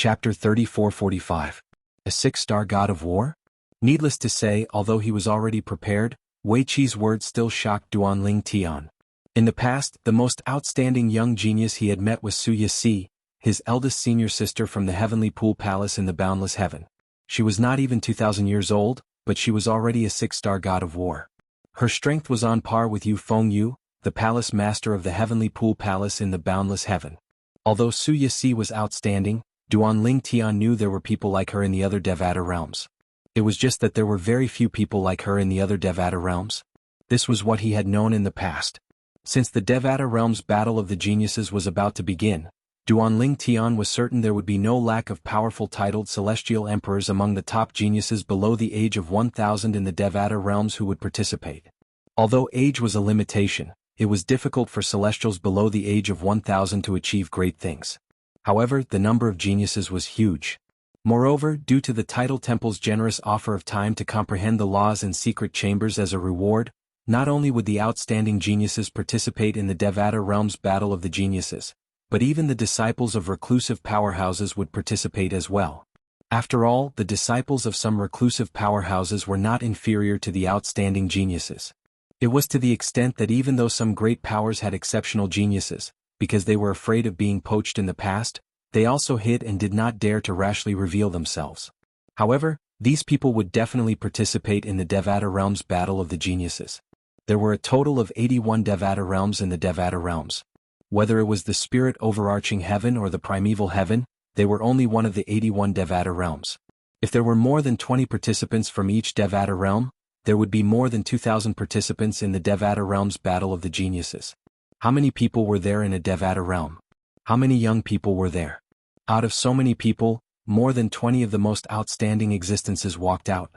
Chapter 34-45. A six-star god of war? Needless to say, although he was already prepared, Wei Qi's words still shocked Duanling Tian. In the past, the most outstanding young genius he had met was Su Yixi, his eldest senior sister from the Heavenly Pool Palace in the Boundless Heaven. She was not even 2,000 years old, but she was already a six-star god of war. Her strength was on par with Yu Fengyu, the palace master of the Heavenly Pool Palace in the Boundless Heaven. Although Su Yixi was outstanding, Duanling Tian knew there were people like her in the other Devata realms. It was just that there were very few people like her in the other Devata realms. This was what he had known in the past. Since the Devata realms battle of the geniuses was about to begin, Duanling Tian was certain there would be no lack of powerful titled celestial emperors among the top geniuses below the age of 1,000 in the Devata realms who would participate. Although age was a limitation, it was difficult for celestials below the age of 1,000 to achieve great things. However, the number of geniuses was huge. Moreover, due to the Tidal Temple's generous offer of time to comprehend the laws and secret chambers as a reward, not only would the outstanding geniuses participate in the Devata realm's battle of the geniuses, but even the disciples of reclusive powerhouses would participate as well. After all, the disciples of some reclusive powerhouses were not inferior to the outstanding geniuses. It was to the extent that even though some great powers had exceptional geniuses, because they were afraid of being poached in the past, they also hid and did not dare to rashly reveal themselves. However, these people would definitely participate in the Devata realm's battle of the geniuses. There were a total of 81 Devata realms in the Devata realms. Whether it was the spirit overarching heaven or the primeval heaven, they were only one of the 81 Devata realms. If there were more than 20 participants from each Devata realm, there would be more than 2,000 participants in the Devata realm's battle of the geniuses. How many people were there in a Devata realm? How many young people were there? Out of so many people, more than 20 of the most outstanding existences walked out.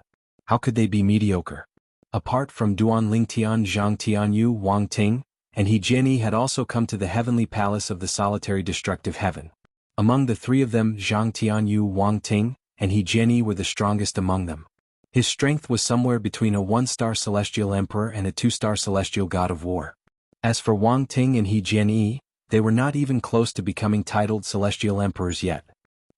How could they be mediocre? Apart from Duanling Tian, Zhang Tianyu, Wang Ting, and He Jianyi had also come to the heavenly palace of the solitary destructive heaven. Among the three of them, Zhang Tianyu, Wang Ting, and He Jianyi were the strongest among them. His strength was somewhere between a 1-star celestial emperor and a 2-star celestial god of war. As for Wang Ting and He Jianyi, they were not even close to becoming titled celestial emperors yet.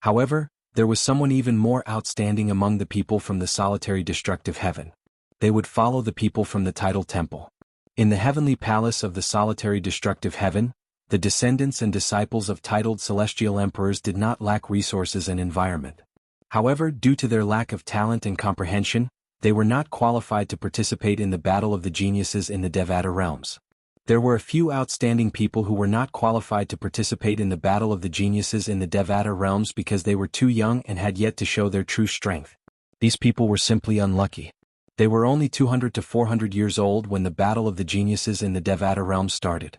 However, there was someone even more outstanding among the people from the solitary destructive heaven. They would follow the people from the Tidal Temple. In the heavenly palace of the solitary destructive heaven, the descendants and disciples of titled celestial emperors did not lack resources and environment. However, due to their lack of talent and comprehension, they were not qualified to participate in the battle of the geniuses in the Devata realms. There were a few outstanding people who were not qualified to participate in the battle of the geniuses in the Devata realms because they were too young and had yet to show their true strength. These people were simply unlucky. They were only 200 to 400 years old when the battle of the geniuses in the Devata realms started.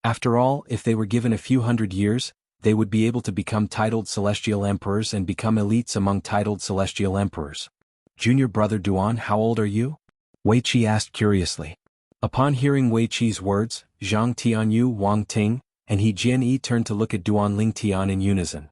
After all, if they were given a few hundred years, they would be able to become titled celestial emperors and become elites among titled celestial emperors. Junior brother Duan, how old are you? Wei Qi asked curiously. Upon hearing Wei Qi's words, Zhang Tianyu, Wang Ting, and He Jianyi turned to look at Duanling Tian in unison.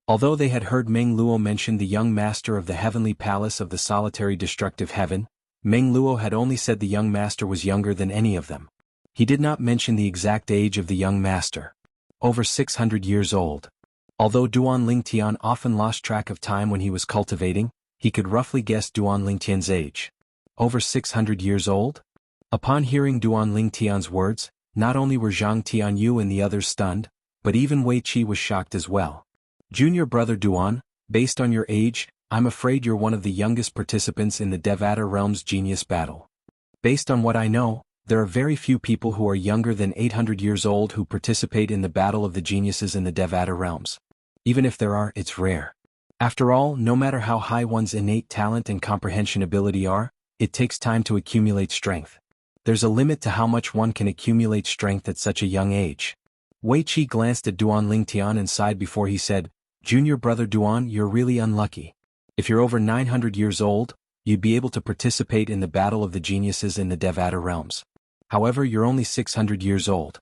Although they had heard Meng Luo mention the young master of the heavenly palace of the solitary destructive heaven, Meng Luo had only said the young master was younger than any of them. He did not mention the exact age of the young master. Over 600 years old. Although Duanling Tian often lost track of time when he was cultivating, he could roughly guess Duanling Tian's age. Over 600 years old? Upon hearing Duanling Tian's words, not only were Zhang Tianyu and the others stunned, but even Wei Qi was shocked as well. Junior brother Duan, based on your age, I'm afraid you're one of the youngest participants in the Devata realm's genius battle. Based on what I know, there are very few people who are younger than 800 years old who participate in the battle of the geniuses in the Devata realms. Even if there are, it's rare. After all, no matter how high one's innate talent and comprehension ability are, it takes time to accumulate strength. There's a limit to how much one can accumulate strength at such a young age. Wei Qi glanced at Duanling Tian and sighed before he said, Junior brother Duan, you're really unlucky. If you're over 900 years old, you'd be able to participate in the battle of the geniuses in the Devata realms. However, you're only 600 years old.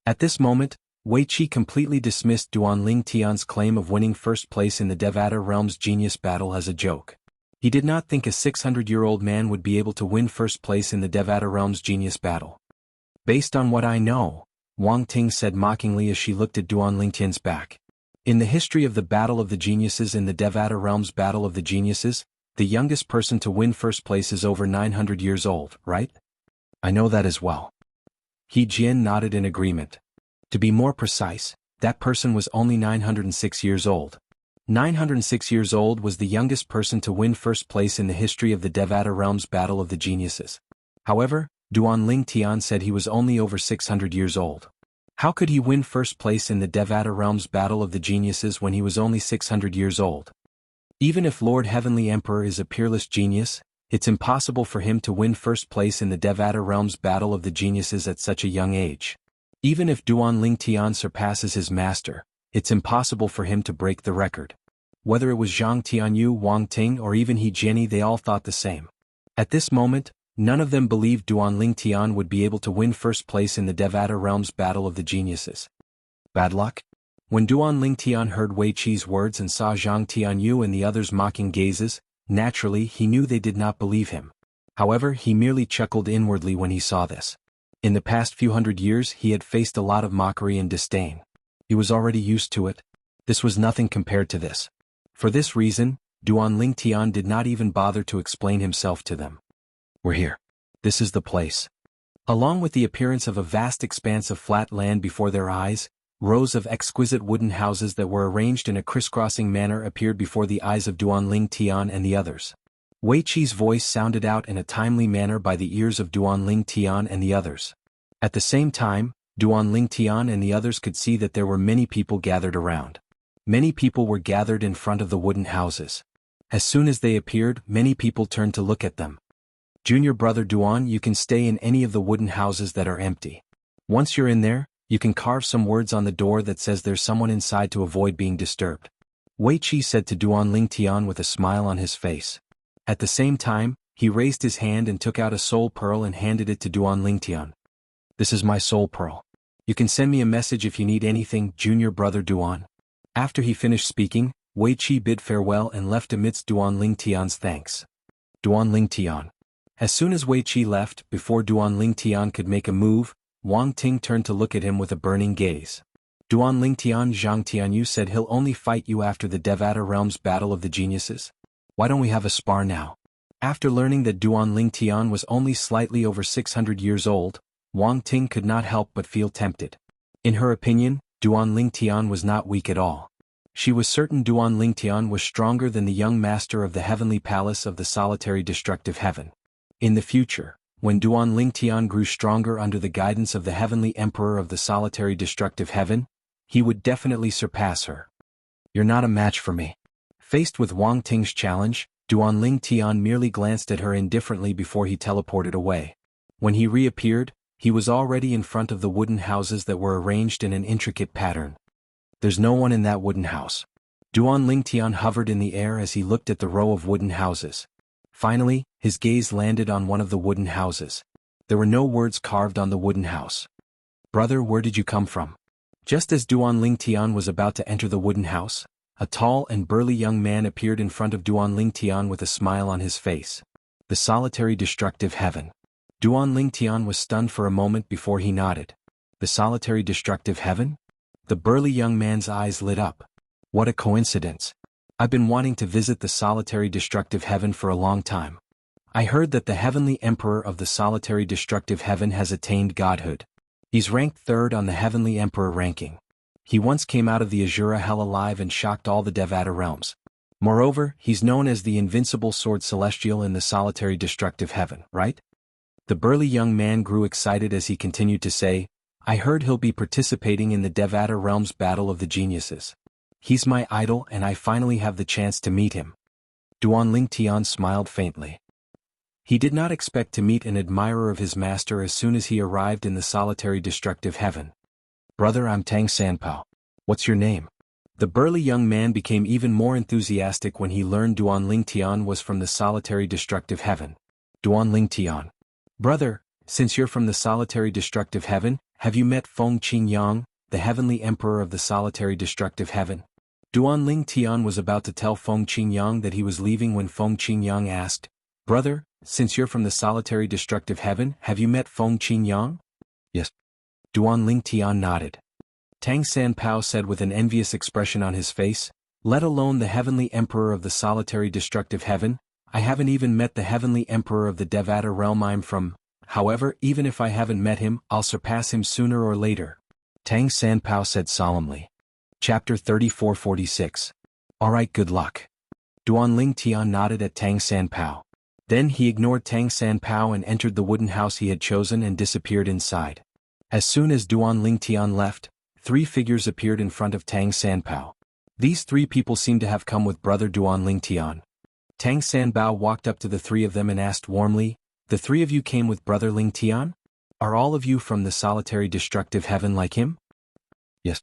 At this moment, Wei Qi completely dismissed Duanling Tian's claim of winning first place in the Devata realm's genius battle as a joke. He did not think a 600-year-old man would be able to win first place in the Devata realm's genius battle. Based on what I know, Wang Ting said mockingly as she looked at Duanling Tian's back. In the history of the Battle of the Geniuses in the Devata Realms Battle of the Geniuses, the youngest person to win first place is over 900 years old, right? I know that as well. He Jian nodded in agreement. To be more precise, that person was only 906 years old. 906 years old was the youngest person to win first place in the history of the Devata Realms Battle of the Geniuses. However, Duanling Tian said he was only over 600 years old. How could he win first place in the Devata Realms Battle of the Geniuses when he was only 600 years old? Even if Lord Heavenly Emperor is a peerless genius, it's impossible for him to win first place in the Devata Realms Battle of the Geniuses at such a young age. Even if Duanling Tian surpasses his master, it's impossible for him to break the record. Whether it was Zhang Tianyu, Wang Ting, or even He Jianyi, they all thought the same. At this moment, none of them believed Duanling Tian would be able to win first place in the Devata Realms Battle of the Geniuses. Bad luck? When Duanling Tian heard Wei Qi's words and saw Zhang Tianyu and the others' mocking gazes, naturally he knew they did not believe him. However, he merely chuckled inwardly when he saw this. In the past few hundred years he had faced a lot of mockery and disdain. He was already used to it. This was nothing compared to this. For this reason, Duanling Tian did not even bother to explain himself to them. We're here. This is the place. Along with the appearance of a vast expanse of flat land before their eyes, rows of exquisite wooden houses that were arranged in a crisscrossing manner appeared before the eyes of Duanling Tian and the others. Wei Qi's voice sounded out in a timely manner by the ears of Duanling Tian and the others. At the same time, Duanling Tian and the others could see that there were many people gathered around. Many people were gathered in front of the wooden houses. As soon as they appeared, many people turned to look at them. Junior brother Duan, you can stay in any of the wooden houses that are empty. Once you're in there, you can carve some words on the door that says there's someone inside to avoid being disturbed. Wei Qi said to Duanling Tian with a smile on his face. At the same time, he raised his hand and took out a soul pearl and handed it to Duanling Tian. This is my soul pearl. You can send me a message if you need anything, junior brother Duan. After he finished speaking, Wei Qi bid farewell and left amidst Duanling Tian's thanks. Duanling Tian. As soon as Wei Qi left, before Duanling Tian could make a move, Wang Ting turned to look at him with a burning gaze. Duanling Tian, Zhang Tianyu said he'll only fight you after the Devata Realms Battle of the Geniuses. Why don't we have a spar now? After learning that Duanling Tian was only slightly over 600 years old, Wang Ting could not help but feel tempted. In her opinion, Duanling Tian was not weak at all. She was certain Duanling Tian was stronger than the young master of the heavenly palace of the solitary destructive heaven. In the future, when Duanling Tian grew stronger under the guidance of the heavenly emperor of the solitary destructive heaven, he would definitely surpass her. You're not a match for me. Faced with Wang Ting's challenge, Duanling Tian merely glanced at her indifferently before he teleported away. When he reappeared, he was already in front of the wooden houses that were arranged in an intricate pattern. There's no one in that wooden house. Duanling Tian hovered in the air as he looked at the row of wooden houses. Finally, his gaze landed on one of the wooden houses. There were no words carved on the wooden house. Brother, where did you come from? Just as Duanling Tian was about to enter the wooden house, a tall and burly young man appeared in front of Duanling Tian with a smile on his face. The solitary destructive heaven. Duanling Tian was stunned for a moment before he nodded. The solitary destructive heaven? The burly young man's eyes lit up. What a coincidence. I've been wanting to visit the solitary destructive heaven for a long time. I heard that the heavenly emperor of the solitary destructive heaven has attained godhood. He's ranked third on the heavenly emperor ranking. He once came out of the Azura hell alive and shocked all the Devata realms. Moreover, he's known as the invincible sword celestial in the solitary destructive heaven, right? The burly young man grew excited as he continued to say, I heard he'll be participating in the Devata Realms Battle of the Geniuses. He's my idol and I finally have the chance to meet him. Duanling Tian smiled faintly. He did not expect to meet an admirer of his master as soon as he arrived in the solitary destructive heaven. Brother, I'm Tang Sanpao. What's your name? The burly young man became even more enthusiastic when he learned Duanling Tian was from the solitary destructive heaven. Duanling Tian. Brother, since you're from the solitary destructive heaven, have you met Feng Qingyang, the heavenly emperor of the solitary destructive heaven? Duanling Tian was about to tell Feng Qingyang that he was leaving when Feng Qingyang asked, Brother, since you're from the solitary destructive heaven, have you met Feng Qingyang? Yes. Duanling Tian nodded. Tang Sanpao said with an envious expression on his face, let alone the heavenly emperor of the solitary destructive heaven, I haven't even met the heavenly emperor of the Devata realm I'm from. However, even if I haven't met him, I'll surpass him sooner or later. Tang Sanpao said solemnly. Chapter 34-46. Alright, good luck. Duanling Tian nodded at Tang Sanpao. Then he ignored Tang Sanpao and entered the wooden house he had chosen and disappeared inside. As soon as Duanling Tian left, 3 figures appeared in front of Tang Sanpao. These 3 people seemed to have come with brother Duanling Tian. Tang Sanpao walked up to the 3 of them and asked warmly, the 3 of you came with brother Ling Tian? Are all of you from the solitary destructive heaven like him? Yes.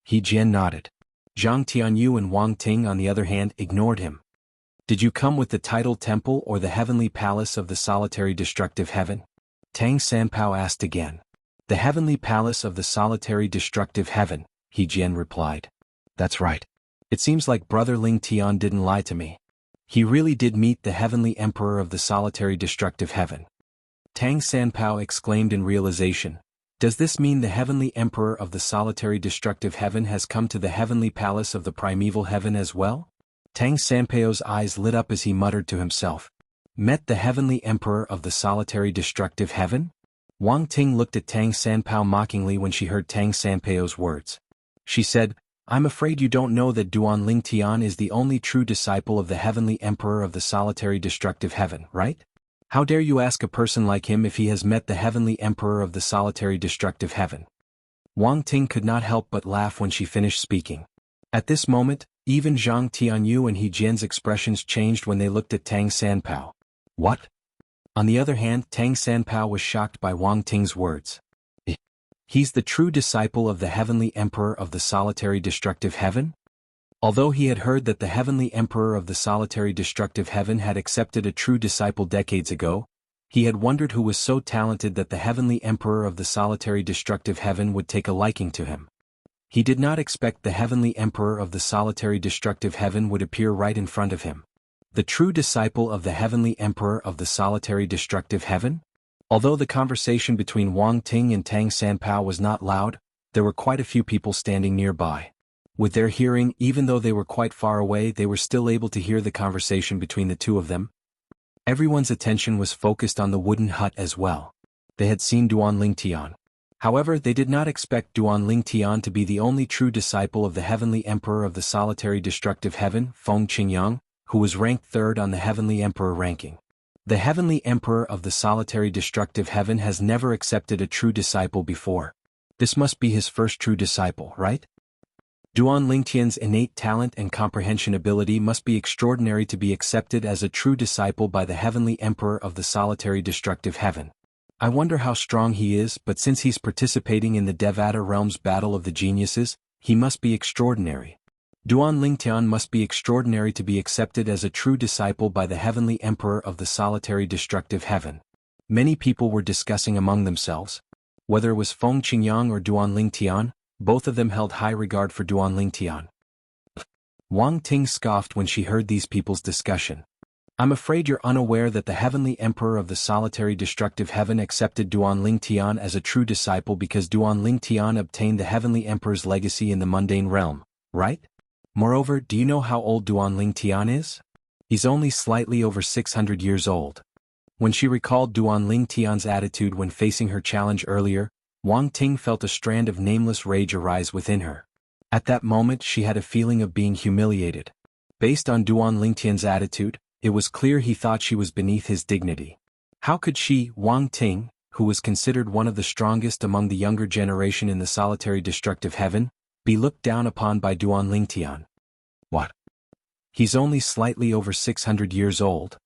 He Jian nodded. Zhang Tianyu and Wang Ting on the other hand ignored him. Did you come with the titled temple or the heavenly palace of the solitary destructive heaven? Tang Sanpao asked again. The heavenly palace of the solitary destructive heaven, He Jian replied. That's right. It seems like brother Ling Tian didn't lie to me. He really did meet the heavenly emperor of the solitary destructive heaven. Tang Sanpao exclaimed in realization. Does this mean the heavenly emperor of the solitary destructive heaven has come to the heavenly palace of the primeval heaven as well? Tang Sanpao's eyes lit up as he muttered to himself. Met the heavenly emperor of the solitary destructive heaven? Wang Ting looked at Tang Sanpao mockingly when she heard Tang Sanpao's words. She said, I'm afraid you don't know that Duanling Tian is the only true disciple of the heavenly emperor of the solitary destructive heaven, right? How dare you ask a person like him if he has met the heavenly emperor of the solitary destructive heaven? Wang Ting could not help but laugh when she finished speaking. At this moment, even Zhang Tianyu and He Jian's expressions changed when they looked at Tang Sanpao. What? On the other hand, Tang Sanpao was shocked by Wang Ting's words. He's the true disciple of the heavenly emperor of the solitary destructive heaven? Although he had heard that the heavenly emperor of the solitary destructive heaven had accepted a true disciple decades ago, he had wondered who was so talented that the heavenly emperor of the solitary destructive heaven would take a liking to him. He did not expect the heavenly emperor of the solitary destructive heaven would appear right in front of him. The true disciple of the heavenly emperor of the solitary destructive heaven? Although the conversation between Wang Ting and Tang Sanpao was not loud, there were quite a few people standing nearby. With their hearing, even though they were quite far away, they were still able to hear the conversation between the 2 of them. Everyone's attention was focused on the wooden hut as well. They had seen Duanling Tian. However, they did not expect Duanling Tian to be the only true disciple of the heavenly emperor of the solitary destructive heaven, Feng Qingyang, who was ranked 3rd on the heavenly emperor ranking. The heavenly emperor of the solitary destructive heaven has never accepted a true disciple before. This must be his first true disciple, right? Duanling Tian's innate talent and comprehension ability must be extraordinary to be accepted as a true disciple by the heavenly emperor of the solitary destructive heaven. I wonder how strong he is, but since he's participating in the Devata realm's battle of the geniuses, he must be extraordinary. Duanling Tian must be extraordinary to be accepted as a true disciple by the heavenly emperor of the solitary destructive heaven. Many people were discussing among themselves. Whether it was Feng Qingyang or Duanling Tian, both of them held high regard for Duanling Tian. Wang Ting scoffed when she heard these people's discussion. I'm afraid you're unaware that the heavenly emperor of the solitary destructive heaven accepted Duanling Tian as a true disciple because Duanling Tian obtained the heavenly emperor's legacy in the mundane realm, right? Moreover, do you know how old Duanling Tian is? He's only slightly over 600 years old. When she recalled Duanling Tian's attitude when facing her challenge earlier, Wang Ting felt a strand of nameless rage arise within her. At that moment she had a feeling of being humiliated. Based on Duanling Tian's attitude, it was clear he thought she was beneath his dignity. How could she, Wang Ting, who was considered one of the strongest among the younger generation in the solitary destructive heaven, be looked down upon by Duanling Tian? What? He's only slightly over 600 years old.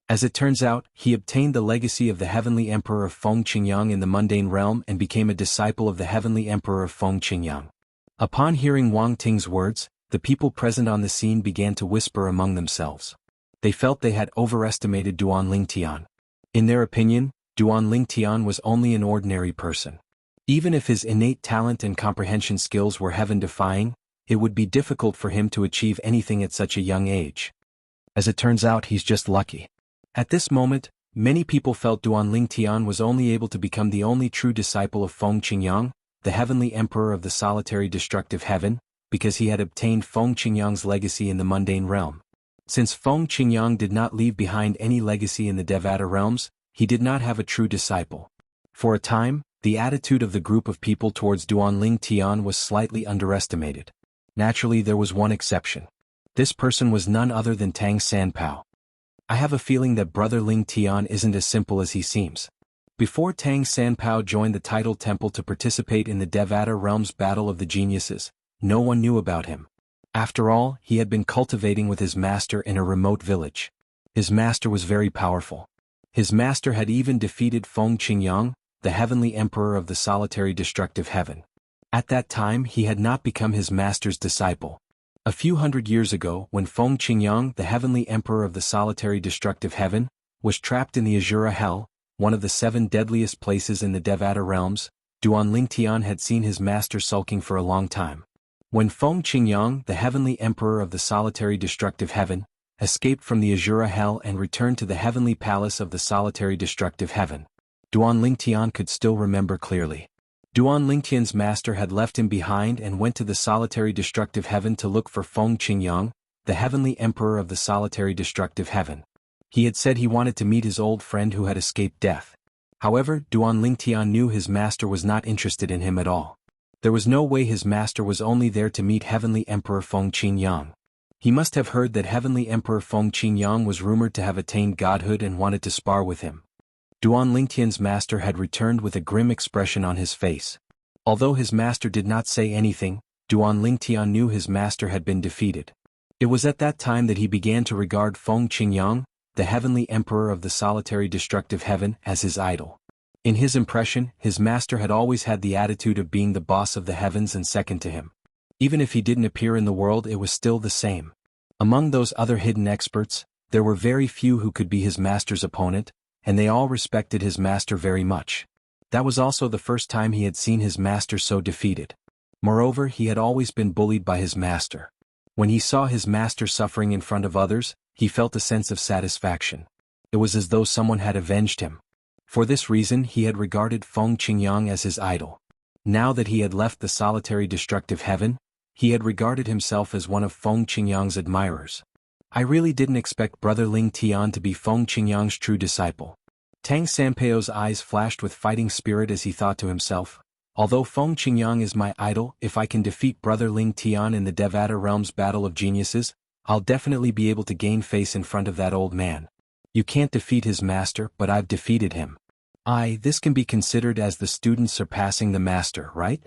As it turns out, he obtained the legacy of the heavenly emperor of Feng Qingyang in the mundane realm and became a disciple of the heavenly emperor of Feng Qingyang. Upon hearing Wang Ting's words, the people present on the scene began to whisper among themselves. They felt they had overestimated Duanling Tian. In their opinion, Duanling Tian was only an ordinary person. Even if his innate talent and comprehension skills were heaven-defying, it would be difficult for him to achieve anything at such a young age. As it turns out, he's just lucky. At this moment, many people felt Duanling Tian was only able to become the only true disciple of Feng Qingyang, the heavenly emperor of the solitary destructive heaven, because he had obtained Feng Qingyang's legacy in the mundane realm. Since Feng Qingyang did not leave behind any legacy in the Devata realms, he did not have a true disciple. For a time, the attitude of the group of people towards Duan Ling Tian was slightly underestimated. Naturally, there was one exception. This person was none other than Tang Sanpao. I have a feeling that Brother Ling Tian isn't as simple as he seems. Before Tang Sanpao joined the Tidal Temple to participate in the Devata realm's Battle of the Geniuses, no one knew about him. After all, he had been cultivating with his master in a remote village. His master was very powerful. His master had even defeated Feng Qingyang, the heavenly emperor of the solitary destructive heaven. At that time he had not become his master's disciple. A few hundred years ago, when Feng Qingyang, the heavenly emperor of the solitary destructive heaven, was trapped in the Azura Hell, one of the 7 deadliest places in the Devata realms, Duan Ling Tian had seen his master sulking for a long time. When Feng Qingyang, the heavenly emperor of the solitary destructive heaven, escaped from the Azura Hell and returned to the heavenly palace of the solitary destructive heaven, Duan Ling Tian could still remember clearly. Duan Ling Tian's master had left him behind and went to the solitary destructive heaven to look for Feng Qingyang, the heavenly emperor of the solitary destructive heaven. He had said he wanted to meet his old friend who had escaped death. However, Duan Ling Tian knew his master was not interested in him at all. There was no way his master was only there to meet heavenly emperor Feng Qingyang. He must have heard that heavenly emperor Feng Qingyang was rumored to have attained godhood and wanted to spar with him. Duan Ling Tian's master had returned with a grim expression on his face. Although his master did not say anything, Duan Ling Tian knew his master had been defeated. It was at that time that he began to regard Feng Qingyang, the heavenly emperor of the solitary destructive heaven, as his idol. In his impression, his master had always had the attitude of being the boss of the heavens and second to him. Even if he didn't appear in the world, it was still the same. Among those other hidden experts, there were very few who could be his master's opponent, and they all respected his master very much. That was also the first time he had seen his master so defeated. Moreover, he had always been bullied by his master. When he saw his master suffering in front of others, he felt a sense of satisfaction. It was as though someone had avenged him. For this reason he had regarded Feng Qingyang as his idol. Now that he had left the solitary destructive heaven, he had regarded himself as one of Feng Qingyang's admirers. I really didn't expect Brother Ling Tian to be Feng Qingyang's true disciple. Tang Sanpao's eyes flashed with fighting spirit as he thought to himself, although Feng Qingyang is my idol, if I can defeat Brother Ling Tian in the Devata realm's battle of geniuses, I'll definitely be able to gain face in front of that old man. You can't defeat his master, but I've defeated him. This can be considered as the student surpassing the master, right?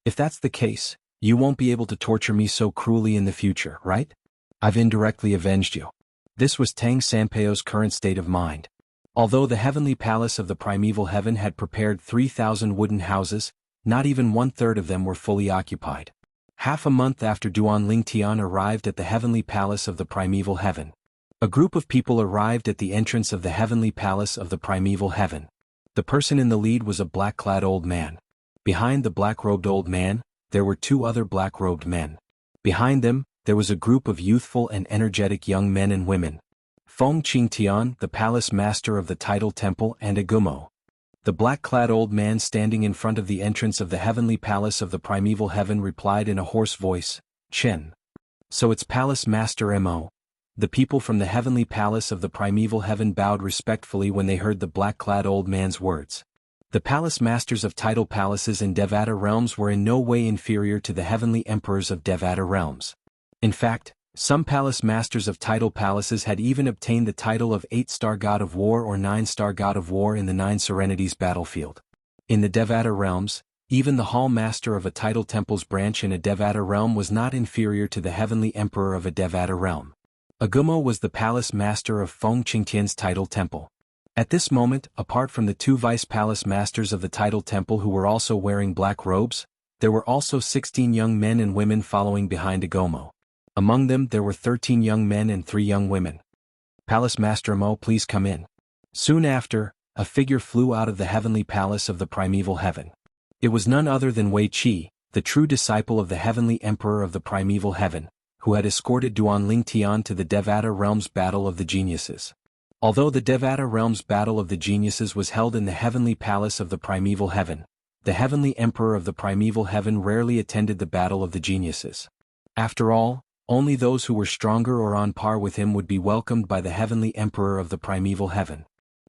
If that's the case, you won't be able to torture me so cruelly in the future, right? I've indirectly avenged you. This was Tang Sanpao's current state of mind. Although the heavenly palace of the primeval heaven had prepared 3,000 wooden houses, not even 1/3 of them were fully occupied. Half a month after Duan Ling Tian arrived at the heavenly palace of the primeval heaven, a group of people arrived at the entrance of the heavenly palace of the primeval heaven. The person in the lead was a black-clad old man. Behind the black-robed old man, there were 2 other black-robed men. Behind them, there was a group of youthful and energetic young men and women. Feng Qingtian, the palace master of the Tidal Temple, and Agumo. The black-clad old man standing in front of the entrance of the heavenly palace of the primeval heaven replied in a hoarse voice, "Chen. So it's Palace Master Mo." The people from the heavenly palace of the primeval heaven bowed respectfully when they heard the black-clad old man's words. The palace masters of tidal palaces in Devata realms were in no way inferior to the heavenly emperors of Devata realms. In fact, some palace masters of tidal palaces had even obtained the title of 8-star God of War or 9-star God of War in the 9 Serenities battlefield. In the Devata realms, even the hall master of a tidal temple's branch in a Devata realm was not inferior to the heavenly emperor of a Devata realm. Agumo was the palace master of Feng Qingtian's tidal temple. At this moment, apart from the 2 vice palace masters of the tidal temple who were also wearing black robes, there were also 16 young men and women following behind Agumo. Among them there were 13 young men and 3 young women. "Palace Master Mo, please come in." Soon after, a figure flew out of the heavenly palace of the primeval heaven. It was none other than Wei Qi, the true disciple of the heavenly emperor of the primeval heaven, who had escorted Duan Ling Tian to the Devata realm's battle of the geniuses. Although the Devata realm's battle of the geniuses was held in the heavenly palace of the primeval heaven, the heavenly emperor of the primeval heaven rarely attended the battle of the geniuses. After all, only those who were stronger or on par with him would be welcomed by the heavenly emperor of the primeval heaven.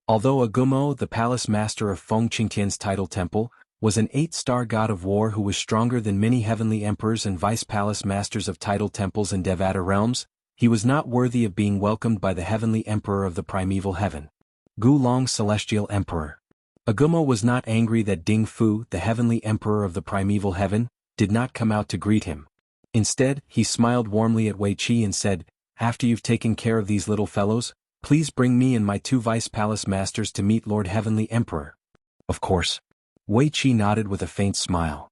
Although Agumo, the palace master of Feng Qingtian's title temple, was an 8-star god of war who was stronger than many heavenly emperors and vice-palace masters of title temples and Devata realms, he was not worthy of being welcomed by the heavenly emperor of the primeval heaven. Gulong, celestial emperor. Agumo was not angry that Ding Fu, the heavenly emperor of the primeval heaven, did not come out to greet him. Instead, he smiled warmly at Wei Qi and said, "After you've taken care of these little fellows, please bring me and my 2 vice-palace masters to meet Lord Heavenly Emperor." Of course. Wei Qi nodded with a faint smile.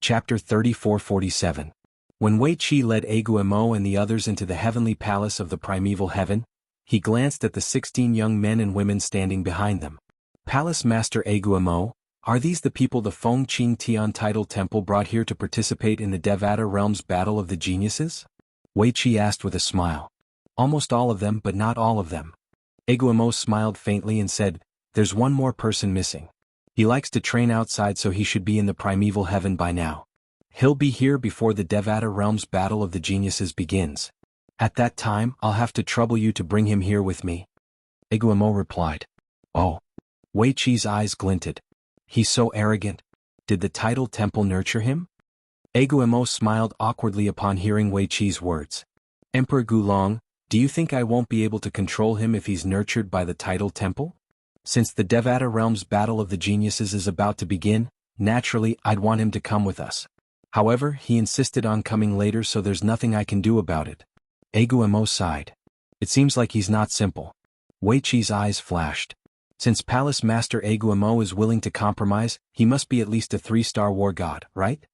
Chapter 34-47. When Wei Qi led Agumo and the others into the heavenly palace of the primeval heaven, he glanced at the 16 young men and women standing behind them. "Palace Master Agumo, are these the people the Feng Qingtian title temple brought here to participate in the Devata realm's battle of the geniuses?" Wei Qi asked with a smile. "Almost all of them, but not all of them." Agumo smiled faintly and said, "There's one more person missing. He likes to train outside, so he should be in the primeval heaven by now. He'll be here before the Devata realm's battle of the geniuses begins. At that time, I'll have to trouble you to bring him here with me." Agumo replied. "Oh." Wei Qi's eyes glinted. "He's so arrogant. Did the title temple nurture him?" Agumo smiled awkwardly upon hearing Wei Qi's words. "Emperor Gulong, do you think I won't be able to control him if he's nurtured by the title temple? Since the Devata realm's battle of the geniuses is about to begin, naturally I'd want him to come with us. However, he insisted on coming later, so there's nothing I can do about it." Agumo sighed. "It seems like he's not simple." Wei Qi's eyes flashed. Since Palace Master Agumo is willing to compromise, he must be at least a 3-star war god, right?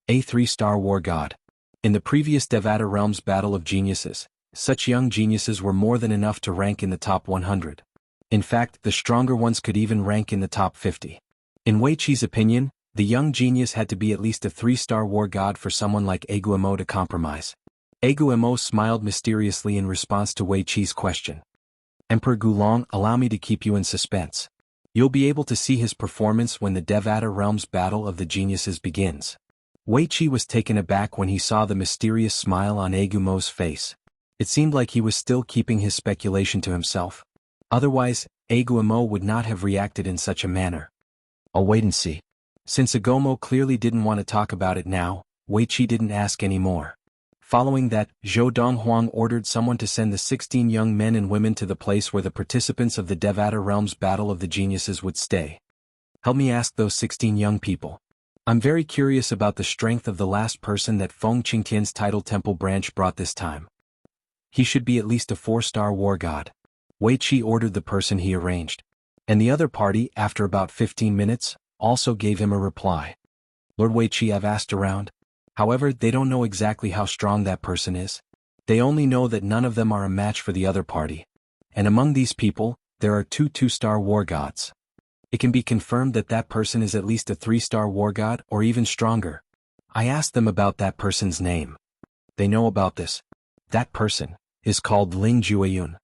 A 3-star war god. In the previous Devata realm's battle of geniuses, such young geniuses were more than enough to rank in the top 100. In fact, the stronger ones could even rank in the top 50. In Wei Qi's opinion, the young genius had to be at least a 3-star war god for someone like Agumo to compromise. Agumo smiled mysteriously in response to Wei Qi's question. "Emperor Gulong, allow me to keep you in suspense. You'll be able to see his performance when the Devata realm's battle of the geniuses begins." Wei Qi was taken aback when he saw the mysterious smile on Agumo's face. It seemed like he was still keeping his speculation to himself. Otherwise, Agumo would not have reacted in such a manner. "I'll wait and see." Since Agumo clearly didn't want to talk about it now, Wei Qi didn't ask any more. Following that, Zhou Donghuang ordered someone to send the 16 young men and women to the place where the participants of the Devata realm's battle of the geniuses would stay. "Help me ask those 16 young people. I'm very curious about the strength of the last person that Feng Qingtian's title temple branch brought this time. He should be at least a 4-star war god." Wei Qi ordered the person he arranged. And the other party, after about 15 minutes, also gave him a reply. "Lord Wei Qi, I've asked around. However, they don't know exactly how strong that person is. They only know that none of them are a match for the other party. And among these people, there are 2 2-star war gods. It can be confirmed that that person is at least a 3-star war god or even stronger. I asked them about that person's name. They know about this. That person is called Ling Jueyun.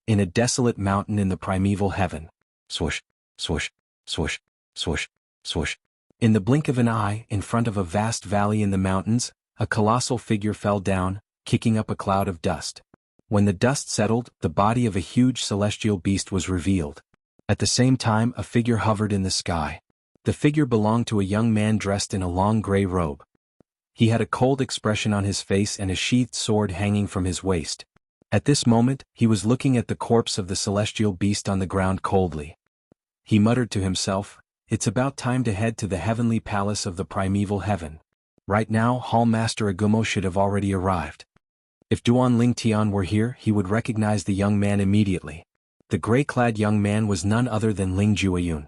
In a desolate mountain in the primeval heaven. Swoosh, swoosh, swoosh, swoosh, swoosh. In the blink of an eye, in front of a vast valley in the mountains, a colossal figure fell down, kicking up a cloud of dust. When the dust settled, the body of a huge celestial beast was revealed. At the same time, a figure hovered in the sky. The figure belonged to a young man dressed in a long gray robe. He had a cold expression on his face and a sheathed sword hanging from his waist. At this moment, he was looking at the corpse of the celestial beast on the ground coldly. He muttered to himself, "It's about time to head to the heavenly palace of the primeval heaven. Right now, Hall Master Agumo should have already arrived." If Duan Lingtian were here, he would recognize the young man immediately. The gray-clad young man was none other than Ling Jueyun.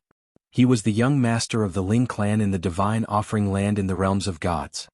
He was the young master of the Ling clan in the divine offering land in the realms of gods.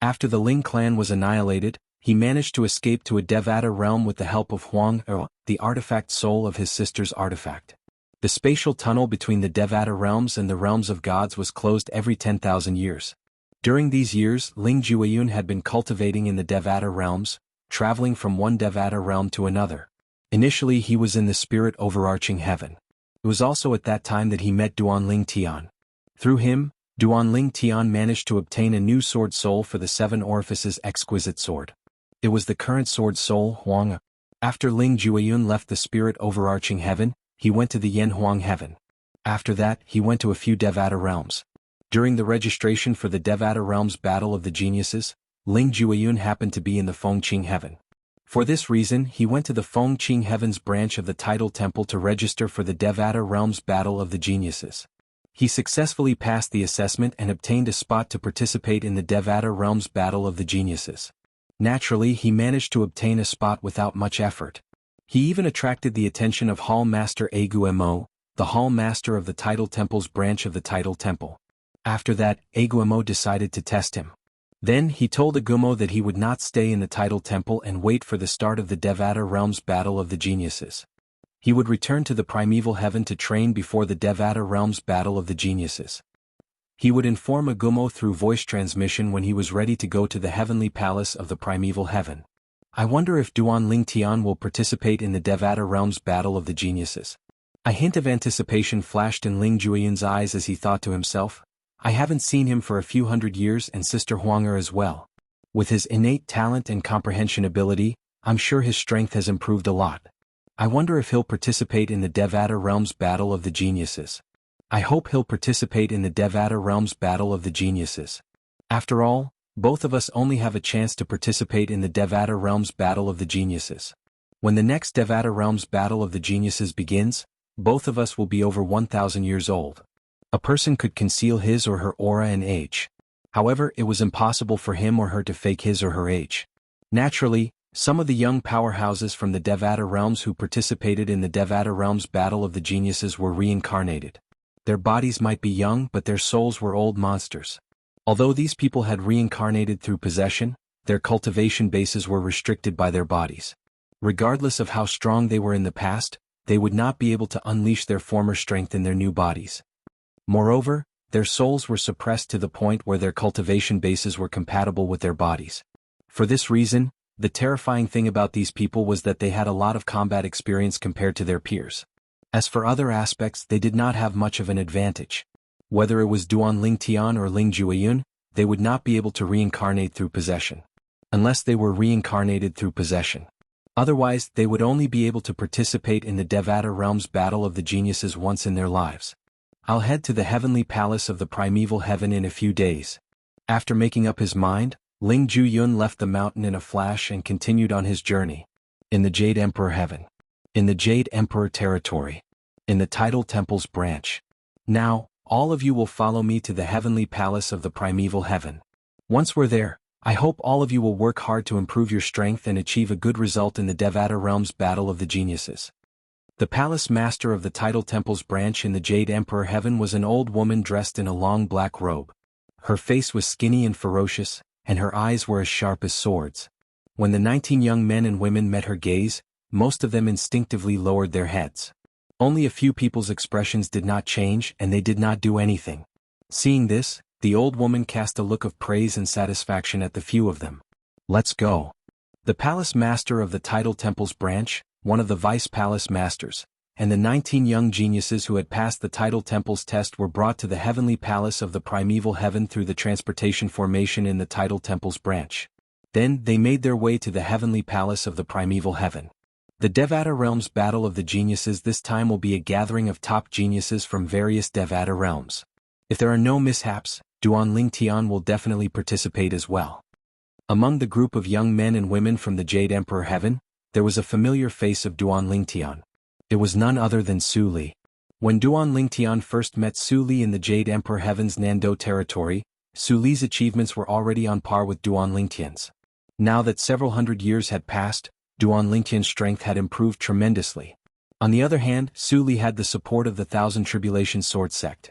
After the Ling clan was annihilated, he managed to escape to a Devata realm with the help of Huang Er, the artifact soul of his sister's artifact. The spatial tunnel between the Devata realms and the realms of gods was closed every 10,000 years. During these years, Ling Jueyun had been cultivating in the Devata realms, traveling from one Devata realm to another. Initially he was in the spirit overarching heaven. It was also at that time that he met Duan Lingtian. Through him, Duanling Tian managed to obtain a new sword soul for the 7 orifices exquisite sword. It was the current sword soul, Huang. After Ling Jueyun left the spirit overarching heaven, he went to the Yen Huang heaven. After that, he went to a few Devata realms. During the registration for the Devata realms Battle of the Geniuses, Ling Jueyun happened to be in the Fengqing heaven. For this reason, he went to the Fengqing heaven's branch of the Tidal Temple to register for the Devata realms Battle of the Geniuses. He successfully passed the assessment and obtained a spot to participate in the Devata realms Battle of the Geniuses. Naturally, he managed to obtain a spot without much effort. He even attracted the attention of Hall Master Agu Mo, the Hall Master of the Tidal Temple's branch of the Tidal Temple. After that, Agu Mo decided to test him. Then he told Agumo that he would not stay in the Tidal Temple and wait for the start of the Devata realms Battle of the Geniuses. He would return to the primeval heaven to train before the Devata realms Battle of the Geniuses. He would inform Agumo through voice transmission when he was ready to go to the heavenly palace of the primeval heaven. I wonder if Duanling Tian will participate in the Devata realms Battle of the Geniuses. A hint of anticipation flashed in Ling Jueyun's eyes as he thought to himself, I haven't seen him for a few hundred years and Sister Huanger as well. With his innate talent and comprehension ability, I'm sure his strength has improved a lot. I wonder if he'll participate in the Devata realms Battle of the Geniuses. I hope he'll participate in the Devata realms Battle of the Geniuses. After all, both of us only have a chance to participate in the Devata realms Battle of the Geniuses. When the next Devata realms Battle of the Geniuses begins, both of us will be over 1,000 years old. A person could conceal his or her aura and age. However, it was impossible for him or her to fake his or her age. Naturally, some of the young powerhouses from the Devata realms who participated in the Devata realms Battle of the Geniuses were reincarnated. Their bodies might be young but their souls were old monsters. Although these people had reincarnated through possession, their cultivation bases were restricted by their bodies. Regardless of how strong they were in the past, they would not be able to unleash their former strength in their new bodies. Moreover, their souls were suppressed to the point where their cultivation bases were compatible with their bodies. For this reason, the terrifying thing about these people was that they had a lot of combat experience compared to their peers. As for other aspects, they did not have much of an advantage. Whether it was Duanling Tian or Ling Jueyun, they would not be able to reincarnate through possession. Unless they were reincarnated through possession. Otherwise, they would only be able to participate in the Devata realms Battle of the Geniuses once in their lives. I'll head to the heavenly palace of the primeval heaven in a few days. After making up his mind, Ling Jueyun left the mountain in a flash and continued on his journey. In the Jade Emperor heaven. In the Jade Emperor territory. In the Tidal Temple's branch. Now, all of you will follow me to the heavenly palace of the primeval heaven. Once we're there, I hope all of you will work hard to improve your strength and achieve a good result in the Devata realms Battle of the Geniuses. The palace master of the Tidal Temple's branch in the Jade Emperor heaven was an old woman dressed in a long black robe. Her face was skinny and ferocious, and her eyes were as sharp as swords. When the 19 young men and women met her gaze, most of them instinctively lowered their heads. Only a few people's expressions did not change and they did not do anything. Seeing this, the old woman cast a look of praise and satisfaction at the few of them. Let's go. The palace master of the Tidal Temple's branch, one of the vice palace masters, and the 19 young geniuses who had passed the Tidal Temple's test were brought to the heavenly palace of the primeval heaven through the transportation formation in the Tidal Temple's branch. Then they made their way to the heavenly palace of the primeval heaven. The Devata realms Battle of the Geniuses this time will be a gathering of top geniuses from various Devata realms. If there are no mishaps, Duanling Tian will definitely participate as well. Among the group of young men and women from the Jade Emperor heaven, there was a familiar face of Duanling Tian. It was none other than Su Li. When Duanling Tian first met Su Li in the Jade Emperor heaven's Nando territory, Su Li's achievements were already on par with Duanling Tian's. Now that several hundred years had passed, Duanling Tian's strength had improved tremendously. On the other hand, Su Li had the support of the Thousand Tribulation Sword Sect.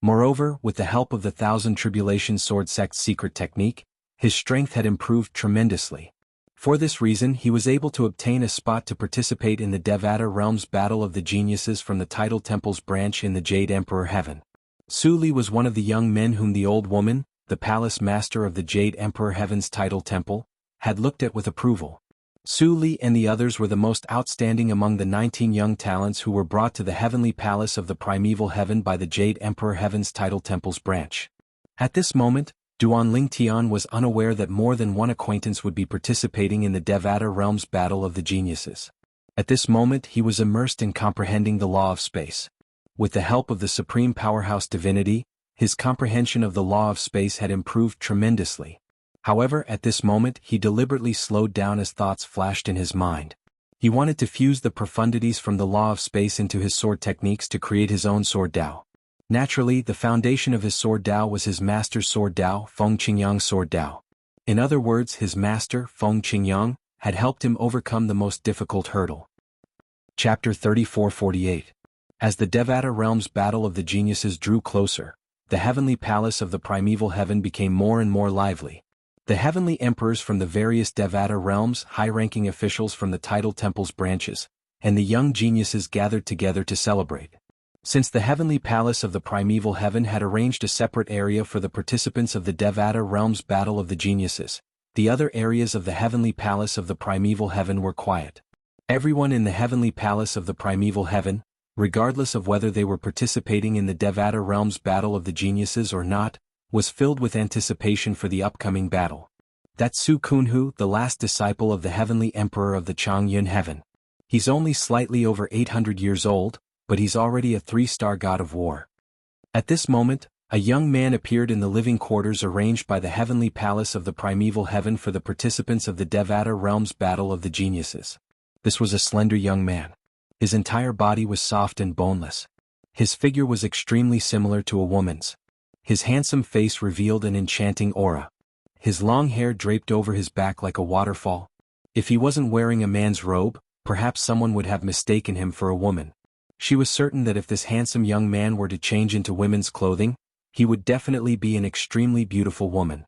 Moreover, with the help of the Thousand Tribulation Sword Sect's secret technique, his strength had improved tremendously. For this reason, he was able to obtain a spot to participate in the Devata realms Battle of the Geniuses from the Tidal Temple's branch in the Jade Emperor heaven. Su Li was one of the young men whom the old woman, the palace master of the Jade Emperor heaven's Tidal Temple, had looked at with approval. Su Li and the others were the most outstanding among the 19 young talents who were brought to the heavenly palace of the primeval heaven by the Jade Emperor heaven's Tidal Temple's branch. At this moment, Duanling Tian was unaware that more than one acquaintance would be participating in the Devata Realm's Battle of the Geniuses. At this moment he was immersed in comprehending the law of space. With the help of the supreme powerhouse divinity, his comprehension of the law of space had improved tremendously. However, at this moment he deliberately slowed down as thoughts flashed in his mind. He wanted to fuse the profundities from the law of space into his sword techniques to create his own sword Dao. Naturally, the foundation of his sword Dao was his master's sword Dao, Feng Qingyang's sword Dao. In other words, his master, Feng Qingyang, had helped him overcome the most difficult hurdle. Chapter 34-48. As the Devata Realm's Battle of the Geniuses drew closer, the heavenly palace of the primeval heaven became more and more lively. The heavenly emperors from the various Devata realms, high-ranking officials from the tidal temple's branches, and the young geniuses gathered together to celebrate. Since the heavenly palace of the primeval heaven had arranged a separate area for the participants of the Devata realm's Battle of the Geniuses, the other areas of the heavenly palace of the primeval heaven were quiet. Everyone in the heavenly palace of the primeval heaven, regardless of whether they were participating in the Devata realm's Battle of the Geniuses or not, was filled with anticipation for the upcoming battle. That's Su Kunhu, the last disciple of the heavenly emperor of the Changyun heaven. He's only slightly over 800 years old, but he's already a 3-star god of war. At this moment, a young man appeared in the living quarters arranged by the heavenly palace of the primeval heaven for the participants of the Devata realm's Battle of the Geniuses. This was a slender young man. His entire body was soft and boneless. His figure was extremely similar to a woman's. His handsome face revealed an enchanting aura. His long hair draped over his back like a waterfall. If he wasn't wearing a man's robe, perhaps someone would have mistaken him for a woman. She was certain that if this handsome young man were to change into women's clothing, he would definitely be an extremely beautiful woman.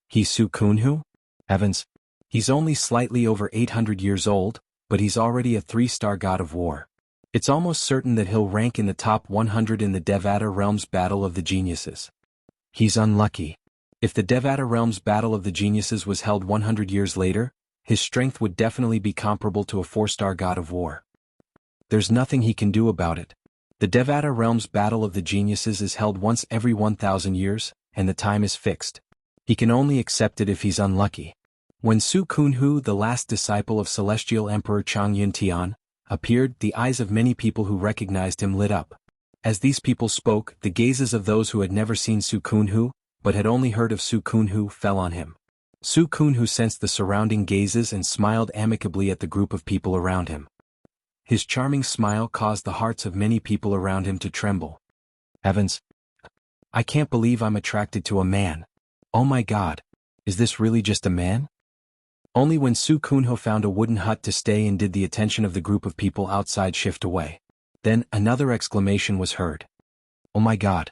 He's Su Kunhu? Heavens! He's only slightly over 800 years old, but he's already a 3-star god of war. It's almost certain that he'll rank in the top 100 in the Devata Realm's Battle of the Geniuses. He's unlucky. If the Devata Realm's Battle of the Geniuses was held 100 years later, his strength would definitely be comparable to a 4-star god of war. There's nothing he can do about it. The Devata Realm's Battle of the Geniuses is held once every 1,000 years, and the time is fixed. He can only accept it if he's unlucky. When Su Kunhu, the last disciple of Celestial Emperor Changyun Tian, appeared, the eyes of many people who recognized him lit up. As these people spoke, the gazes of those who had never seen Su Kunhu, but had only heard of Su Kunhu, fell on him. Su Kunhu sensed the surrounding gazes and smiled amicably at the group of people around him. His charming smile caused the hearts of many people around him to tremble. Heavens! I can't believe I'm attracted to a man. Oh my God! Is this really just a man? Only when Su Kunhu found a wooden hut to stay in did the attention of the group of people outside shift away. Then, another exclamation was heard. Oh my God!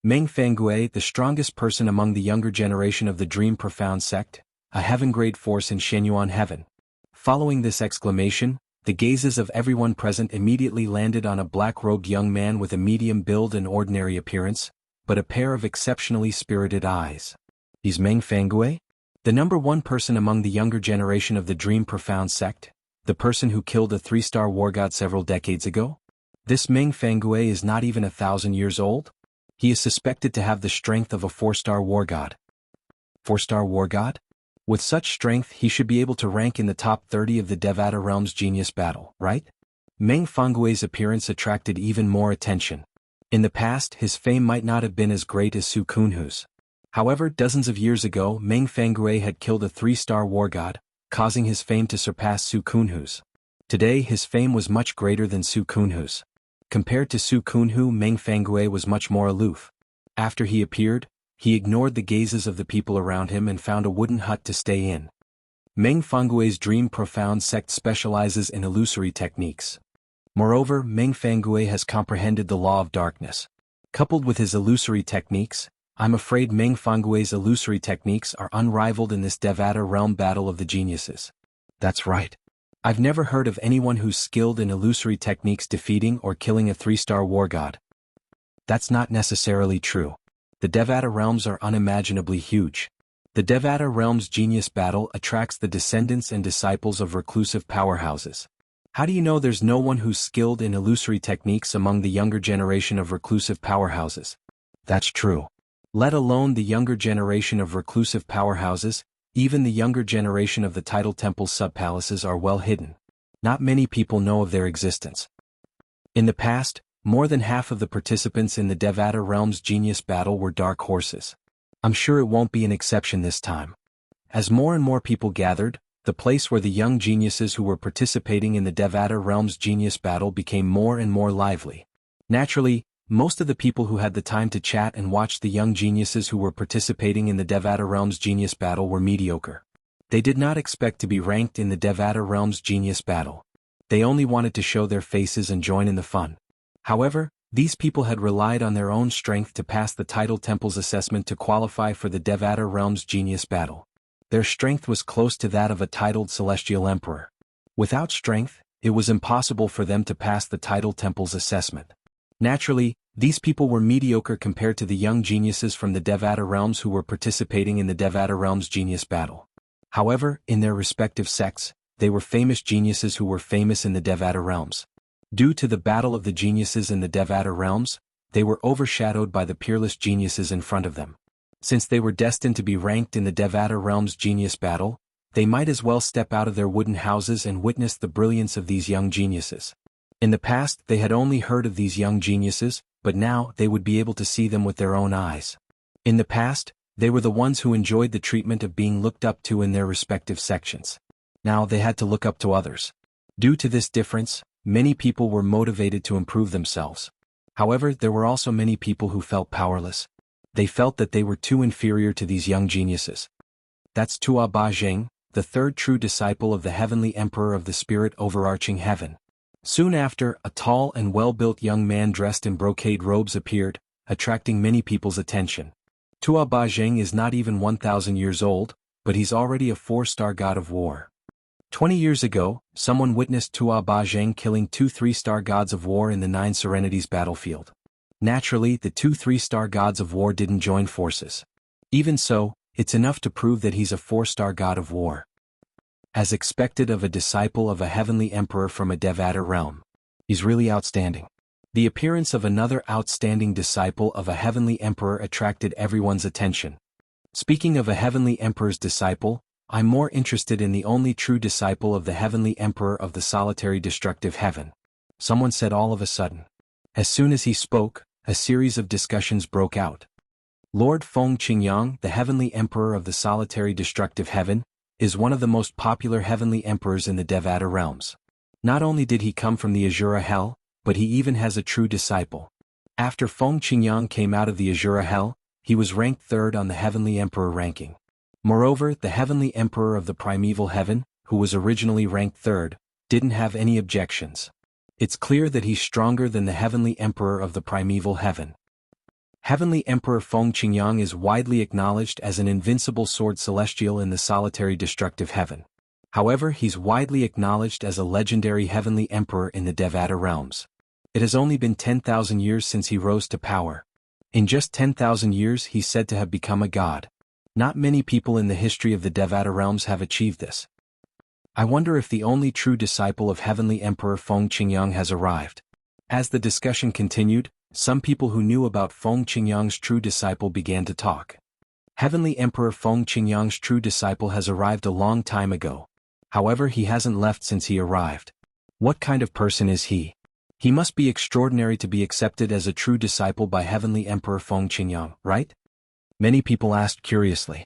Meng Fangue, the strongest person among the younger generation of the Dream Profound sect, a heaven-grade force in Shenyuan heaven. Following this exclamation, the gazes of everyone present immediately landed on a black-robed young man with a medium build and ordinary appearance, but a pair of exceptionally spirited eyes. He's Meng Fangue? The number one person among the younger generation of the Dream Profound sect, the person who killed a 3-star war god several decades ago? This Meng Fangue is not even 1,000 years old? He is suspected to have the strength of a 4-star war god. 4-star war god? With such strength he should be able to rank in the top 30 of the Devata Realm's Genius Battle, right? Meng Fangue's appearance attracted even more attention. In the past, his fame might not have been as great as Su Kunhu's. However, dozens of years ago, Meng Fangue had killed a 3-star war god, causing his fame to surpass Su Kunhu's. Today, his fame was much greater than Su Kunhu's. Compared to Su Kunhu, Meng Fangue was much more aloof. After he appeared, he ignored the gazes of the people around him and found a wooden hut to stay in. Meng Fangue's Dream Profound sect specializes in illusory techniques. Moreover, Meng Fangue has comprehended the law of darkness. Coupled with his illusory techniques, I'm afraid Meng Fangue's illusory techniques are unrivaled in this Devata Realm Battle of the Geniuses. That's right. I've never heard of anyone who's skilled in illusory techniques defeating or killing a 3-star war god. That's not necessarily true. The Devata realms are unimaginably huge. The Devata Realm's Genius Battle attracts the descendants and disciples of reclusive powerhouses. How do you know there's no one who's skilled in illusory techniques among the younger generation of reclusive powerhouses? That's true. Let alone the younger generation of reclusive powerhouses, even the younger generation of the tidal temple's sub-palaces are well hidden. Not many people know of their existence. In the past, more than half of the participants in the Devata Realm's genius battle were dark horses. I'm sure it won't be an exception this time. As more and more people gathered, the place where the young geniuses who were participating in the Devata Realm's genius battle became more and more lively. Naturally, most of the people who had the time to chat and watch the young geniuses who were participating in the Devata Realm's genius battle were mediocre. They did not expect to be ranked in the Devata Realm's genius battle. They only wanted to show their faces and join in the fun. However, these people had relied on their own strength to pass the Tidal Temple's assessment to qualify for the Devata Realm's genius battle. Their strength was close to that of a titled celestial emperor. Without strength, it was impossible for them to pass the Tidal Temple's assessment. Naturally, these people were mediocre compared to the young geniuses from the Devata realms who were participating in the Devata realm's genius battle. However, in their respective sects, they were famous geniuses who were famous in the Devata realms. Due to the battle of the geniuses in the Devata realms, they were overshadowed by the peerless geniuses in front of them. Since they were destined to be ranked in the Devata realm's genius battle, they might as well step out of their wooden houses and witness the brilliance of these young geniuses. In the past, they had only heard of these young geniuses, but now they would be able to see them with their own eyes. In the past, they were the ones who enjoyed the treatment of being looked up to in their respective sections. Now they had to look up to others. Due to this difference, many people were motivated to improve themselves. However, there were also many people who felt powerless. They felt that they were too inferior to these young geniuses. That's Tua Ba Zheng, the third true disciple of the heavenly emperor of the spirit overarching heaven. Soon after, a tall and well-built young man dressed in brocade robes appeared, attracting many people's attention. Tua Ba Zheng is not even 1,000 years old, but he's already a 4-star god of war. 20 years ago, someone witnessed Tua Ba Zheng killing 2 3-star gods of war in the 9 Serenities battlefield. Naturally, the 2 3-star gods of war didn't join forces. Even so, it's enough to prove that he's a 4-star god of war. As expected of a disciple of a heavenly emperor from a Devata realm. He's really outstanding. The appearance of another outstanding disciple of a heavenly emperor attracted everyone's attention. Speaking of a heavenly emperor's disciple, I'm more interested in the only true disciple of the heavenly emperor of the solitary destructive heaven. Someone said all of a sudden. As soon as he spoke, a series of discussions broke out. Lord Feng Qingyang, the heavenly emperor of the solitary destructive heaven, is one of the most popular heavenly emperors in the Devata realms. Not only did he come from the Azura Hell, but he even has a true disciple. After Feng Qingyang came out of the Azura Hell, he was ranked 3rd on the heavenly emperor ranking. Moreover, the heavenly emperor of the primeval heaven, who was originally ranked 3rd, didn't have any objections. It's clear that he's stronger than the heavenly emperor of the primeval heaven. Heavenly Emperor Feng Qingyang is widely acknowledged as an invincible sword celestial in the solitary destructive heaven. However, he's widely acknowledged as a legendary heavenly emperor in the Devata realms. It has only been 10,000 years since he rose to power. In just 10,000 years he's said to have become a god. Not many people in the history of the Devata realms have achieved this. I wonder if the only true disciple of heavenly emperor Feng Qingyang has arrived. As the discussion continued, some people who knew about Feng Qingyang's true disciple began to talk. Heavenly Emperor Feng Qingyang's true disciple has arrived a long time ago. However, he hasn't left since he arrived. What kind of person is he? He must be extraordinary to be accepted as a true disciple by Heavenly Emperor Feng Qingyang, right? Many people asked curiously.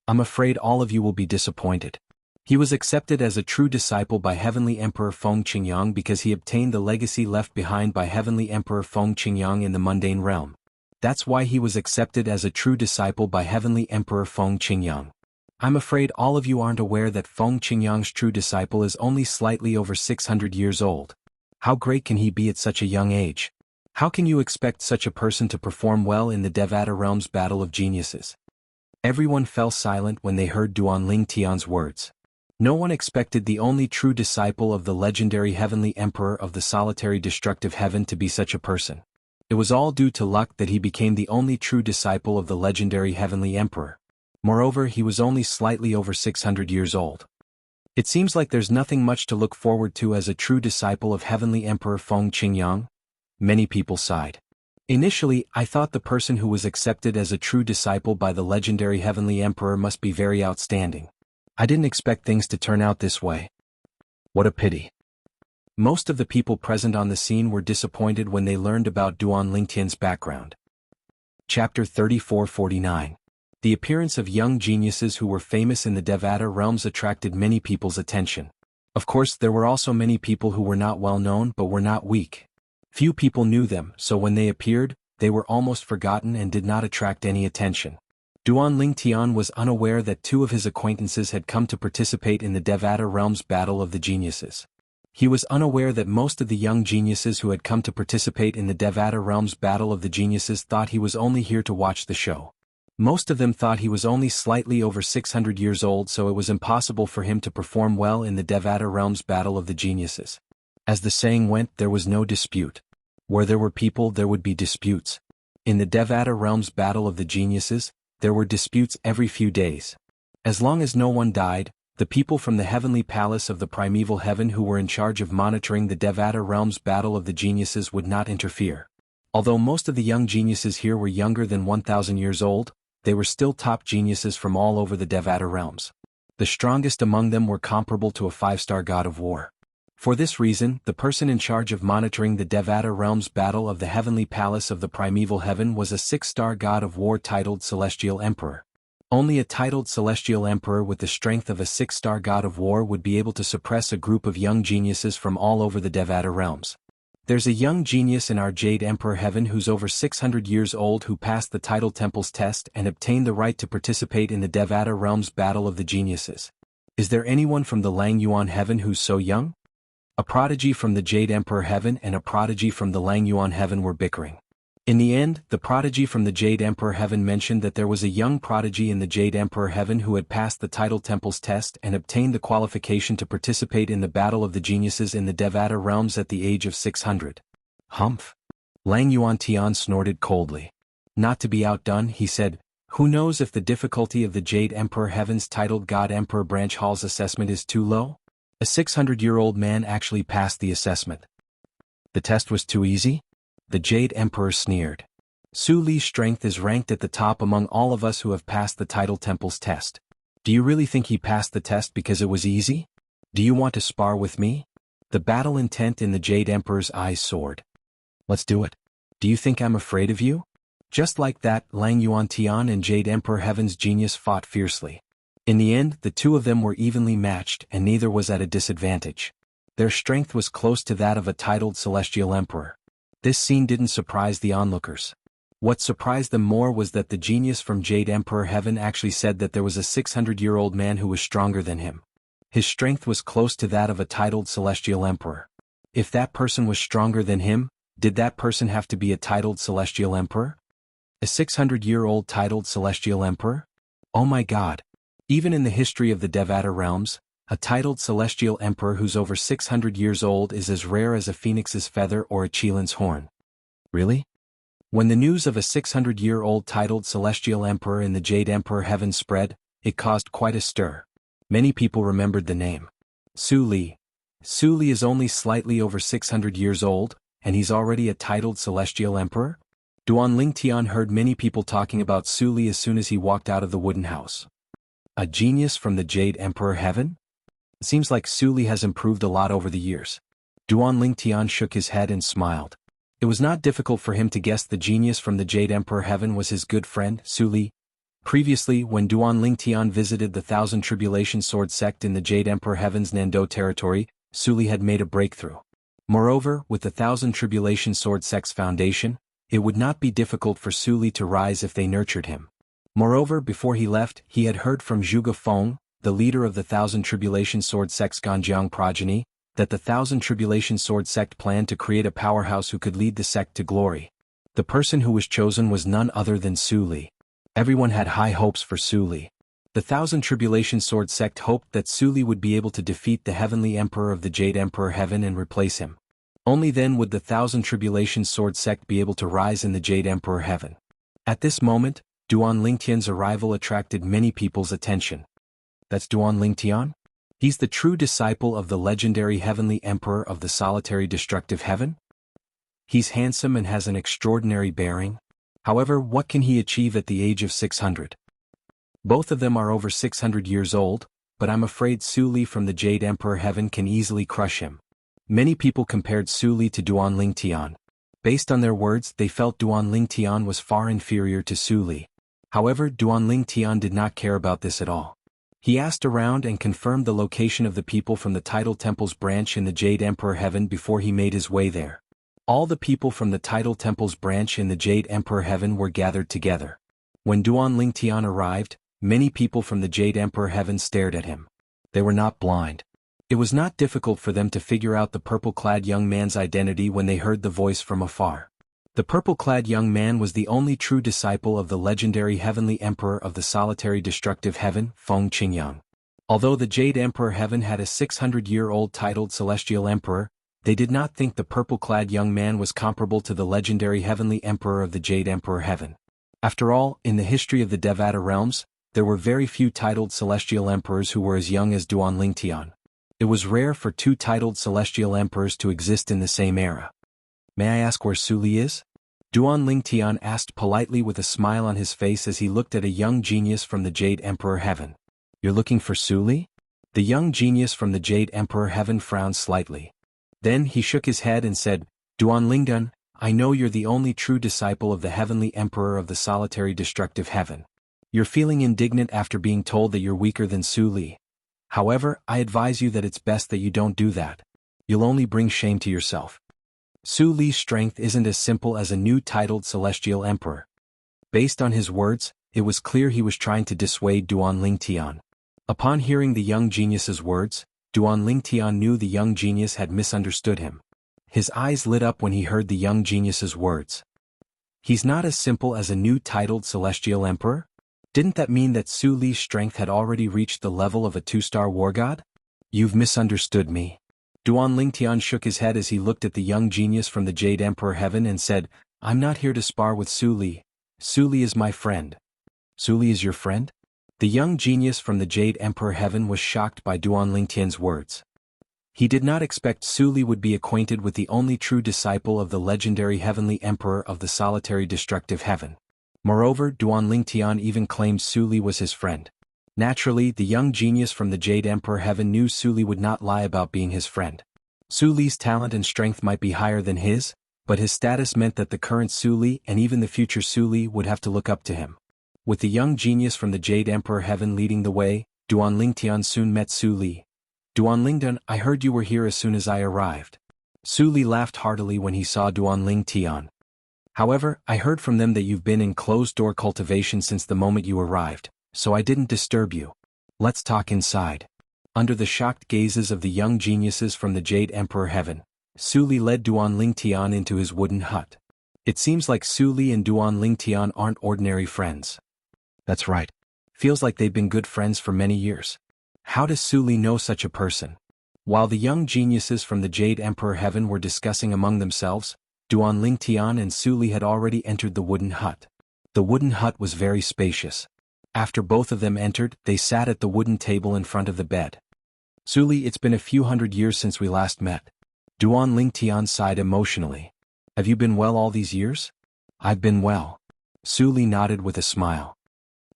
I'm afraid all of you will be disappointed. He was accepted as a true disciple by Heavenly Emperor Feng Qingyang because he obtained the legacy left behind by Heavenly Emperor Feng Qingyang in the mundane realm. That's why he was accepted as a true disciple by Heavenly Emperor Feng Qingyang. I'm afraid all of you aren't aware that Feng Qingyang's true disciple is only slightly over 600 years old. How great can he be at such a young age? How can you expect such a person to perform well in the Devata realm's battle of geniuses? Everyone fell silent when they heard Duanling Tian's words. No one expected the only true disciple of the legendary heavenly emperor of the solitary destructive heaven to be such a person. It was all due to luck that he became the only true disciple of the legendary heavenly emperor. Moreover, he was only slightly over 600 years old. It seems like there's nothing much to look forward to as a true disciple of heavenly emperor Feng Qingyang. Many people sighed. Initially, I thought the person who was accepted as a true disciple by the legendary Heavenly Emperor must be very outstanding. I didn't expect things to turn out this way. What a pity. Most of the people present on the scene were disappointed when they learned about Duan Lingtian's background. Chapter 34-49. The appearance of young geniuses who were famous in the Devata realms attracted many people's attention. Of course, there were also many people who were not well known but were not weak. Few people knew them, so when they appeared, they were almost forgotten and did not attract any attention. Duan Lingtian was unaware that two of his acquaintances had come to participate in the Devata realm's battle of the geniuses. He was unaware that most of the young geniuses who had come to participate in the Devata realm's battle of the geniuses thought he was only here to watch the show. Most of them thought he was only slightly over 600 years old, so it was impossible for him to perform well in the Devata realm's battle of the geniuses. As the saying went, there was no dispute. Where there were people, there would be disputes. In the Devata realm's battle of the geniuses, there were disputes every few days. As long as no one died, the people from the heavenly palace of the primeval heaven who were in charge of monitoring the Devata realm's battle of the geniuses would not interfere. Although most of the young geniuses here were younger than 1,000 years old, they were still top geniuses from all over the Devata realms. The strongest among them were comparable to a 5-star god of war. For this reason, the person in charge of monitoring the Devata realm's battle of the heavenly palace of the primeval heaven was a 6-star god of war titled Celestial Emperor. Only a titled Celestial Emperor with the strength of a 6-star god of war would be able to suppress a group of young geniuses from all over the Devata realms. There's a young genius in our Jade Emperor heaven who's over 600 years old who passed the Tidal Temple's test and obtained the right to participate in the Devata realm's battle of the geniuses. Is there anyone from the Lang Yuan heaven who's so young? A prodigy from the Jade Emperor heaven and a prodigy from the Lang Yuan heaven were bickering. In the end, the prodigy from the Jade Emperor heaven mentioned that there was a young prodigy in the Jade Emperor heaven who had passed the Tidal Temple's test and obtained the qualification to participate in the battle of the geniuses in the Devata realms at the age of 600. Humph. Lang Yuan Tian snorted coldly. Not to be outdone, he said, who knows if the difficulty of the Jade Emperor heaven's titled God Emperor Branch Hall's assessment is too low? A 600-year-old man actually passed the assessment. The test was too easy? The Jade Emperor sneered. Su Li's strength is ranked at the top among all of us who have passed the Tidal Temple's test. Do you really think he passed the test because it was easy? Do you want to spar with me? The battle intent in the Jade Emperor's eyes soared. Let's do it. Do you think I'm afraid of you? Just like that, Lang Yuan Tian and Jade Emperor Heaven's genius fought fiercely. In the end, the two of them were evenly matched and neither was at a disadvantage. Their strength was close to that of a titled Celestial Emperor. This scene didn't surprise the onlookers. What surprised them more was that the genius from Jade Emperor Heaven actually said that there was a 600-year-old man who was stronger than him. His strength was close to that of a titled Celestial Emperor. If that person was stronger than him, did that person have to be a titled Celestial Emperor? A 600-year-old titled Celestial Emperor? Oh my god. Even in the history of the Devata realms, a titled Celestial Emperor who's over 600 years old is as rare as a phoenix's feather or a Chilin's horn. Really? When the news of a 600-year-old titled Celestial Emperor in the Jade Emperor Heaven spread, it caused quite a stir. Many people remembered the name. Su Li. Su Li is only slightly over 600 years old, and he's already a titled Celestial Emperor? Duan Lingtian heard many people talking about Su Li as soon as he walked out of the wooden house. A genius from the Jade Emperor Heaven? It seems like Su Li has improved a lot over the years. Duan Lingtian shook his head and smiled. It was not difficult for him to guess the genius from the Jade Emperor Heaven was his good friend, Su Li. Previously, when Duan Lingtian visited the Thousand Tribulation Sword sect in the Jade Emperor Heaven's Nando territory, Su Li had made a breakthrough. Moreover, with the Thousand Tribulation Sword sect's foundation, it would not be difficult for Su Li to rise if they nurtured him. Moreover, before he left, he had heard from Zhuge Feng, the leader of the Thousand Tribulation Sword sect's Ganjiang progeny, that the Thousand Tribulation Sword sect planned to create a powerhouse who could lead the sect to glory. The person who was chosen was none other than Su Li. Everyone had high hopes for Su Li. The Thousand Tribulation Sword sect hoped that Su Li would be able to defeat the Heavenly Emperor of the Jade Emperor Heaven and replace him. Only then would the Thousand Tribulation Sword sect be able to rise in the Jade Emperor Heaven. At this moment, Duan Lingtian's arrival attracted many people's attention. That's Duan Lingtian? He's the true disciple of the legendary Heavenly Emperor of the solitary destructive heaven? He's handsome and has an extraordinary bearing. However, what can he achieve at the age of 600? Both of them are over 600 years old, but I'm afraid Su Li from the Jade Emperor Heaven can easily crush him. Many people compared Su Li to Duan Lingtian. Based on their words, they felt Duan Lingtian was far inferior to Su Li. However, Duan Lingtian did not care about this at all. He asked around and confirmed the location of the people from the Tidal Temple's branch in the Jade Emperor Heaven before he made his way there. All the people from the Tidal Temple's branch in the Jade Emperor Heaven were gathered together. When Duan Lingtian arrived, many people from the Jade Emperor Heaven stared at him. They were not blind. It was not difficult for them to figure out the purple-clad young man's identity when they heard the voice from afar. The purple-clad young man was the only true disciple of the legendary Heavenly Emperor of the Solitary Destructive Heaven, Feng Qingyang. Although the Jade Emperor Heaven had a 600-year-old titled Celestial Emperor, they did not think the purple-clad young man was comparable to the legendary Heavenly Emperor of the Jade Emperor Heaven. After all, in the history of the Devata realms, there were very few titled Celestial Emperors who were as young as Duan Lingtian. It was rare for two titled Celestial Emperors to exist in the same era. May I ask where Su Li is? Duan Lingtian asked politely with a smile on his face as he looked at a young genius from the Jade Emperor Heaven. You're looking for Su Li? The young genius from the Jade Emperor Heaven frowned slightly. Then he shook his head and said, Duan Lingdan, I know you're the only true disciple of the Heavenly Emperor of the Solitary Destructive Heaven. You're feeling indignant after being told that you're weaker than Su Li. However, I advise you that it's best that you don't do that. You'll only bring shame to yourself. Su Li's strength isn't as simple as a new titled Celestial Emperor. Based on his words, it was clear he was trying to dissuade Duan Lingtian. Upon hearing the young genius's words, Duan Lingtian knew the young genius had misunderstood him. His eyes lit up when he heard the young genius's words. He's not as simple as a new titled Celestial Emperor? Didn't that mean that Su Li's strength had already reached the level of a 2-star war god? You've misunderstood me. Duan Lingtian shook his head as he looked at the young genius from the Jade Emperor Heaven and said, I'm not here to spar with Su Li. Su Li is my friend. Su Li is your friend? The young genius from the Jade Emperor Heaven was shocked by Duan Lingtian's words. He did not expect Su Li would be acquainted with the only true disciple of the legendary Heavenly Emperor of the Solitary Destructive Heaven. Moreover, Duan Lingtian even claimed Su Li was his friend. Naturally, the young genius from the Jade Emperor Heaven knew Su Li would not lie about being his friend. Su Li's talent and strength might be higher than his, but his status meant that the current Su Li and even the future Su Li would have to look up to him. With the young genius from the Jade Emperor Heaven leading the way, Duan Lingtian soon met Su Li. Duan Lingdan, I heard you were here as soon as I arrived. Su Li laughed heartily when he saw Duan Lingtian. However, I heard from them that you've been in closed-door cultivation since the moment you arrived, so I didn't disturb you. Let's talk inside. Under the shocked gazes of the young geniuses from the Jade Emperor Heaven, Su Li led Duan Lingtian into his wooden hut. It seems like Su Li and Duan Lingtian aren't ordinary friends. That's right. Feels like they've been good friends for many years. How does Su Li know such a person? While the young geniuses from the Jade Emperor Heaven were discussing among themselves, Duan Lingtian and Su Li had already entered the wooden hut. The wooden hut was very spacious. After both of them entered, they sat at the wooden table in front of the bed. Su Li, it's been a few hundred years since we last met. Duan Lingtian sighed emotionally. Have you been well all these years? I've been well. Su Li nodded with a smile.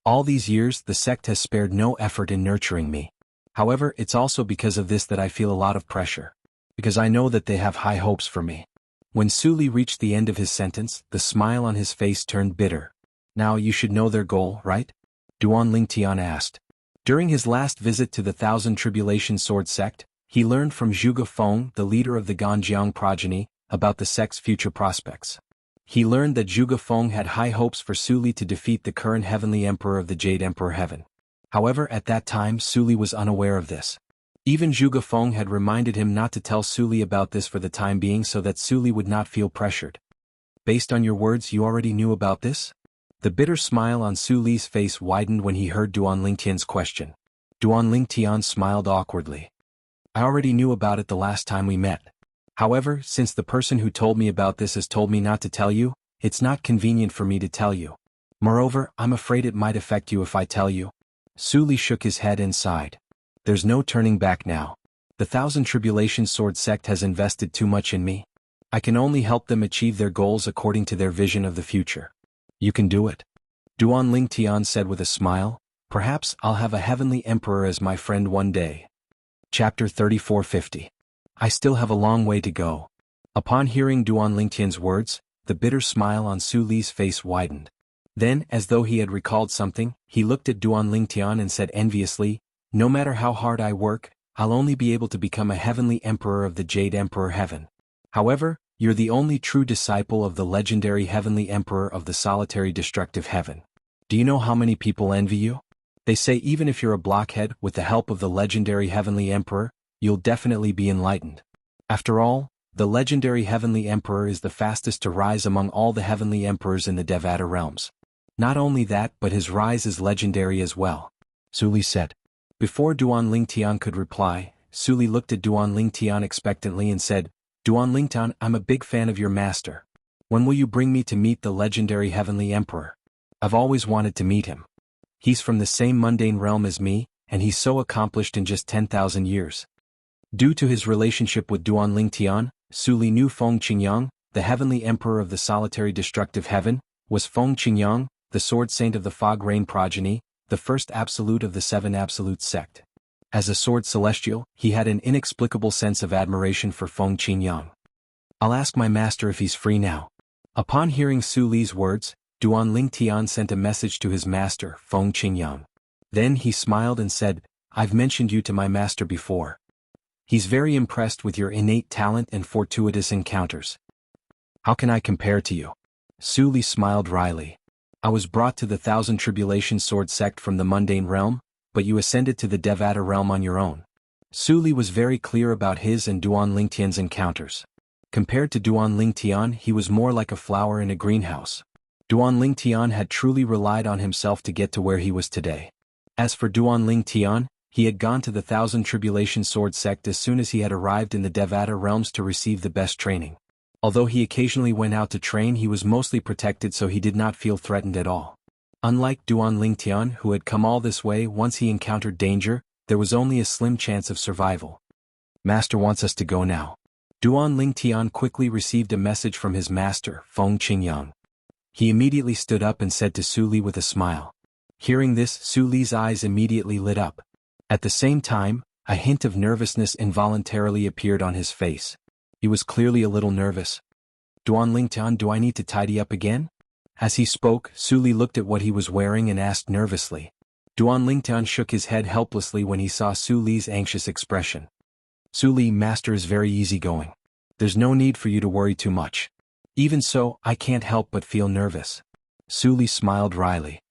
All these years, the sect has spared no effort in nurturing me. However, it's also because of this that I feel a lot of pressure. Because I know that they have high hopes for me. When Su Li reached the end of his sentence, the smile on his face turned bitter. Now you should know their goal, right? Duan Lingtian asked. During his last visit to the Thousand Tribulation Sword sect, he learned from Zhuge Feng, the leader of the Ganjiang progeny, about the sect's future prospects. He learned that Zhuge Feng had high hopes for Su Li to defeat the current Heavenly Emperor of the Jade Emperor Heaven. However, at that time Su Li was unaware of this. Even Zhuge Feng had reminded him not to tell Su Li about this for the time being so that Su Li would not feel pressured. Based on your words, you already knew about this? The bitter smile on Su Li's face widened when he heard Duan Lingtian's question. Duan Lingtian smiled awkwardly. I already knew about it the last time we met. However, since the person who told me about this has told me not to tell you, it's not convenient for me to tell you. Moreover, I'm afraid it might affect you if I tell you. Su Li shook his head and sighed. There's no turning back now. The Thousand Tribulation Sword sect has invested too much in me. I can only help them achieve their goals according to their vision of the future. You can do it. Duan Ling Tian said with a smile, perhaps I'll have a heavenly emperor as my friend one day. Chapter 3450. I still have a long way to go. Upon hearing Duan Lingtian's words, the bitter smile on Su Li's face widened. Then, as though he had recalled something, he looked at Duan Lingtian and said enviously, no matter how hard I work, I'll only be able to become a heavenly emperor of the Jade Emperor Heaven. However, you're the only true disciple of the legendary heavenly emperor of the solitary destructive heaven. Do you know how many people envy you? They say even if you're a blockhead, with the help of the legendary heavenly emperor, you'll definitely be enlightened. After all, the legendary heavenly emperor is the fastest to rise among all the heavenly emperors in the Devata realms. Not only that, but his rise is legendary as well. Su Li said. Before Duan Lingtian could reply, Su Li looked at Duan Lingtian expectantly and said, Duan Lingtian, I'm a big fan of your master. When will you bring me to meet the legendary heavenly emperor? I've always wanted to meet him. He's from the same mundane realm as me, and he's so accomplished in just 10,000 years. Due to his relationship with Duan Lingtian, Su Li knew Feng Qingyang, the heavenly emperor of the solitary destructive heaven, was Feng Qingyang, the sword saint of the Fog Rain progeny, the first absolute of the Seven Absolute sect. As a sword celestial, he had an inexplicable sense of admiration for Feng Qingyang. I'll ask my master if he's free now. Upon hearing Su Li's words, Duan Lingtian sent a message to his master, Feng Qingyang. Then he smiled and said, I've mentioned you to my master before. He's very impressed with your innate talent and fortuitous encounters. How can I compare to you? Su Li smiled wryly. I was brought to the Thousand Tribulation Sword sect from the mundane realm, but you ascended to the Devata realm on your own. Su Li was very clear about his and Duan Lingtian's encounters. Compared to Duan Lingtian, he was more like a flower in a greenhouse. Duan Lingtian had truly relied on himself to get to where he was today. As for Duan Lingtian, he had gone to the Thousand Tribulation Sword sect as soon as he had arrived in the Devata realms to receive the best training. Although he occasionally went out to train, he was mostly protected, so he did not feel threatened at all. Unlike Duan Lingtian, who had come all this way, once he encountered danger, there was only a slim chance of survival. Master wants us to go now. Duan Lingtian quickly received a message from his master, Feng Qingyang. He immediately stood up and said to Su Li with a smile. Hearing this, Su Li's eyes immediately lit up. At the same time, a hint of nervousness involuntarily appeared on his face. He was clearly a little nervous. Duan Lingtian, do I need to tidy up again? As he spoke, Su Li looked at what he was wearing and asked nervously. Duan Lingtian shook his head helplessly when he saw Su Li's anxious expression. Su Li, master is very easygoing. There's no need for you to worry too much. Even so, I can't help but feel nervous. Su Li smiled wryly.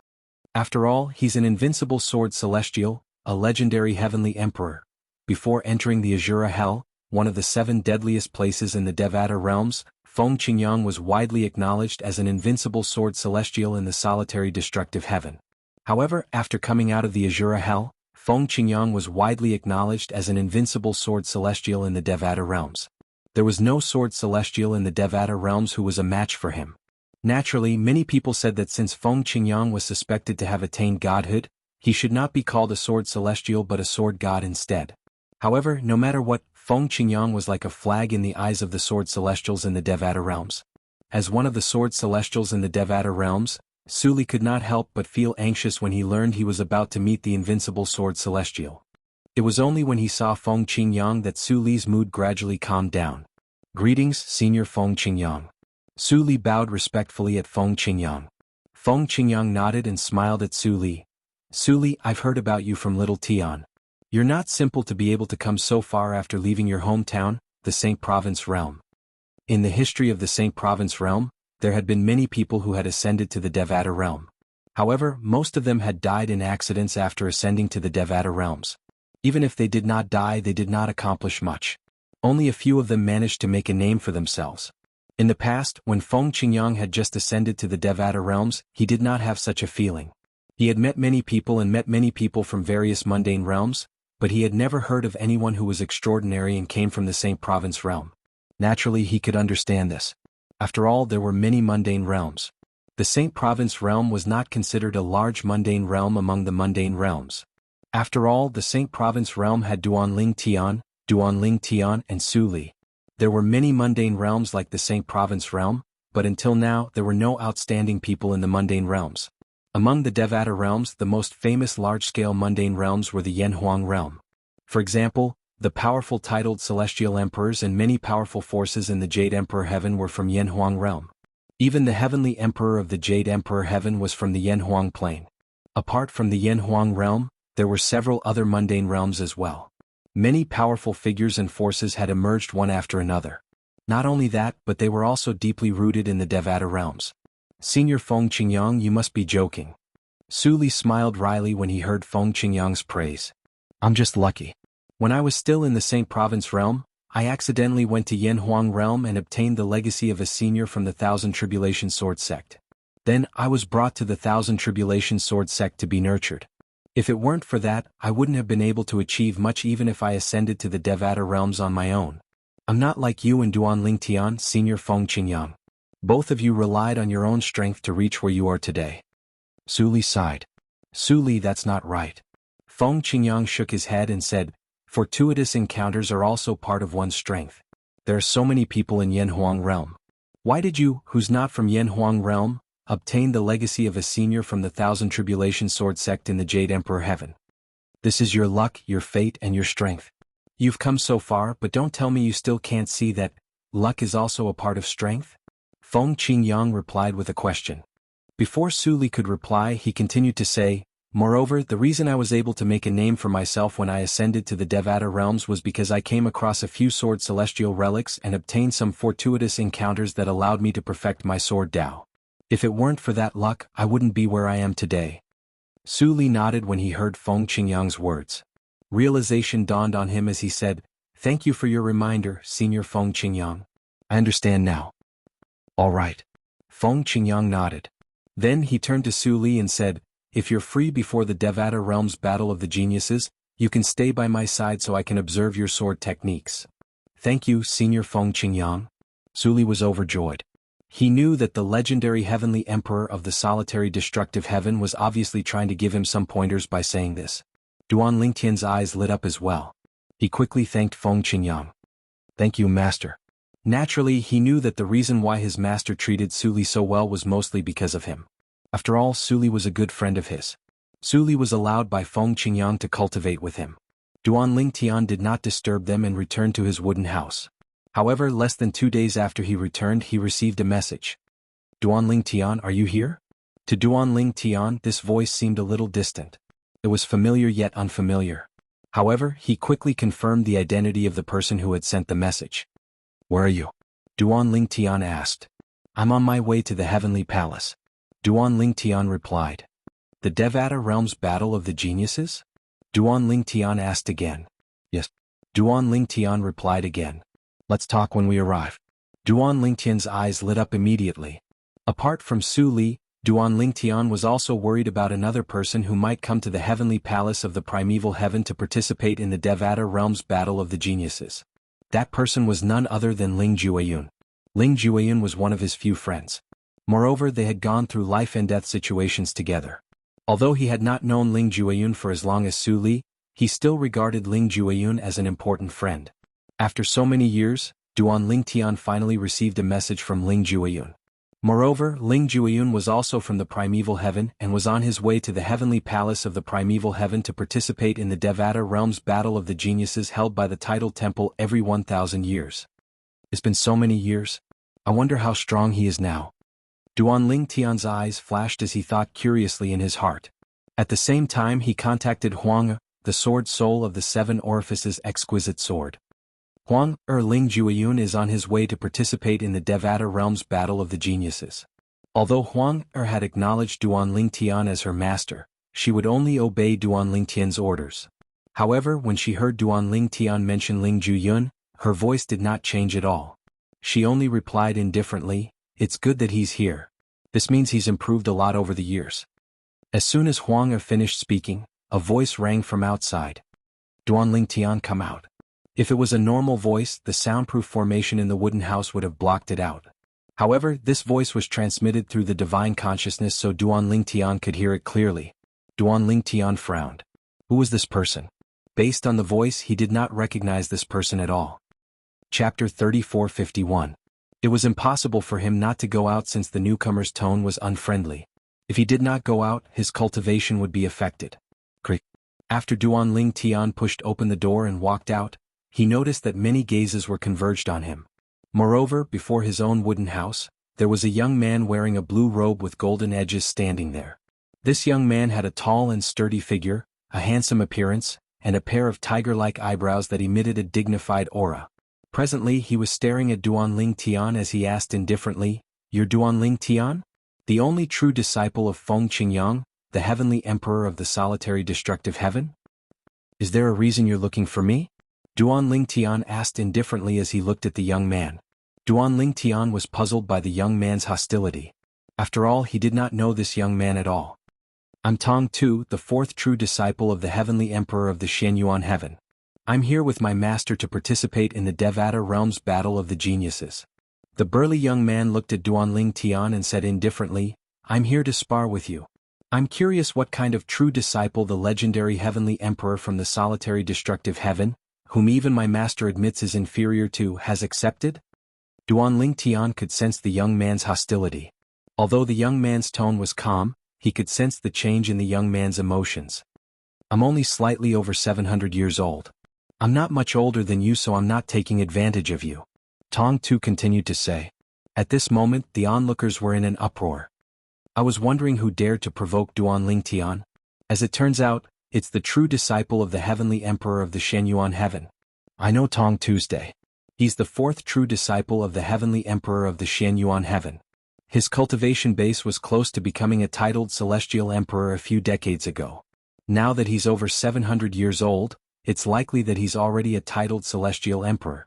After all, he's an invincible sword celestial, a legendary heavenly emperor. Before entering the Azura Hell, one of the 7 deadliest places in the Devata realms, Feng Qingyang was widely acknowledged as an invincible sword celestial in the solitary destructive heaven. However, after coming out of the Azura Hell, Feng Qingyang was widely acknowledged as an invincible sword celestial in the Devata realms. There was no sword celestial in the Devata realms who was a match for him. Naturally, many people said that since Feng Qingyang was suspected to have attained godhood, he should not be called a sword celestial but a sword god instead. However, no matter what, Feng Qingyang was like a flag in the eyes of the sword celestials in the Devata realms. As one of the sword celestials in the Devata realms, Su Li could not help but feel anxious when he learned he was about to meet the invincible sword celestial. It was only when he saw Feng Qingyang that Su Li's mood gradually calmed down. Greetings, Senior Feng Qingyang. Su Li bowed respectfully at Feng Qingyang. Feng Qingyang nodded and smiled at Su Li. Su Li, I've heard about you from Little Tian. You're not simple to be able to come so far after leaving your hometown, the Saint Province realm. In the history of the Saint Province realm, there had been many people who had ascended to the Devata realm. However, most of them had died in accidents after ascending to the Devata realms. Even if they did not die, they did not accomplish much. Only a few of them managed to make a name for themselves. In the past, when Feng Qingyang had just ascended to the Devata realms, he did not have such a feeling. He had met many people from various mundane realms, but he had never heard of anyone who was extraordinary and came from the Saint Province realm. Naturally, he could understand this. After all, there were many mundane realms. The Saint Province realm was not considered a large mundane realm among the mundane realms. After all, the Saint Province realm had Duan Ling Tian, and Su Li. There were many mundane realms like the Saint Province realm, but until now there were no outstanding people in the mundane realms. Among the Devata realms, the most famous large-scale mundane realms were the Yanhuang realm. For example, the powerful titled celestial emperors and many powerful forces in the Jade Emperor Heaven were from Yanhuang realm. Even the heavenly emperor of the Jade Emperor Heaven was from the Yanhuang plane. Apart from the Yanhuang realm, there were several other mundane realms as well. Many powerful figures and forces had emerged one after another. Not only that, but they were also deeply rooted in the Devata realms. Senior Feng Qingyang, you must be joking. Su Li smiled wryly when he heard Feng Qingyang's praise. I'm just lucky. When I was still in the Saint Province realm, I accidentally went to Yanhuang realm and obtained the legacy of a senior from the Thousand Tribulation Sword sect. Then I was brought to the Thousand Tribulation Sword sect to be nurtured. If it weren't for that, I wouldn't have been able to achieve much even if I ascended to the Devata realms on my own. I'm not like you and Duan Lingtian, Senior Feng Qingyang. Both of you relied on your own strength to reach where you are today. Su Li sighed. Su Li, that's not right. Feng Qingyang shook his head and said, fortuitous encounters are also part of one's strength. There are so many people in Yanhuang realm. Why did you, who's not from Yanhuang realm, obtain the legacy of a senior from the Thousand Tribulation Sword sect in the Jade Emperor Heaven? This is your luck, your fate, and your strength. You've come so far, but don't tell me you still can't see that luck is also a part of strength? Feng Qingyang replied with a question. Before Su Li could reply, he continued to say, moreover, the reason I was able to make a name for myself when I ascended to the Devata realms was because I came across a few sword celestial relics and obtained some fortuitous encounters that allowed me to perfect my sword Dao. If it weren't for that luck, I wouldn't be where I am today. Su Li nodded when he heard Feng Qingyang's words. Realization dawned on him as he said, thank you for your reminder, Senior Feng Qingyang. I understand now. All right. Feng Qingyang nodded. Then he turned to Su Li and said, if you're free before the Devata realm's battle of the geniuses, you can stay by my side so I can observe your sword techniques. Thank you, Senior Feng Qingyang. Su Li was overjoyed. He knew that the legendary heavenly emperor of the solitary destructive heaven was obviously trying to give him some pointers by saying this. Duan Lingtian's eyes lit up as well. He quickly thanked Feng Qingyang. Thank you, Master. Naturally, he knew that the reason why his master treated Su Li so well was mostly because of him. After all, Su Li was a good friend of his. Su Li was allowed by Feng Qingyang to cultivate with him. Duan Lingtian did not disturb them and returned to his wooden house. However, less than 2 days after he returned, he received a message. Duan Lingtian, are you here? To Duan Lingtian, this voice seemed a little distant. It was familiar yet unfamiliar. However, he quickly confirmed the identity of the person who had sent the message. Where are you? Duan Lingtian asked. I'm on my way to the heavenly palace. Duan Lingtian replied. The Devata realm's battle of the geniuses? Duan Lingtian asked again. Yes. Duan Lingtian replied again. Let's talk when we arrive. Duan Lingtian's eyes lit up immediately. Apart from Su Li, Duan Lingtian was also worried about another person who might come to the heavenly palace of the primeval heaven to participate in the Devata realm's battle of the geniuses. That person was none other than Ling Jueyun. Ling Jueyun was one of his few friends. Moreover, they had gone through life and death situations together. Although he had not known Ling Jueyun for as long as Su Li, he still regarded Ling Jueyun as an important friend. After so many years, Duan Lingtian finally received a message from Ling Jueyun. Moreover, Ling Jueyun was also from the primeval heaven and was on his way to the heavenly palace of the primeval heaven to participate in the Devata realm's battle of the geniuses held by the tidal temple every 1,000 years. It's been so many years. I wonder how strong he is now. Duan Lingtian's eyes flashed as he thought curiously in his heart. At the same time, he contacted Huang, the sword soul of the seven orifices exquisite sword. Huang Ling Jueyun is on his way to participate in the Devata realm's battle of the geniuses. Although Huang had acknowledged Duan Lingtian as her master, she would only obey Duan Lingtian's orders. However, when she heard Duan Lingtian mention Ling Jueyun, her voice did not change at all. She only replied indifferently, it's good that he's here. This means he's improved a lot over the years. As soon as Huang finished speaking, a voice rang from outside. Duan Lingtian, come out. If it was a normal voice, the soundproof formation in the wooden house would have blocked it out. However, this voice was transmitted through the divine consciousness so Duan Lingtian could hear it clearly. Duan Lingtian frowned. Who was this person? Based on the voice, he did not recognize this person at all. Chapter 3451. It was impossible for him not to go out since the newcomer's tone was unfriendly. If he did not go out, his cultivation would be affected. Crick. After Duan Ling Tian pushed open the door and walked out, he noticed that many gazes were converged on him. Moreover, before his own wooden house, there was a young man wearing a blue robe with golden edges standing there. This young man had a tall and sturdy figure, a handsome appearance, and a pair of tiger-like eyebrows that emitted a dignified aura. Presently he was staring at Duan Ling Tian as he asked indifferently, "You're Duan Ling Tian? The only true disciple of Feng Qingyang, the heavenly emperor of the solitary destructive heaven? Is there a reason you're looking for me?" Duan Ling Tian asked indifferently as he looked at the young man. Duan Ling Tian was puzzled by the young man's hostility. After all, he did not know this young man at all. "I'm Tong Tu, the fourth true disciple of the heavenly emperor of the Shenyuan heaven. I'm here with my master to participate in the Devata realm's battle of the geniuses." The burly young man looked at Duan Ling Tian and said indifferently, "I'm here to spar with you. I'm curious what kind of true disciple the legendary heavenly emperor from the solitary destructive heaven, whom even my master admits is inferior to, has accepted?" Duan Ling Tian could sense the young man's hostility. Although the young man's tone was calm, he could sense the change in the young man's emotions. "I'm only slightly over 700 years old. I'm not much older than you, so I'm not taking advantage of you," Tong Tu continued to say. At this moment the onlookers were in an uproar. "I was wondering who dared to provoke Duan Ling Tian. As it turns out, it's the true disciple of the heavenly emperor of the Shenyuan heaven. I know Tong Tuesday. He's the fourth true disciple of the heavenly emperor of the Shenyuan heaven. His cultivation base was close to becoming a titled celestial emperor a few decades ago. Now that he's over 700 years old, it's likely that he's already a titled celestial emperor.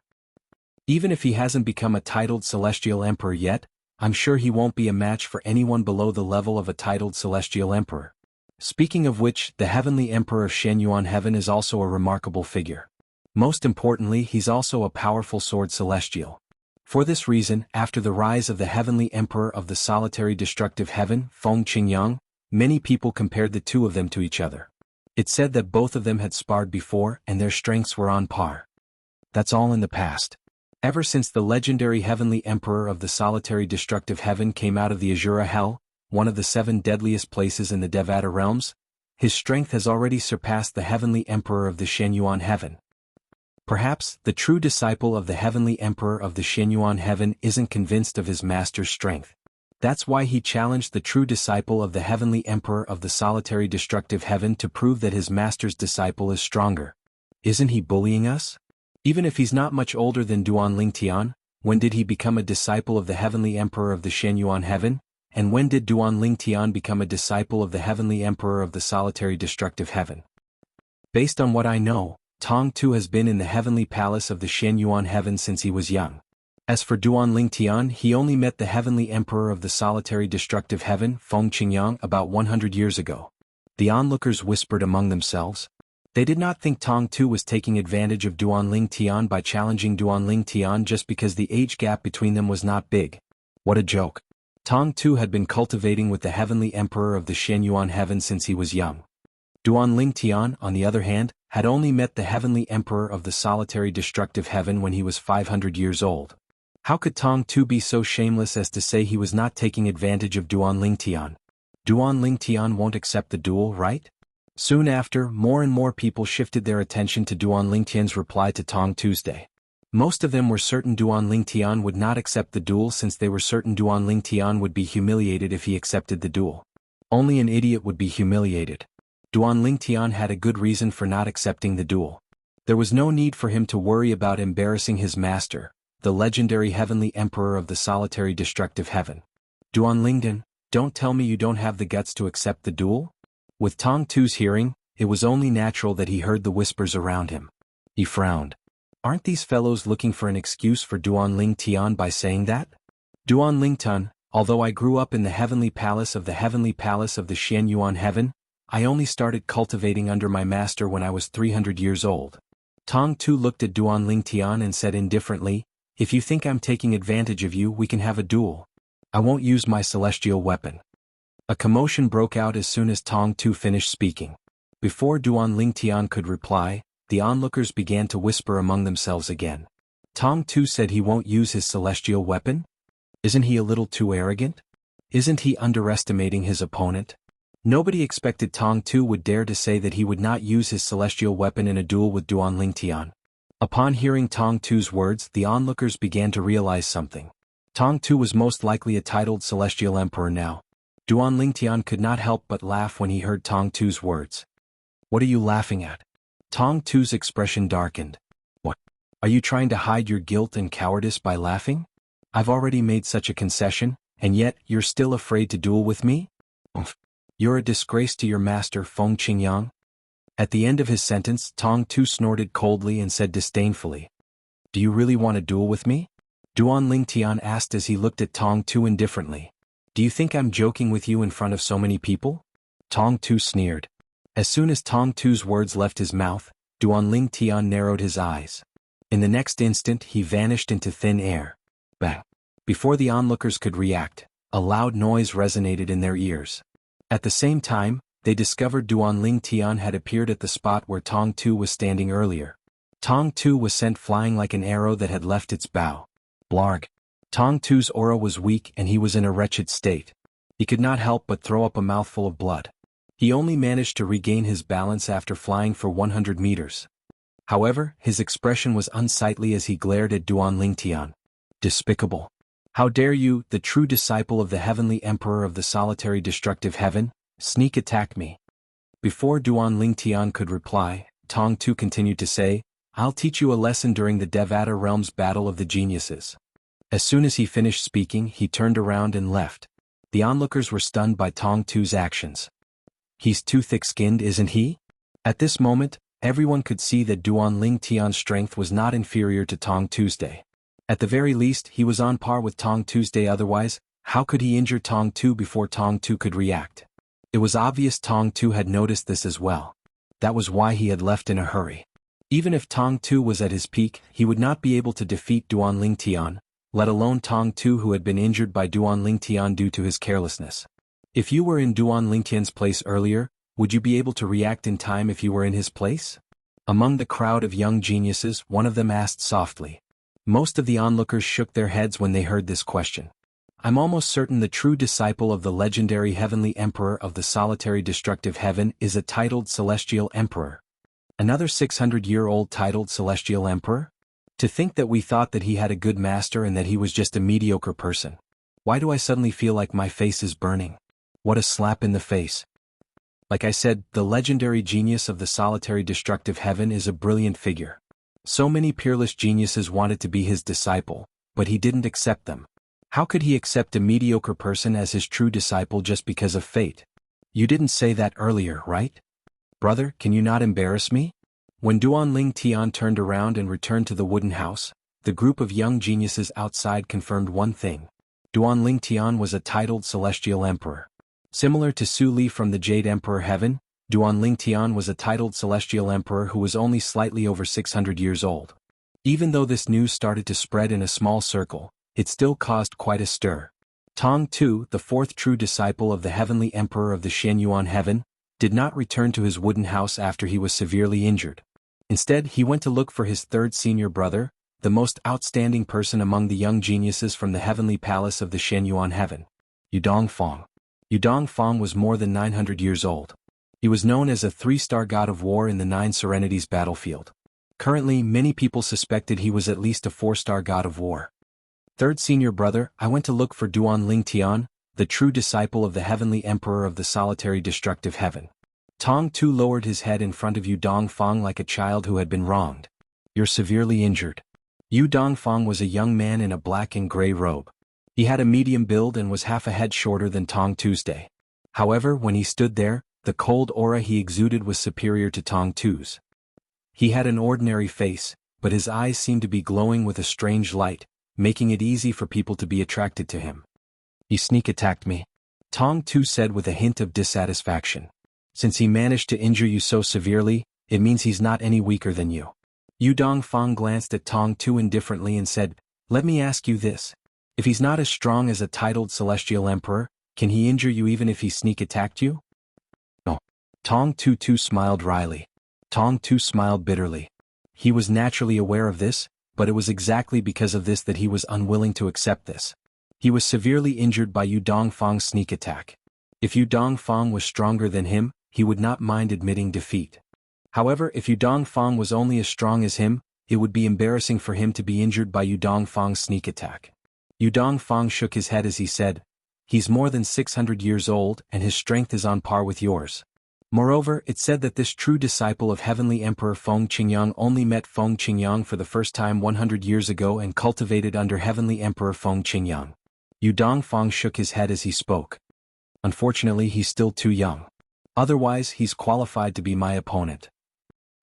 Even if he hasn't become a titled celestial emperor yet, I'm sure he won't be a match for anyone below the level of a titled celestial emperor. Speaking of which, the heavenly emperor of Shenyuan heaven is also a remarkable figure. Most importantly, he's also a powerful sword celestial. For this reason, after the rise of the heavenly emperor of the solitary destructive heaven, Feng Qingyang, many people compared the two of them to each other. It said that both of them had sparred before and their strengths were on par. That's all in the past. Ever since the legendary heavenly emperor of the solitary destructive heaven came out of the Azura Hell, one of the 7 deadliest places in the Devata realms, his strength has already surpassed the heavenly emperor of the Shenyuan heaven. Perhaps the true disciple of the heavenly emperor of the Shenyuan heaven isn't convinced of his master's strength. That's why he challenged the true disciple of the heavenly emperor of the solitary destructive heaven to prove that his master's disciple is stronger. Isn't he bullying us? Even if he's not much older than Duan Ling Tian, when did he become a disciple of the heavenly emperor of the Shenyuan heaven? And when did Duan Ling Tian become a disciple of the heavenly emperor of the solitary destructive heaven? Based on what I know, Tong Tu has been in the heavenly palace of the Shenyuan heaven since he was young. As for Duan Ling Tian, he only met the heavenly emperor of the solitary destructive heaven, Feng Qingyang, about 100 years ago. The onlookers whispered among themselves. They did not think Tong Tu was taking advantage of Duan Ling Tian by challenging Duan Ling Tian just because the age gap between them was not big. What a joke. Tong Tu had been cultivating with the heavenly emperor of the Shenyuan heaven since he was young. Duan Ling Tian, on the other hand, had only met the heavenly emperor of the solitary destructive heaven when he was 500 years old. How could Tong Tu be so shameless as to say he was not taking advantage of Duan Ling Tian? Duan Ling Tian won't accept the duel, right? Soon after, more and more people shifted their attention to Duan Ling Tian's reply to Tong Tuesday. Most of them were certain Duan Ling Tian would not accept the duel since they were certain Duan Ling Tian would be humiliated if he accepted the duel. Only an idiot would be humiliated. Duan Ling Tian had a good reason for not accepting the duel. There was no need for him to worry about embarrassing his master, the legendary heavenly emperor of the solitary destructive heaven. Duan Lingdan, don't tell me you don't have the guts to accept the duel? With Tong Tu's hearing, it was only natural that he heard the whispers around him. He frowned. Aren't these fellows looking for an excuse for Duan Ling Tian by saying that? Duan Lingtan, although I grew up in the heavenly palace of the Shenyuan heaven, I only started cultivating under my master when I was 300 years old. Tong Tu looked at Duan Ling Tian and said indifferently, "If you think I'm taking advantage of you, we can have a duel. I won't use my celestial weapon." A commotion broke out as soon as Tong Tu finished speaking. Before Duan Ling Tian could reply, the onlookers began to whisper among themselves again. Tong Tu said he won't use his celestial weapon? Isn't he a little too arrogant? Isn't he underestimating his opponent? Nobody expected Tong Tu would dare to say that he would not use his celestial weapon in a duel with Duan Lingtian. Upon hearing Tong Tu's words, the onlookers began to realize something. Tong Tu was most likely a titled celestial emperor now. Duan Lingtian could not help but laugh when he heard Tong Tu's words. What are you laughing at? Tong Tu's expression darkened. What? Are you trying to hide your guilt and cowardice by laughing? I've already made such a concession, and yet you're still afraid to duel with me? You're a disgrace to your master Feng Qingyang. At the end of his sentence, Tong Tu snorted coldly and said disdainfully. Do you really want to duel with me? Duan Lingtian asked as he looked at Tong Tu indifferently. Do you think I'm joking with you in front of so many people? Tong Tu sneered. As soon as Tong Tu's words left his mouth, Duan Lingtian narrowed his eyes. In the next instant he vanished into thin air. Bang! Before the onlookers could react, a loud noise resonated in their ears. At the same time, they discovered Duan Lingtian had appeared at the spot where Tong Tu was standing earlier. Tong Tu was sent flying like an arrow that had left its bow. Blarg! Tong Tu's aura was weak and he was in a wretched state. He could not help but throw up a mouthful of blood. He only managed to regain his balance after flying for 100 meters. However, his expression was unsightly as he glared at Duan Lingtian. Despicable! How dare you, the true disciple of the heavenly emperor of the solitary destructive heaven, sneak attack me? Before Duan Lingtian could reply, Tong Tu continued to say, I'll teach you a lesson during the Devata realm's battle of the geniuses. As soon as he finished speaking, he turned around and left. The onlookers were stunned by Tong Tu's actions. He's too thick-skinned, isn't he? At this moment, everyone could see that Duan Lingtian's strength was not inferior to Tong Tuesday. At the very least, he was on par with Tong Tuesday, otherwise, how could he injure Tong Tu before Tong Tu could react? It was obvious Tong Tu had noticed this as well. That was why he had left in a hurry. Even if Tong Tu was at his peak, he would not be able to defeat Duan Lingtian, let alone Tong Tu who had been injured by Duan Lingtian due to his carelessness. If you were in Duan Lingtian's place earlier, would you be able to react in time if you were in his place? Among the crowd of young geniuses, one of them asked softly. Most of the onlookers shook their heads when they heard this question. I'm almost certain the true disciple of the legendary heavenly emperor of the solitary destructive heaven is a titled celestial emperor. Another 600-year-old titled celestial emperor? To think that we thought that he had a good master and that he was just a mediocre person. Why do I suddenly feel like my face is burning? What a slap in the face. Like I said, the legendary genius of the solitary destructive heaven is a brilliant figure. So many peerless geniuses wanted to be his disciple, but he didn't accept them. How could he accept a mediocre person as his true disciple just because of fate? You didn't say that earlier, right? Brother, can you not embarrass me? When Duan Lingtian turned around and returned to the wooden house, the group of young geniuses outside confirmed one thing. Duan Lingtian was a titled celestial emperor. Similar to Su Li from the Jade Emperor Heaven, Duan Lingtian was a titled celestial emperor who was only slightly over 600 years old. Even though this news started to spread in a small circle, it still caused quite a stir. Tong Tu, the fourth true disciple of the heavenly emperor of the Shenyuan heaven, did not return to his wooden house after he was severely injured. Instead, he went to look for his third senior brother, the most outstanding person among the young geniuses from the heavenly palace of the Shenyuan heaven. Yudong Fong. Yudong Fong was more than 900 years old. He was known as a 3-star god of war in the Nine Serenities battlefield. Currently, many people suspected he was at least a 4-star god of war. Third senior brother, I went to look for Duan Lingtian, the true disciple of the heavenly emperor of the solitary destructive heaven. Tong Tu lowered his head in front of Yudong Fong like a child who had been wronged. You're severely injured. Yudong Fong was a young man in a black and gray robe. He had a medium build and was half a head shorter than Tong Tuesday. However, when he stood there, the cold aura he exuded was superior to Tong Tu's. He had an ordinary face, but his eyes seemed to be glowing with a strange light, making it easy for people to be attracted to him. He sneak attacked me, Tong Tu said with a hint of dissatisfaction. Since he managed to injure you so severely, it means he's not any weaker than you. Yudong Fong glanced at Tong Tu indifferently and said, Let me ask you this. If he's not as strong as a titled celestial emperor, can he injure you even if he sneak attacked you? No. Tong Tu smiled wryly. Tong Tu smiled bitterly. He was naturally aware of this, but it was exactly because of this that he was unwilling to accept this. He was severely injured by Yu Dongfang's sneak attack. If Yu Dongfang was stronger than him, he would not mind admitting defeat. However, if Yu Dongfang was only as strong as him, it would be embarrassing for him to be injured by Yu Dongfang's sneak attack. Yu Dongfang shook his head as he said, "He's more than 600 years old and his strength is on par with yours." Moreover, it said that this true disciple of Heavenly Emperor Feng Qingyang only met Feng Qingyang for the first time 100 years ago and cultivated under Heavenly Emperor Feng Qingyang. Yu Dongfang shook his head as he spoke. "Unfortunately, he's still too young. Otherwise, he's qualified to be my opponent."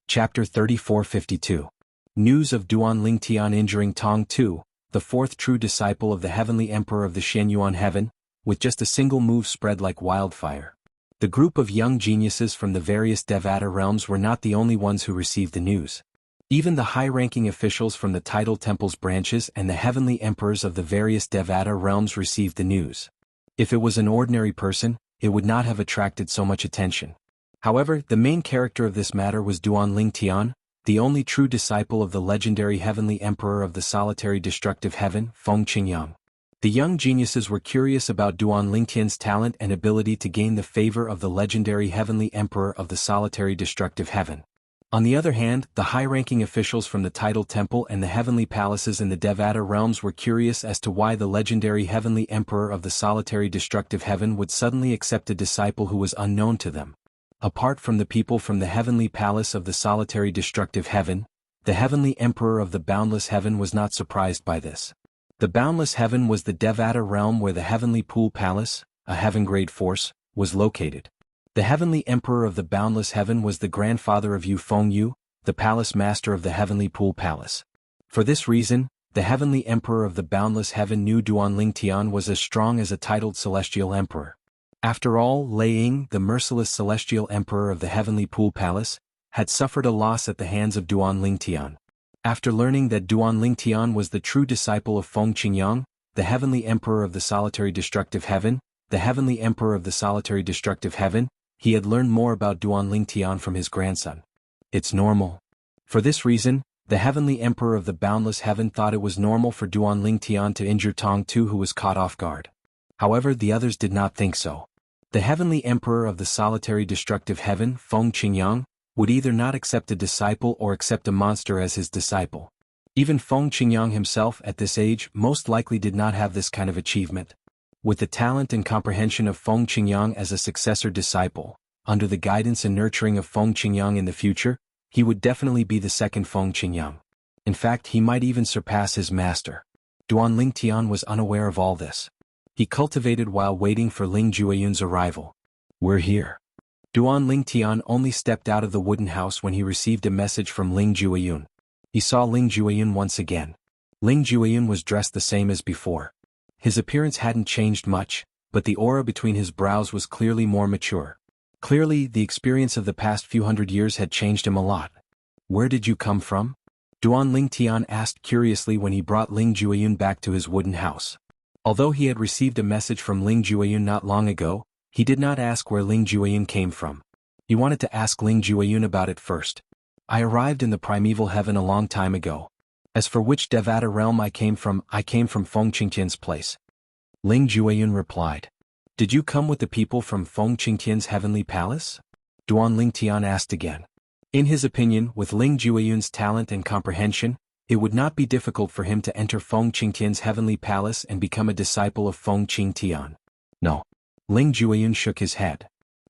Chapter 3452. News of Duan Lingtian injuring Tong Tu, the fourth true disciple of the Heavenly Emperor of the Shenyuan Heaven, with just a single move spread like wildfire. The group of young geniuses from the various Devata realms were not the only ones who received the news. Even the high-ranking officials from the Tidal Temple's branches and the Heavenly Emperors of the various Devata realms received the news. If it was an ordinary person, it would not have attracted so much attention. However, the main character of this matter was Duan Lingtian, the only true disciple of the legendary Heavenly Emperor of the solitary destructive heaven, Feng Qingyang. The young geniuses were curious about Duan Lingtian's talent and ability to gain the favor of the legendary Heavenly Emperor of the solitary destructive heaven. On the other hand, the high-ranking officials from the Tidal Temple and the heavenly palaces in the Devata realms were curious as to why the legendary Heavenly Emperor of the solitary destructive heaven would suddenly accept a disciple who was unknown to them. Apart from the people from the heavenly palace of the solitary destructive heaven, the Heavenly Emperor of the boundless heaven was not surprised by this. The boundless heaven was the Devata realm where the Heavenly Pool Palace, a heaven-grade force, was located. The Heavenly Emperor of the boundless heaven was the grandfather of Yu Fengyu, the palace master of the Heavenly Pool Palace. For this reason, the Heavenly Emperor of the boundless heaven knew Duan Lingtian was as strong as a titled celestial emperor. After all, Lei Ying, the merciless celestial emperor of the Heavenly Pool Palace, had suffered a loss at the hands of Duan Lingtian. After learning that Duan Lingtian was the true disciple of Feng Qingyang, the Heavenly Emperor of the solitary destructive heaven, the Heavenly Emperor of the solitary destructive heaven, he had learned more about Duan Lingtian from his grandson. It's normal. For this reason, the Heavenly Emperor of the boundless heaven thought it was normal for Duan Lingtian to injure Tong Tu, who was caught off guard. However, the others did not think so. The Heavenly Emperor of the solitary destructive heaven, Feng Qingyang, would either not accept a disciple or accept a monster as his disciple. Even Feng Qingyang himself at this age most likely did not have this kind of achievement. With the talent and comprehension of Feng Qingyang as a successor disciple, under the guidance and nurturing of Feng Qingyang in the future, he would definitely be the second Feng Qingyang. In fact, he might even surpass his master. Duan Lingtian was unaware of all this. He cultivated while waiting for Ling Jueyun's arrival. "We're here." Duan Lingtian only stepped out of the wooden house when he received a message from Ling Jueyun. He saw Ling Jueyun once again. Ling Jueyun was dressed the same as before. His appearance hadn't changed much, but the aura between his brows was clearly more mature. Clearly, the experience of the past few hundred years had changed him a lot. "Where did you come from?" Duan Lingtian asked curiously when he brought Ling Jueyun back to his wooden house. Although he had received a message from Ling Jueyun not long ago, he did not ask where Ling Jueyun came from. He wanted to ask Ling Jueyun about it first. "I arrived in the primeval heaven a long time ago. As for which Devata realm I came from Feng Qingtian's place." Ling Jueyun replied. "Did you come with the people from Feng Qingtian's heavenly palace?" Duan Lingtian asked again. In his opinion, with Ling Jueyun's talent and comprehension, it would not be difficult for him to enter Feng Qingtian's heavenly palace and become a disciple of Feng Qingtian. "No." Ling Jueyun shook his head.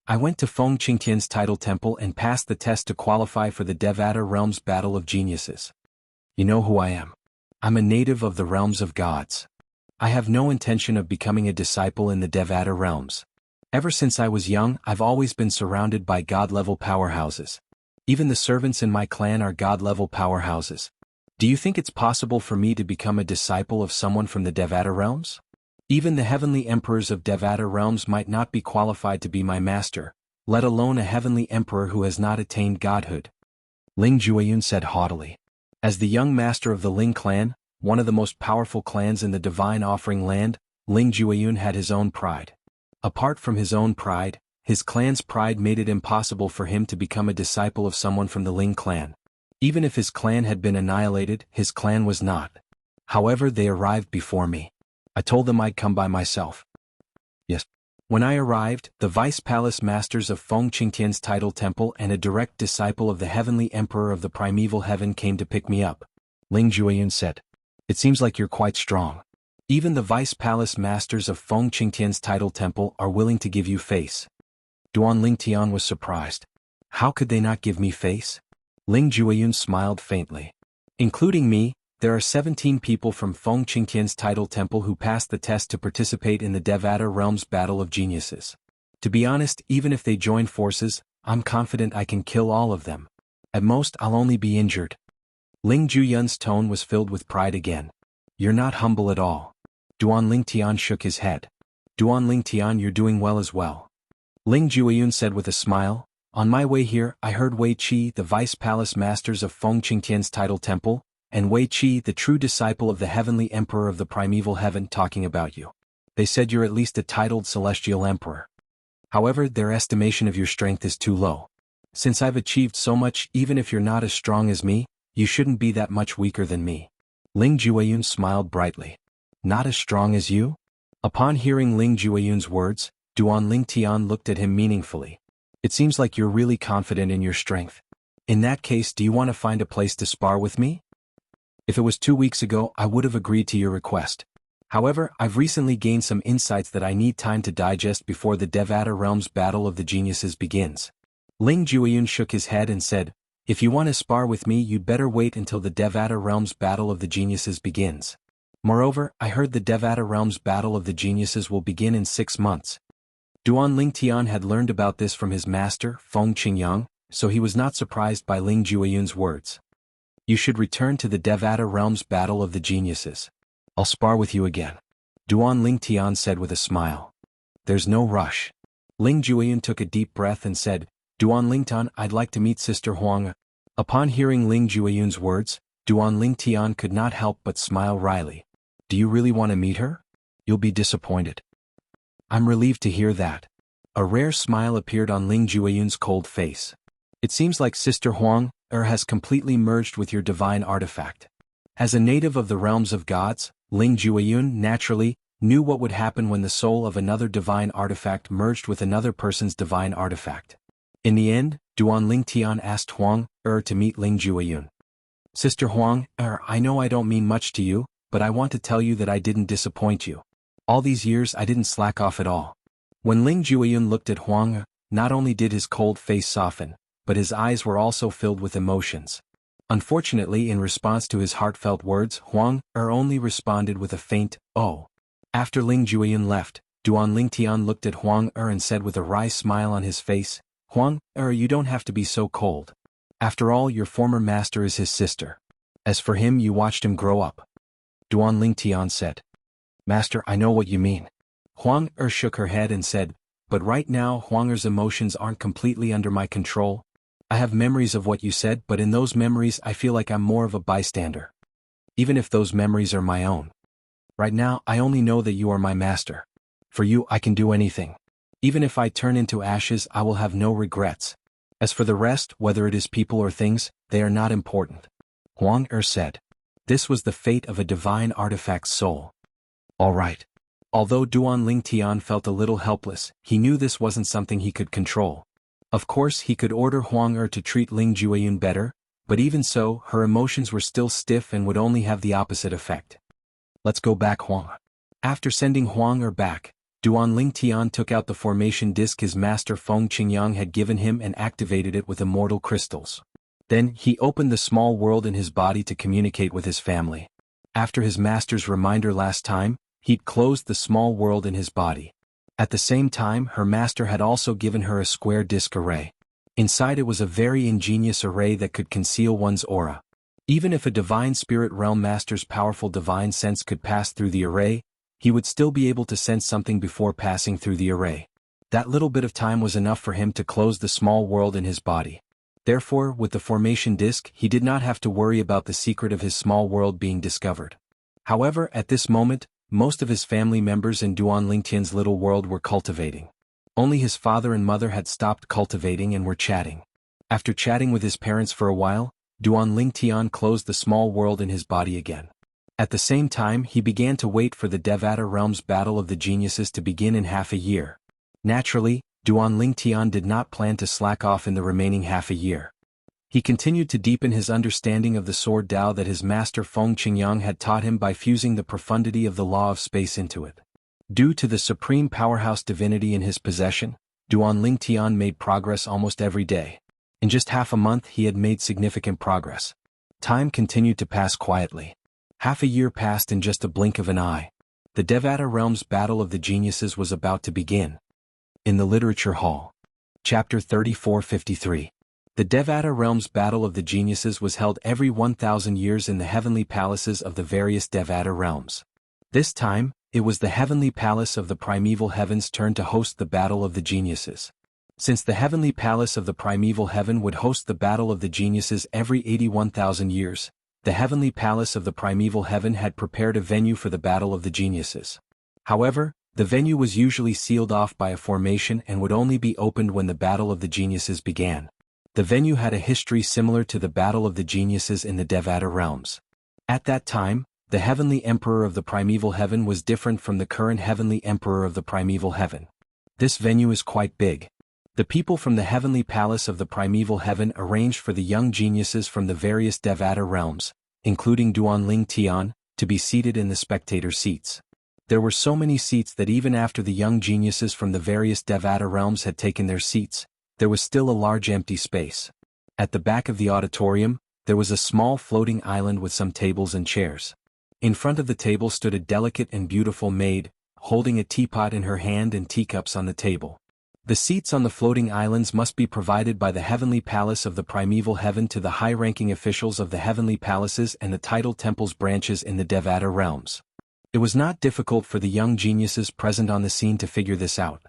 "I went to Feng Qingtian's Tidal Temple and passed the test to qualify for the Devata Realm's Battle of Geniuses. You know who I am. I'm a native of the realms of gods. I have no intention of becoming a disciple in the Devata Realms. Ever since I was young, I've always been surrounded by god-level powerhouses. Even the servants in my clan are god-level powerhouses. Do you think it's possible for me to become a disciple of someone from the Devata Realms? Even the heavenly emperors of Devata realms might not be qualified to be my master, let alone a heavenly emperor who has not attained godhood." Ling Jueyun said haughtily. As the young master of the Ling clan, one of the most powerful clans in the Divine Offering Land, Ling Jueyun had his own pride. Apart from his own pride, his clan's pride made it impossible for him to become a disciple of someone from the Ling clan. Even if his clan had been annihilated, his clan was not. However, they arrived before me. I told them I'd come by myself. Yes. When I arrived, the Vice Palace Masters of Feng Qingtian's Tidal Temple and a direct disciple of the Heavenly Emperor of the Primeval Heaven came to pick me up. Ling Jueyun said. It seems like you're quite strong. Even the Vice Palace Masters of Feng Qingtian's Tidal Temple are willing to give you face. Duan Lingtian was surprised. How could they not give me face? Ling Jueyun smiled faintly. Including me, there are 17 people from Feng Qingtian's Tidal Temple who passed the test to participate in the Devata Realm's Battle of Geniuses. To be honest, even if they join forces, I'm confident I can kill all of them. At most, I'll only be injured. Ling Jueyun's tone was filled with pride again. You're not humble at all. Duan Lingtian shook his head. Duan Lingtian, you're doing well as well. Ling Jueyun said with a smile, on my way here, I heard Wei Qi, the Vice Palace Masters of Feng Qingtian's Tidal Temple, and Wei Qi, the true disciple of the Heavenly Emperor of the Primeval Heaven, talking about you. They said you're at least a titled Celestial Emperor. However, their estimation of your strength is too low. Since I've achieved so much, even if you're not as strong as me, you shouldn't be that much weaker than me. Ling Jueyun smiled brightly. Not as strong as you? Upon hearing Ling Jueyun's words, Duan Lingtian looked at him meaningfully. It seems like you're really confident in your strength. In that case, do you want to find a place to spar with me? If it was 2 weeks ago, I would have agreed to your request. However, I've recently gained some insights that I need time to digest before the Devata Realm's Battle of the Geniuses begins. Ling Jueyun shook his head and said, if you want to spar with me, you'd better wait until the Devata Realm's Battle of the Geniuses begins. Moreover, I heard the Devata Realm's Battle of the Geniuses will begin in 6 months. Duan Lingtian had learned about this from his master, Feng Qingyang, so he was not surprised by Ling Jueyun's words. You should return to the Devata Realm's Battle of the Geniuses. I'll spar with you again. Duan Lingtian said with a smile. There's no rush. Ling Jueyun took a deep breath and said, Duan Lingtian, I'd like to meet Sister Huang. Upon hearing Ling Jueyun's words, Duan Lingtian could not help but smile wryly. Do you really want to meet her? You'll be disappointed. I'm relieved to hear that. A rare smile appeared on Ling Jueyun's cold face. It seems like Sister Huang has completely merged with your divine artifact. As a native of the realms of gods, Ling Jueyun naturally knew what would happen when the soul of another divine artifact merged with another person's divine artifact. In the end, Duan Lingtian asked Huang to meet Ling Jueyun. Sister Huang, I know I don't mean much to you, but I want to tell you that I didn't disappoint you. All these years I didn't slack off at all. When Ling Jueyun looked at Huang, not only did his cold face soften, but his eyes were also filled with emotions. Unfortunately, in response to his heartfelt words, Huang only responded with a faint, oh. After Ling Jueyun left, Duan Lingtian looked at Huang and said with a wry smile on his face, Huang, you don't have to be so cold. After all, your former master is his sister. As for him, you watched him grow up. Duan Lingtian said. Master, I know what you mean. Huang shook her head and said, but right now Huang's emotions aren't completely under my control. I have memories of what you said, but in those memories I feel like I'm more of a bystander. Even if those memories are my own. Right now, I only know that you are my master. For you, I can do anything. Even if I turn into ashes, I will have no regrets. As for the rest, whether it is people or things, they are not important. Huang said. This was the fate of a divine artifact's soul. All right. Although Duan Lingtian felt a little helpless, he knew this wasn't something he could control. Of course, he could order Huang to treat Ling Jueyun better, but even so, her emotions were still stiff and would only have the opposite effect. Let's go back, Huang. After sending Huang back, Duan Lingtian took out the formation disc his master Feng Qingyang had given him and activated it with immortal crystals. Then, he opened the small world in his body to communicate with his family. After his master's reminder last time, he'd closed the small world in his body. At the same time, her master had also given her a square disc array. Inside it was a very ingenious array that could conceal one's aura. Even if a divine spirit realm master's powerful divine sense could pass through the array, he would still be able to sense something before passing through the array. That little bit of time was enough for him to close the small world in his body. Therefore, with the formation disc, he did not have to worry about the secret of his small world being discovered. However, at this moment, most of his family members in Duan Lingtian's little world were cultivating. Only his father and mother had stopped cultivating and were chatting. After chatting with his parents for a while, Duan Lingtian closed the small world in his body again. At the same time he began to wait for the Devata realm's battle of the geniuses to begin in half a year. Naturally, Duan Lingtian did not plan to slack off in the remaining half a year. He continued to deepen his understanding of the sword Dao that his master Feng Qingyang had taught him by fusing the profundity of the law of space into it. Due to the supreme powerhouse divinity in his possession, Duan Lingtian made progress almost every day. In just half a month he had made significant progress. Time continued to pass quietly. Half a year passed in just a blink of an eye. The Devata realm's battle of the geniuses was about to begin. In the Literature Hall. Chapter 3453. The Devata realm's battle of the geniuses was held every 1,000 years in the heavenly palaces of the various Devata realms. This time, it was the heavenly palace of the primeval heaven's turn to host the battle of the geniuses. Since the heavenly palace of the primeval heaven would host the battle of the geniuses every 81,000 years, the heavenly palace of the primeval heaven had prepared a venue for the battle of the geniuses. However, the venue was usually sealed off by a formation and would only be opened when the battle of the geniuses began. The venue had a history similar to the battle of the geniuses in the Devata realms. At that time, the heavenly emperor of the primeval heaven was different from the current heavenly emperor of the primeval heaven. This venue is quite big. The people from the heavenly palace of the primeval heaven arranged for the young geniuses from the various Devata realms, including Duan Lingtian, to be seated in the spectator seats. There were so many seats that even after the young geniuses from the various Devata realms had taken their seats, there was still a large empty space. At the back of the auditorium, there was a small floating island with some tables and chairs. In front of the table stood a delicate and beautiful maid, holding a teapot in her hand and teacups on the table. The seats on the floating islands must be provided by the heavenly palace of the primeval heaven to the high-ranking officials of the heavenly palaces and the tidal temples branches in the Devata realms. It was not difficult for the young geniuses present on the scene to figure this out.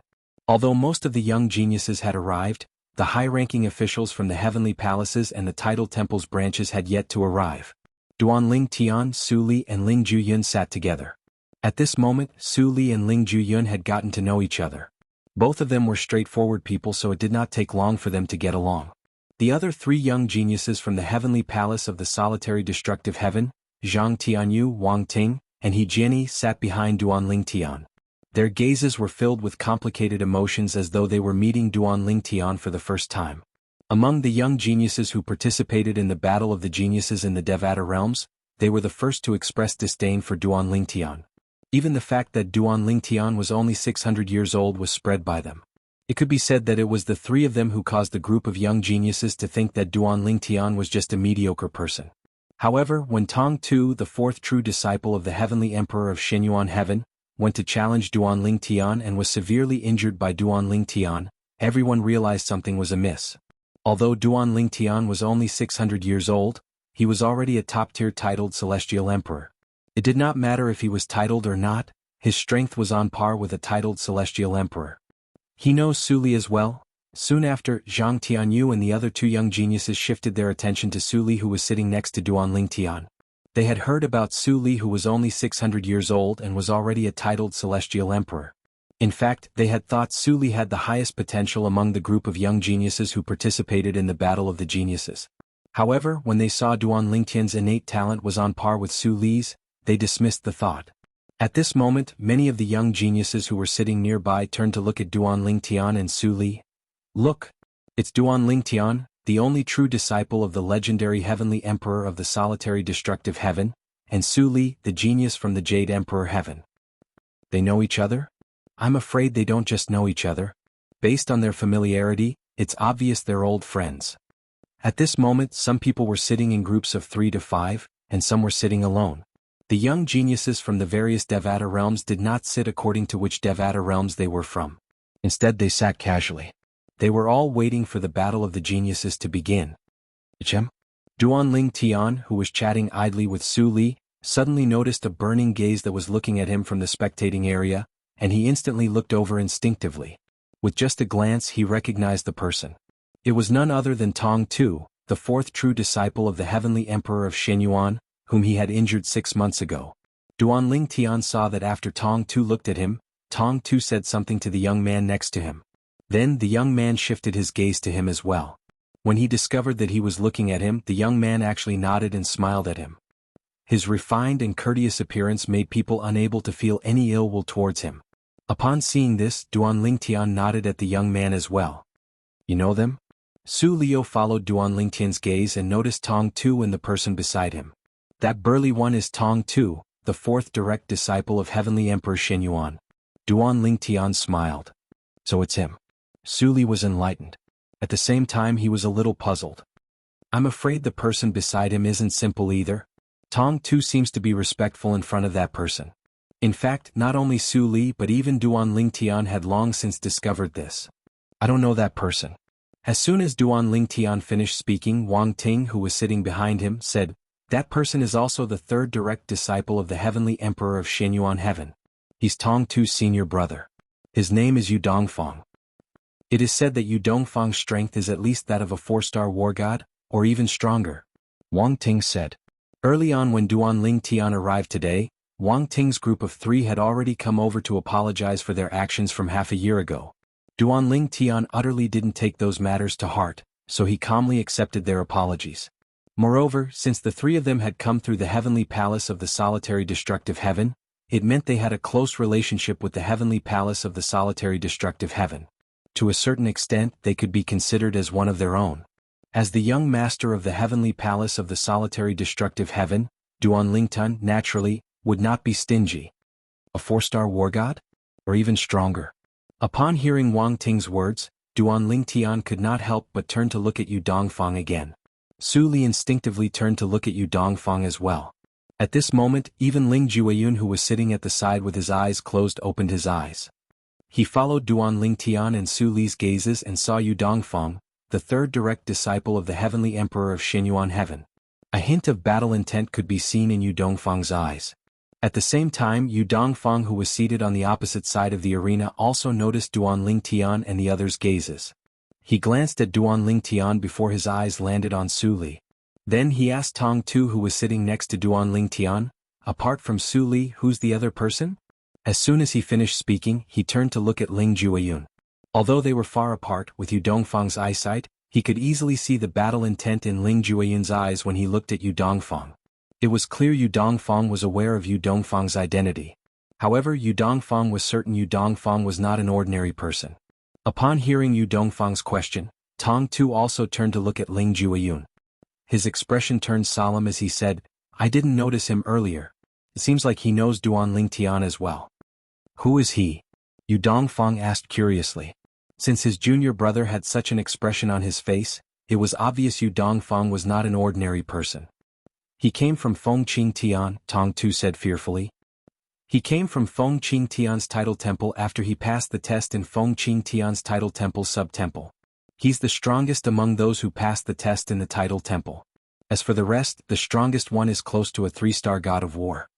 Although most of the young geniuses had arrived, the high-ranking officials from the heavenly palaces and the tidal temples branches had yet to arrive. Duan Lingtian, Su Li and Ling Juyun sat together. At this moment, Su Li and Ling Juyun had gotten to know each other. Both of them were straightforward people, so it did not take long for them to get along. The other three young geniuses from the heavenly palace of the solitary destructive heaven, Zhang Tianyu, Wang Ting, and He Jianyi, sat behind Duan Lingtian. Their gazes were filled with complicated emotions as though they were meeting Duan Lingtian for the first time. Among the young geniuses who participated in the battle of the geniuses in the Devata realms, they were the first to express disdain for Duan Lingtian. Even the fact that Duan Lingtian was only 600 years old was spread by them. It could be said that it was the three of them who caused the group of young geniuses to think that Duan Lingtian was just a mediocre person. However, when Tong Tu, the fourth true disciple of the heavenly emperor of Shenyuan heaven, went to challenge Duan Lingtian and was severely injured by Duan Lingtian, everyone realized something was amiss. Although Duan Lingtian was only 600 years old, he was already a top-tier titled celestial emperor. It did not matter if he was titled or not, his strength was on par with a titled celestial emperor. He knows Su Li as well. Soon after, Zhang Tianyu and the other two young geniuses shifted their attention to Su Li, who was sitting next to Duan Lingtian. They had heard about Su Li, who was only 600 years old and was already a titled celestial emperor. In fact, they had thought Su Li had the highest potential among the group of young geniuses who participated in the battle of the geniuses. However, when they saw Duan Lingtian's innate talent was on par with Su Li's, they dismissed the thought. At this moment, many of the young geniuses who were sitting nearby turned to look at Duan Lingtian and Su Li. Look! It's Duan Lingtian, the only true disciple of the legendary heavenly emperor of the solitary destructive heaven, and Su Li, the genius from the Jade Emperor heaven. They know each other? I'm afraid they don't just know each other. Based on their familiarity, it's obvious they're old friends. At this moment, some people were sitting in groups of 3 to 5, and some were sitting alone. The young geniuses from the various Devata realms did not sit according to which Devata realms they were from. Instead, they sat casually. They were all waiting for the battle of the geniuses to begin. Duan Lingtian, who was chatting idly with Su Li, suddenly noticed a burning gaze that was looking at him from the spectating area, and he instantly looked over instinctively. With just a glance, he recognized the person. It was none other than Tong Tu, the fourth true disciple of the heavenly emperor of Shenyuan, whom he had injured 6 months ago. Duan Lingtian saw that after Tong Tu looked at him, Tong Tu said something to the young man next to him. Then the young man shifted his gaze to him as well. When he discovered that he was looking at him, the young man actually nodded and smiled at him. His refined and courteous appearance made people unable to feel any ill will towards him. Upon seeing this, Duan Lingtian nodded at the young man as well. You know them? Su Liu followed Duan Lingtian's gaze and noticed Tong Tu and the person beside him. That burly one is Tong Tu, the fourth direct disciple of Heavenly Emperor Shenyuan. Duan Lingtian smiled. So it's him. Su Li was enlightened. At the same time he was a little puzzled. I'm afraid the person beside him isn't simple either. Tong Tu seems to be respectful in front of that person. In fact, not only Su Li but even Duan Lingtian had long since discovered this. I don't know that person. As soon as Duan Lingtian finished speaking, Wang Ting, who was sitting behind him, said, that person is also the third direct disciple of the Heavenly Emperor of Shenyuan Heaven. He's Tong Tu's senior brother. His name is Yu Dongfang. It is said that Yu Dongfang's strength is at least that of a 4-star war god, or even stronger. Wang Ting said. Early on when Duan Lingtian arrived today, Wang Ting's group of 3 had already come over to apologize for their actions from half a year ago. Duan Lingtian utterly didn't take those matters to heart, so he calmly accepted their apologies. Moreover, since the 3 of them had come through the heavenly palace of the solitary destructive heaven, it meant they had a close relationship with the heavenly palace of the solitary destructive heaven. To a certain extent, they could be considered as one of their own. As the young master of the heavenly palace of the solitary destructive heaven, Duan Lingtian, naturally, would not be stingy. A 4-star war god? Or even stronger? Upon hearing Wang Ting's words, Duan Lingtian could not help but turn to look at Yu Dongfang again. Su Li instinctively turned to look at Yu Dongfang as well. At this moment, even Ling Jueyun, who was sitting at the side with his eyes closed, opened his eyes. He followed Duan Lingtian and Su Li's gazes and saw Yu Dongfang, the third direct disciple of the Heavenly Emperor of Shenyuan Heaven. A hint of battle intent could be seen in Yu Dongfang's eyes. At the same time, Yu Dongfang, who was seated on the opposite side of the arena, also noticed Duan Lingtian and the others' gazes. He glanced at Duan Lingtian before his eyes landed on Su Li. Then he asked Tong Tu, who was sitting next to Duan Lingtian, apart from Su Li, who's the other person? As soon as he finished speaking, he turned to look at Ling Jueyun. Although they were far apart, with Yu Dongfang's eyesight, he could easily see the battle intent in Ling Jueyun's eyes when he looked at Yu Dongfang. It was clear Yu Dongfang was aware of Yu Dongfang's identity. However, Yu Dongfang was certain Yu Dongfang was not an ordinary person. Upon hearing Yu Dongfang's question, Tong Tu also turned to look at Ling Jueyun. His expression turned solemn as he said, I didn't notice him earlier. It seems like he knows Duan Lingtian as well. Who is he? Yu Dongfang asked curiously. Since his junior brother had such an expression on his face, it was obvious Yu Dongfang was not an ordinary person. He came from Fengqing Tian, Tong Tu said fearfully. He came from Fengqing Tian's title temple after he passed the test in Fengqing Tian's title temple sub-temple. He's the strongest among those who passed the test in the title temple. As for the rest, the strongest one is close to a 3-star god of war.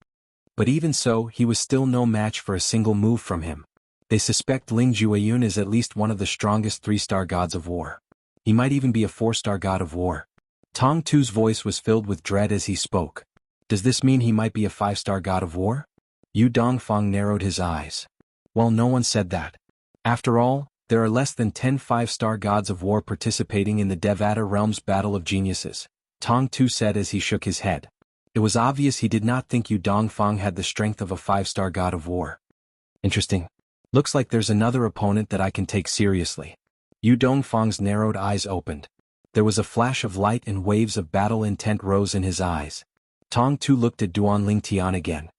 But even so, he was still no match for a single move from him. They suspect Ling Jueyun is at least one of the strongest 3-star gods of war. He might even be a 4-star god of war. Tong Tu's voice was filled with dread as he spoke. Does this mean he might be a 5-star god of war? Yu Dongfang narrowed his eyes. Well, no one said that. After all, there are less than 10 5-star gods of war participating in the Devata Realm's Battle of Geniuses, Tong Tu said as he shook his head. It was obvious he did not think Yu Dongfang had the strength of a 5-star god of war. Interesting. Looks like there's another opponent that I can take seriously. Yu Dongfang's narrowed eyes opened. There was a flash of light and waves of battle intent rose in his eyes. Tong Tu looked at Duan Lingtian again.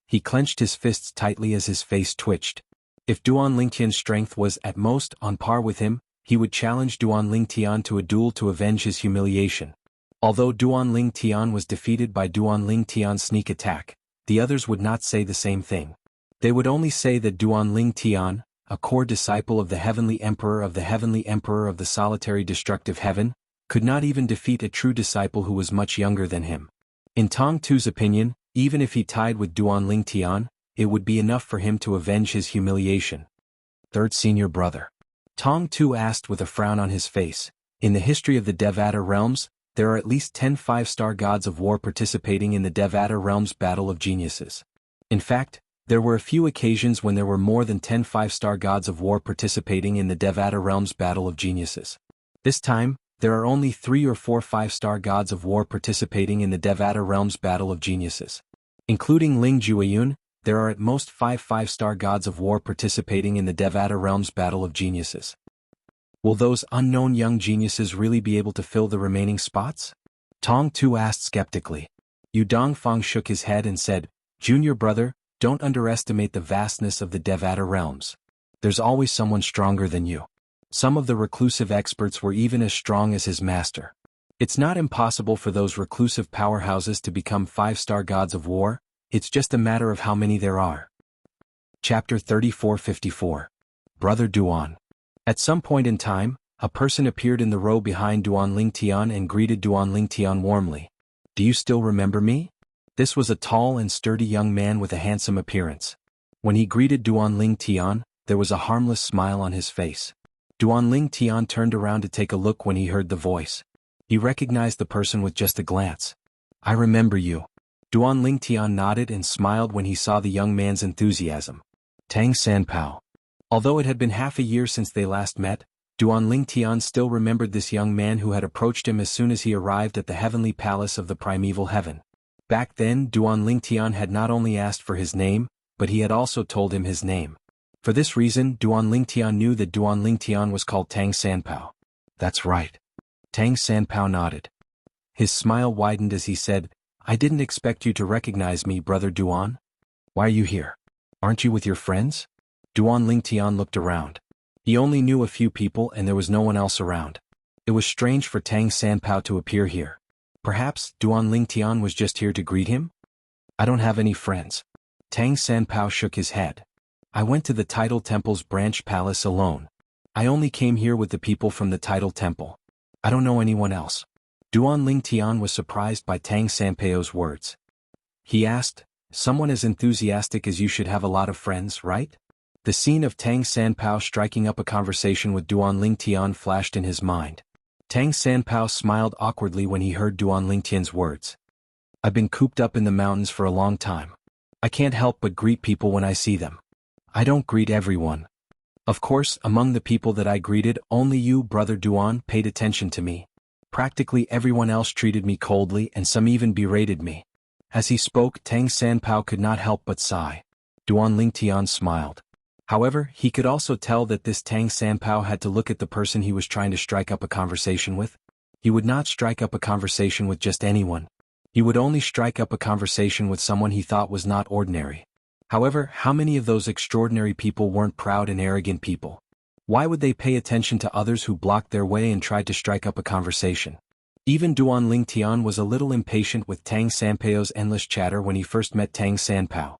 He clenched his fists tightly as his face twitched. If Duan Lingtian's strength was, at most, on par with him, he would challenge Duan Lingtian to a duel to avenge his humiliation. Although Duan Lingtian was defeated by Duan Lingtian's sneak attack, the others would not say the same thing. They would only say that Duan Lingtian, a core disciple of the Heavenly Emperor of the solitary destructive heaven, could not even defeat a true disciple who was much younger than him. In Tong Tu's opinion, even if he tied with Duan Lingtian, it would be enough for him to avenge his humiliation. Third senior brother. Tong Tu asked with a frown on his face. In the history of the Devata realms, there are at least 10 5-star gods of war participating in the Devata realm's Battle of Geniuses. In fact, there were a few occasions when there were more than 10 5-star gods of war participating in the Devata realm's Battle of Geniuses. This time, there are only 3 or 4 5-star gods of war participating in the Devata Realm's Battle of Geniuses. Including Ling Jueyun, there are at most 5 5-star gods of war participating in the Devata Realm's Battle of Geniuses. Will those unknown young geniuses really be able to fill the remaining spots? Tong Tu asked skeptically. Yu Dongfang shook his head and said, Junior brother, don't underestimate the vastness of the Devata Realms. There's always someone stronger than you. Some of the reclusive experts were even as strong as his master. It's not impossible for those reclusive powerhouses to become 5-star gods of war, it's just a matter of how many there are. Chapter 34-54. Brother Duan. At some point in time, a person appeared in the row behind Duan Lingtian and greeted Duan Lingtian warmly. Do you still remember me? This was a tall and sturdy young man with a handsome appearance. When he greeted Duan Lingtian, there was a harmless smile on his face. Duan Lingtian turned around to take a look when he heard the voice. He recognized the person with just a glance. I remember you. Duan Lingtian nodded and smiled when he saw the young man's enthusiasm. Tang Sanpao. Although it had been half a year since they last met, Duan Lingtian still remembered this young man who had approached him as soon as he arrived at the heavenly palace of the primeval heaven. Back then, Duan Lingtian had not only asked for his name, but he had also told him his name. For this reason, Duan Lingtian knew that Duan Lingtian was called Tang Sanpao. That's right. Tang Sanpao nodded. His smile widened as he said, I didn't expect you to recognize me, brother Duan. Why are you here? Aren't you with your friends? Duan Lingtian looked around. He only knew a few people and there was no one else around. It was strange for Tang Sanpao to appear here. Perhaps Duan Lingtian was just here to greet him? I don't have any friends. Tang Sanpao shook his head. I went to the Tidal Temple's branch palace alone. I only came here with the people from the Tidal Temple. I don't know anyone else. Duan Lingtian was surprised by Tang Sanpao's words. He asked, someone as enthusiastic as you should have a lot of friends, right? The scene of Tang Sanpao striking up a conversation with Duan Lingtian flashed in his mind. Tang Sanpao smiled awkwardly when he heard Duan Lingtian's words. I've been cooped up in the mountains for a long time. I can't help but greet people when I see them. I don't greet everyone. Of course, among the people that I greeted, only you, brother Duan, paid attention to me. Practically everyone else treated me coldly and some even berated me. As he spoke, Tang Sanpao could not help but sigh. Duan Lingtian smiled. However, he could also tell that this Tang Sanpao had to look at the person he was trying to strike up a conversation with. He would not strike up a conversation with just anyone. He would only strike up a conversation with someone he thought was not ordinary. However, how many of those extraordinary people weren't proud and arrogant people? Why would they pay attention to others who blocked their way and tried to strike up a conversation? Even Duan Lingtian was a little impatient with Tang Sanpao's endless chatter when he first met Tang Sanpao.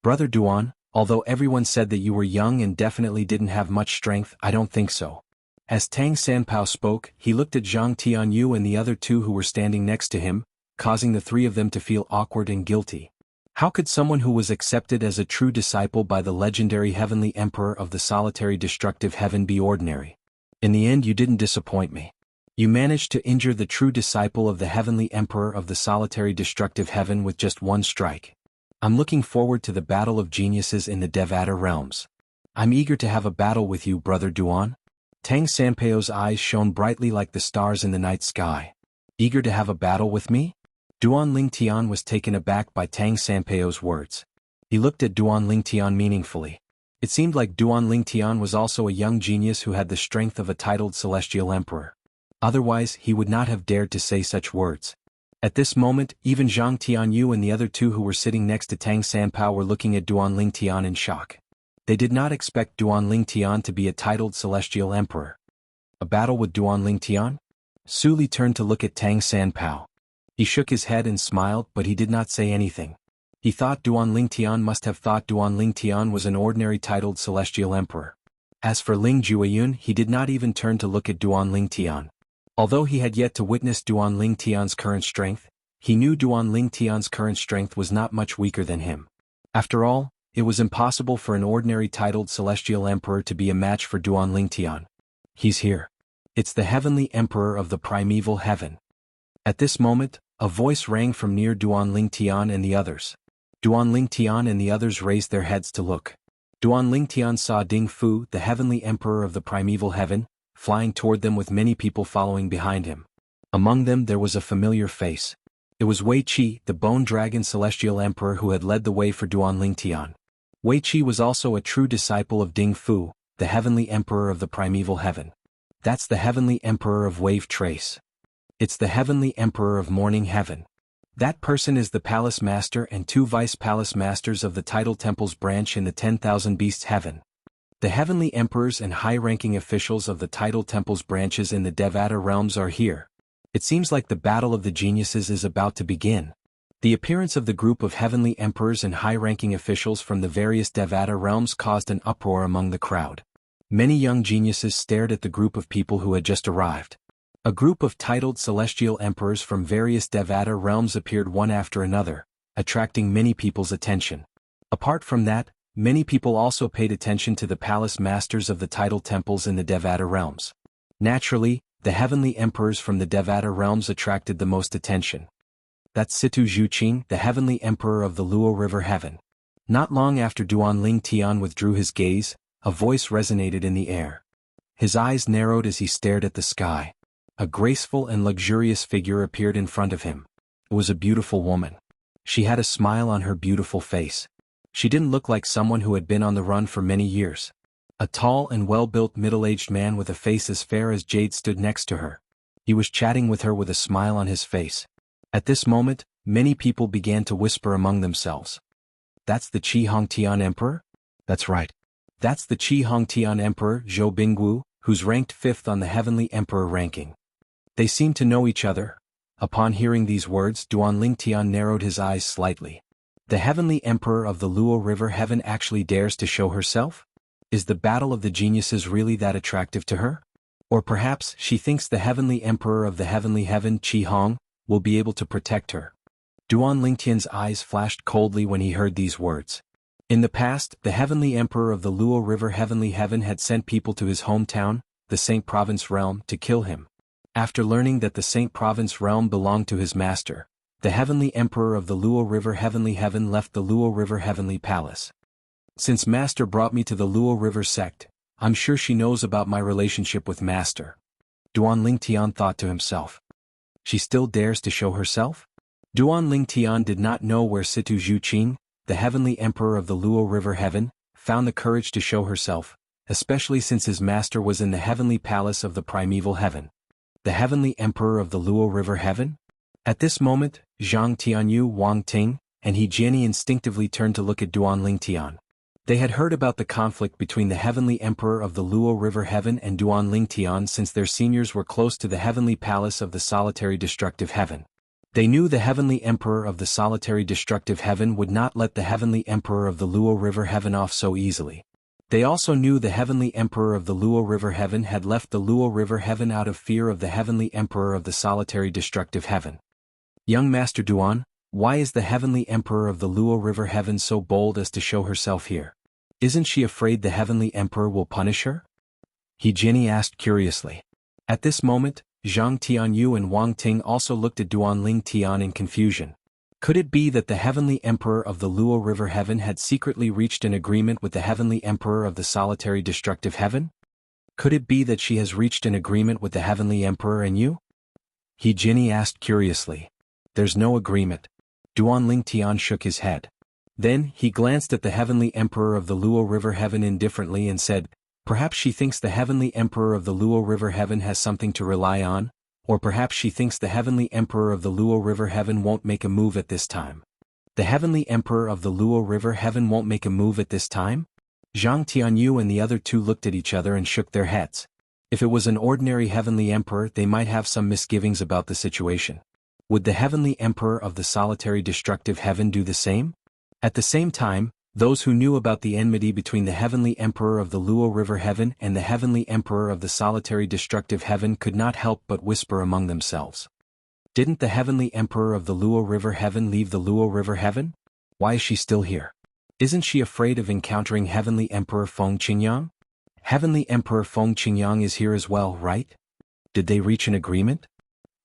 Brother Duan, although everyone said that you were young and definitely didn't have much strength, I don't think so. As Tang Sanpao spoke, he looked at Zhang Tianyu and the other two who were standing next to him, causing the three of them to feel awkward and guilty. How could someone who was accepted as a true disciple by the legendary heavenly emperor of the solitary destructive heaven be ordinary? In the end, you didn't disappoint me. You managed to injure the true disciple of the heavenly emperor of the solitary destructive heaven with just one strike. I'm looking forward to the battle of geniuses in the Devata realms. I'm eager to have a battle with you, brother Duan. Tang Sanpao's eyes shone brightly like the stars in the night sky. Eager to have a battle with me? Duan Lingtian was taken aback by Tang Sanpao's words. He looked at Duan Lingtian meaningfully. It seemed like Duan Lingtian was also a young genius who had the strength of a titled celestial emperor. Otherwise, he would not have dared to say such words. At this moment, even Zhang Tianyu and the other two who were sitting next to Tang Sanpao were looking at Duan Lingtian in shock. They did not expect Duan Lingtian to be a titled celestial emperor. A battle with Duan Lingtian? Su Li turned to look at Tang Sanpao. He shook his head and smiled, but he did not say anything. He thought Duan Lingtian must have thought Duan Lingtian was an ordinary titled celestial emperor. As for Ling Jueyun, he did not even turn to look at Duan Lingtian. Although he had yet to witness Duan Lingtian's current strength, he knew Duan Lingtian's current strength was not much weaker than him. After all, it was impossible for an ordinary titled celestial emperor to be a match for Duan Lingtian. He's here. It's the heavenly emperor of the primeval heaven. At this moment, a voice rang from near Duan Lingtian and the others. Duan Lingtian and the others raised their heads to look. Duan Lingtian saw Ding Fu, the heavenly emperor of the primeval heaven, flying toward them with many people following behind him. Among them there was a familiar face. It was Wei Qi, the Bone Dragon Celestial Emperor who had led the way for Duanling Tian. Wei Qi was also a true disciple of Ding Fu, the Heavenly Emperor of the Primeval Heaven. That's the Heavenly Emperor of Wave Trace. It's the Heavenly Emperor of Morning Heaven. That person is the Palace Master and 2 Vice Palace Masters of the Tidal Temple's branch in the 10,000 Beasts Heaven. The Heavenly Emperors and high-ranking officials of the Tidal Temple's branches in the Devata realms are here. It seems like the Battle of the Geniuses is about to begin. The appearance of the group of Heavenly Emperors and high-ranking officials from the various Devata realms caused an uproar among the crowd. Many young geniuses stared at the group of people who had just arrived. A group of titled celestial emperors from various Devata realms appeared one after another, attracting many people's attention. Apart from that, many people also paid attention to the palace masters of the tidal temples in the Devata realms. Naturally, the heavenly emperors from the Devata realms attracted the most attention. That's Situ Zhuqing, the heavenly emperor of the Luo River Heaven. Not long after Duanling Tian withdrew his gaze, a voice resonated in the air. His eyes narrowed as he stared at the sky. A graceful and luxurious figure appeared in front of him. It was a beautiful woman. She had a smile on her beautiful face. She didn't look like someone who had been on the run for many years. A tall and well-built middle-aged man with a face as fair as jade stood next to her. He was chatting with her with a smile on his face. At this moment, many people began to whisper among themselves. That's the Qi Hongtian Emperor? That's right. That's the Qi Hongtian Emperor Zhou Binggu, who's ranked 5th on the Heavenly Emperor ranking. They seemed to know each other. Upon hearing these words, Duanling Tian narrowed his eyes slightly. The Heavenly Emperor of the Luo River Heaven actually dares to show herself? Is the Battle of the Geniuses really that attractive to her? Or perhaps she thinks the Heavenly Emperor of the Heavenly Heaven, Qi Hong, will be able to protect her. Duanling Tian's eyes flashed coldly when he heard these words. In the past, the Heavenly Emperor of the Luo River Heavenly Heaven had sent people to his hometown, the Saint Province realm, to kill him. After learning that the Saint Province realm belonged to his master, the Heavenly Emperor of the Luo River Heavenly Heaven left the Luo River Heavenly Palace. Since Master brought me to the Luo River sect, I'm sure she knows about my relationship with Master. Duanling Tian thought to himself. She still dares to show herself? Duanling Tian did not know where Situ Zhuqing, the Heavenly Emperor of the Luo River Heaven, found the courage to show herself, especially since his master was in the Heavenly Palace of the Primeval Heaven. The Heavenly Emperor of the Luo River Heaven? At this moment, Zhang Tianyu, Wang Ting, and He Jianyi instinctively turned to look at Duanling Tian. They had heard about the conflict between the Heavenly Emperor of the Luo River Heaven and Duanling Tian since their seniors were close to the Heavenly Palace of the Solitary Destructive Heaven. They knew the Heavenly Emperor of the Solitary Destructive Heaven would not let the Heavenly Emperor of the Luo River Heaven off so easily. They also knew the Heavenly Emperor of the Luo River Heaven had left the Luo River Heaven out of fear of the Heavenly Emperor of the Solitary Destructive Heaven. Young Master Duan, why is the Heavenly Emperor of the Luo River Heaven so bold as to show herself here? Isn't she afraid the Heavenly Emperor will punish her? He Jianyi asked curiously. At this moment, Zhang Tianyu and Wang Ting also looked at Duanling Tian in confusion. Could it be that the Heavenly Emperor of the Luo River Heaven had secretly reached an agreement with the Heavenly Emperor of the Solitary Destructive Heaven? Could it be that she has reached an agreement with the Heavenly Emperor and you? He Jianyi asked curiously. There's no agreement. Duanling Tian shook his head. Then, he glanced at the Heavenly Emperor of the Luo River Heaven indifferently and said, perhaps she thinks the Heavenly Emperor of the Luo River Heaven has something to rely on, or perhaps she thinks the Heavenly Emperor of the Luo River Heaven won't make a move at this time. The Heavenly Emperor of the Luo River Heaven won't make a move at this time? Zhang Tianyu and the other two looked at each other and shook their heads. If it was an ordinary Heavenly Emperor, they might have some misgivings about the situation. Would the Heavenly Emperor of the Solitary Destructive Heaven do the same? At the same time, those who knew about the enmity between the Heavenly Emperor of the Luo River Heaven and the Heavenly Emperor of the Solitary Destructive Heaven could not help but whisper among themselves. Didn't the Heavenly Emperor of the Luo River Heaven leave the Luo River Heaven? Why is she still here? Isn't she afraid of encountering Heavenly Emperor Feng Qingyang? Heavenly Emperor Feng Qingyang is here as well, right? Did they reach an agreement?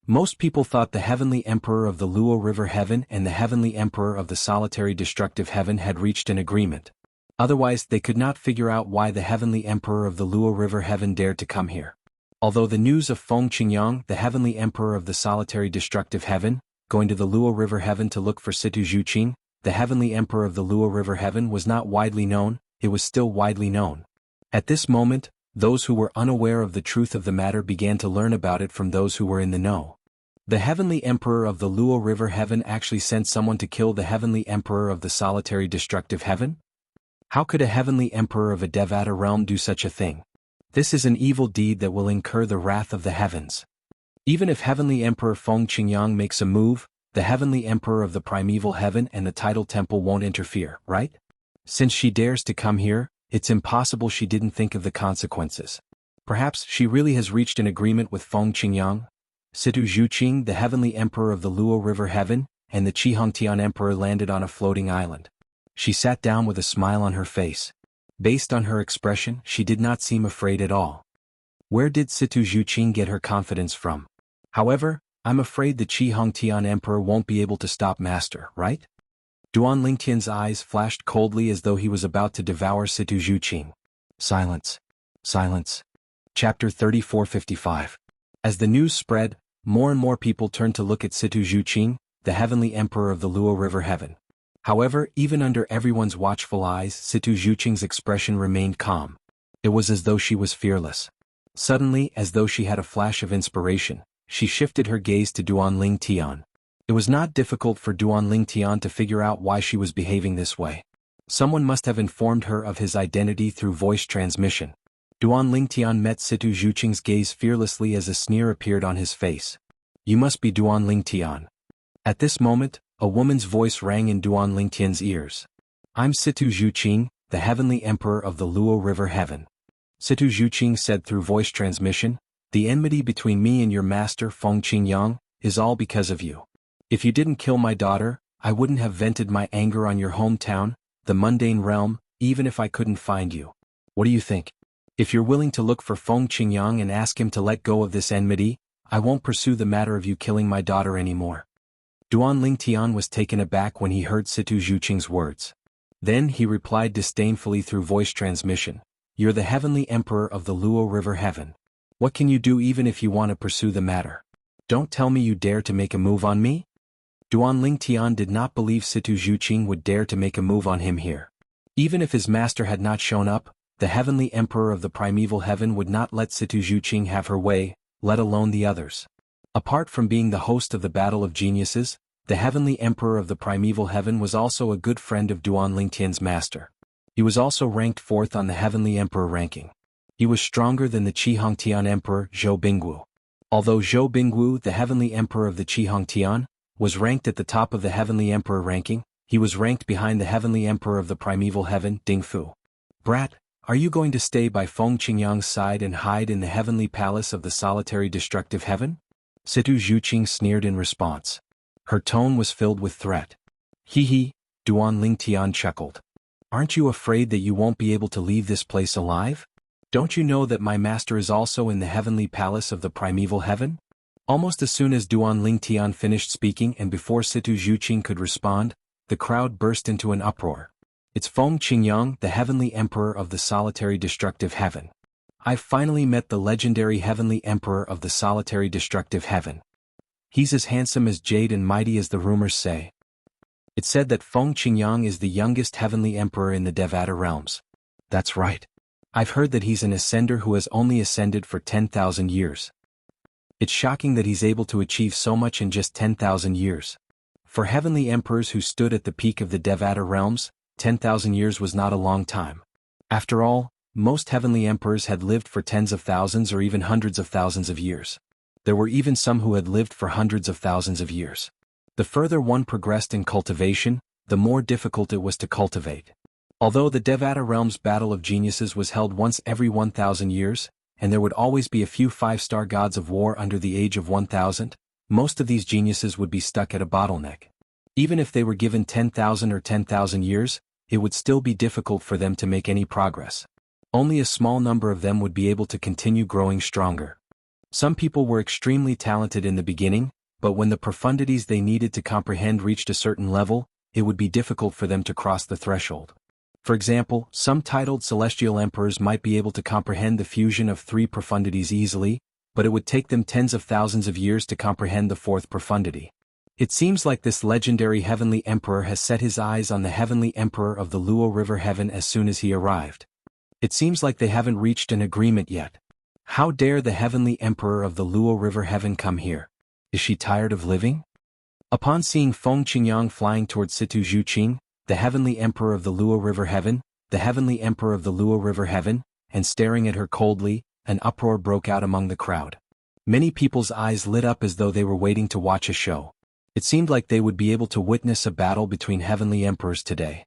Most people thought the Heavenly Emperor of the Luo River Heaven and the Heavenly Emperor of the Solitary Destructive Heaven had reached an agreement. Otherwise, they could not figure out why the Heavenly Emperor of the Luo River Heaven dared to come here. Although the news of Feng Qingyang, the heavenly emperor of the solitary destructive heaven, going to the Luo River heaven to look for Situ Zhuqing, the heavenly emperor of the Luo River heaven, was not widely known, it was still widely known. At this moment, those who were unaware of the truth of the matter began to learn about it from those who were in the know. The heavenly emperor of the Luo River heaven actually sent someone to kill the heavenly emperor of the solitary destructive heaven? How could a heavenly emperor of a Devata realm do such a thing? This is an evil deed that will incur the wrath of the heavens. Even if heavenly emperor Feng Qingyang makes a move, the heavenly emperor of the primeval heaven and the tidal temple won't interfere, right? Since she dares to come here, it's impossible she didn't think of the consequences. Perhaps she really has reached an agreement with Feng Qingyang. Situ Zhuqing, the heavenly emperor of the Luo River heaven, and the Qihongtian emperor landed on a floating island. She sat down with a smile on her face. Based on her expression, she did not seem afraid at all. Where did Situ Zhuqing get her confidence from? However, I'm afraid the Qihongtian emperor won't be able to stop Master, right? Duan Lingtian's eyes flashed coldly as though he was about to devour Situ Zhuqing. Silence. Silence. Chapter 3455. As the news spread, more and more people turned to look at Situ Zhuqing, the heavenly emperor of the Luo River heaven. However, even under everyone's watchful eyes, Situ Zhuqing's expression remained calm. It was as though she was fearless. Suddenly, as though she had a flash of inspiration, she shifted her gaze to Duan Lingtian. It was not difficult for Duan Lingtian to figure out why she was behaving this way. Someone must have informed her of his identity through voice transmission. Duan Lingtian met Situ Zhuqing's gaze fearlessly as a sneer appeared on his face. You must be Duan Lingtian. At this moment, a woman's voice rang in Duan Lingtian's ears. I'm Situ Zhuqing, the heavenly emperor of the Luo River heaven. Situ Zhuqing said through voice transmission, the enmity between me and your master Feng Qingyang is all because of you. If you didn't kill my daughter, I wouldn't have vented my anger on your hometown, the mundane realm, even if I couldn't find you. What do you think? If you're willing to look for Feng Qingyang and ask him to let go of this enmity, I won't pursue the matter of you killing my daughter anymore. Duan Lingtian was taken aback when he heard Situ Zhuqing's words. Then he replied disdainfully through voice transmission, you're the heavenly emperor of the Luo River heaven. What can you do even if you want to pursue the matter? Don't tell me you dare to make a move on me? Duan Lingtian did not believe Situ Zhuqing would dare to make a move on him here. Even if his master had not shown up, the heavenly emperor of the primeval heaven would not let Situ Zhuqing have her way, let alone the others. Apart from being the host of the Battle of Geniuses, the heavenly emperor of the primeval heaven was also a good friend of Duan Lingtian's master. He was also ranked 4th on the heavenly emperor ranking. He was stronger than the Qihongtian emperor Zhou Bingwu. Although Zhou Bingwu, the heavenly emperor of the Qihongtian, was ranked at the top of the heavenly emperor ranking, he was ranked behind the heavenly emperor of the primeval heaven, Dingfu. Brat, are you going to stay by Feng Qingyang's side and hide in the heavenly palace of the solitary destructive heaven? Situ Zhuqing sneered in response. Her tone was filled with threat. Hee, Duan Lingtian chuckled. Aren't you afraid that you won't be able to leave this place alive? Don't you know that my master is also in the heavenly palace of the primeval heaven? Almost as soon as Duan Lingtian finished speaking and before Situ Zhuqing could respond, the crowd burst into an uproar. It's Feng Qingyang, the heavenly emperor of the solitary destructive heaven. I've finally met the legendary heavenly emperor of the solitary destructive heaven. He's as handsome as jade and mighty as the rumors say. It's said that Feng Qingyang is the youngest heavenly emperor in the Devata realms. That's right. I've heard that he's an ascender who has only ascended for 10,000 years. It's shocking that he's able to achieve so much in just 10,000 years. For heavenly emperors who stood at the peak of the Devata realms, 10,000 years was not a long time. After all, most heavenly emperors had lived for tens of thousands or even hundreds of thousands of years. There were even some who had lived for hundreds of thousands of years. The further one progressed in cultivation, the more difficult it was to cultivate. Although the Devata realm's battle of geniuses was held once every 1,000 years, and there would always be a few 5-star gods of war under the age of 1,000, most of these geniuses would be stuck at a bottleneck. Even if they were given 10,000 or 10,000 years, it would still be difficult for them to make any progress. Only a small number of them would be able to continue growing stronger. Some people were extremely talented in the beginning, but when the profundities they needed to comprehend reached a certain level, it would be difficult for them to cross the threshold. For example, some titled celestial emperors might be able to comprehend the fusion of 3 profundities easily, but it would take them tens of thousands of years to comprehend the 4th profundity. It seems like this legendary heavenly emperor has set his eyes on the heavenly emperor of the Luo River Heaven as soon as he arrived. It seems like they haven't reached an agreement yet. How dare the heavenly emperor of the Luo River Heaven come here? Is she tired of living? Upon seeing Feng Qingyang flying towards Situ Zhuqing, the heavenly emperor of the Luo River Heaven, the heavenly emperor of the Luo River Heaven, and staring at her coldly, an uproar broke out among the crowd. Many people's eyes lit up as though they were waiting to watch a show. It seemed like they would be able to witness a battle between heavenly emperors today.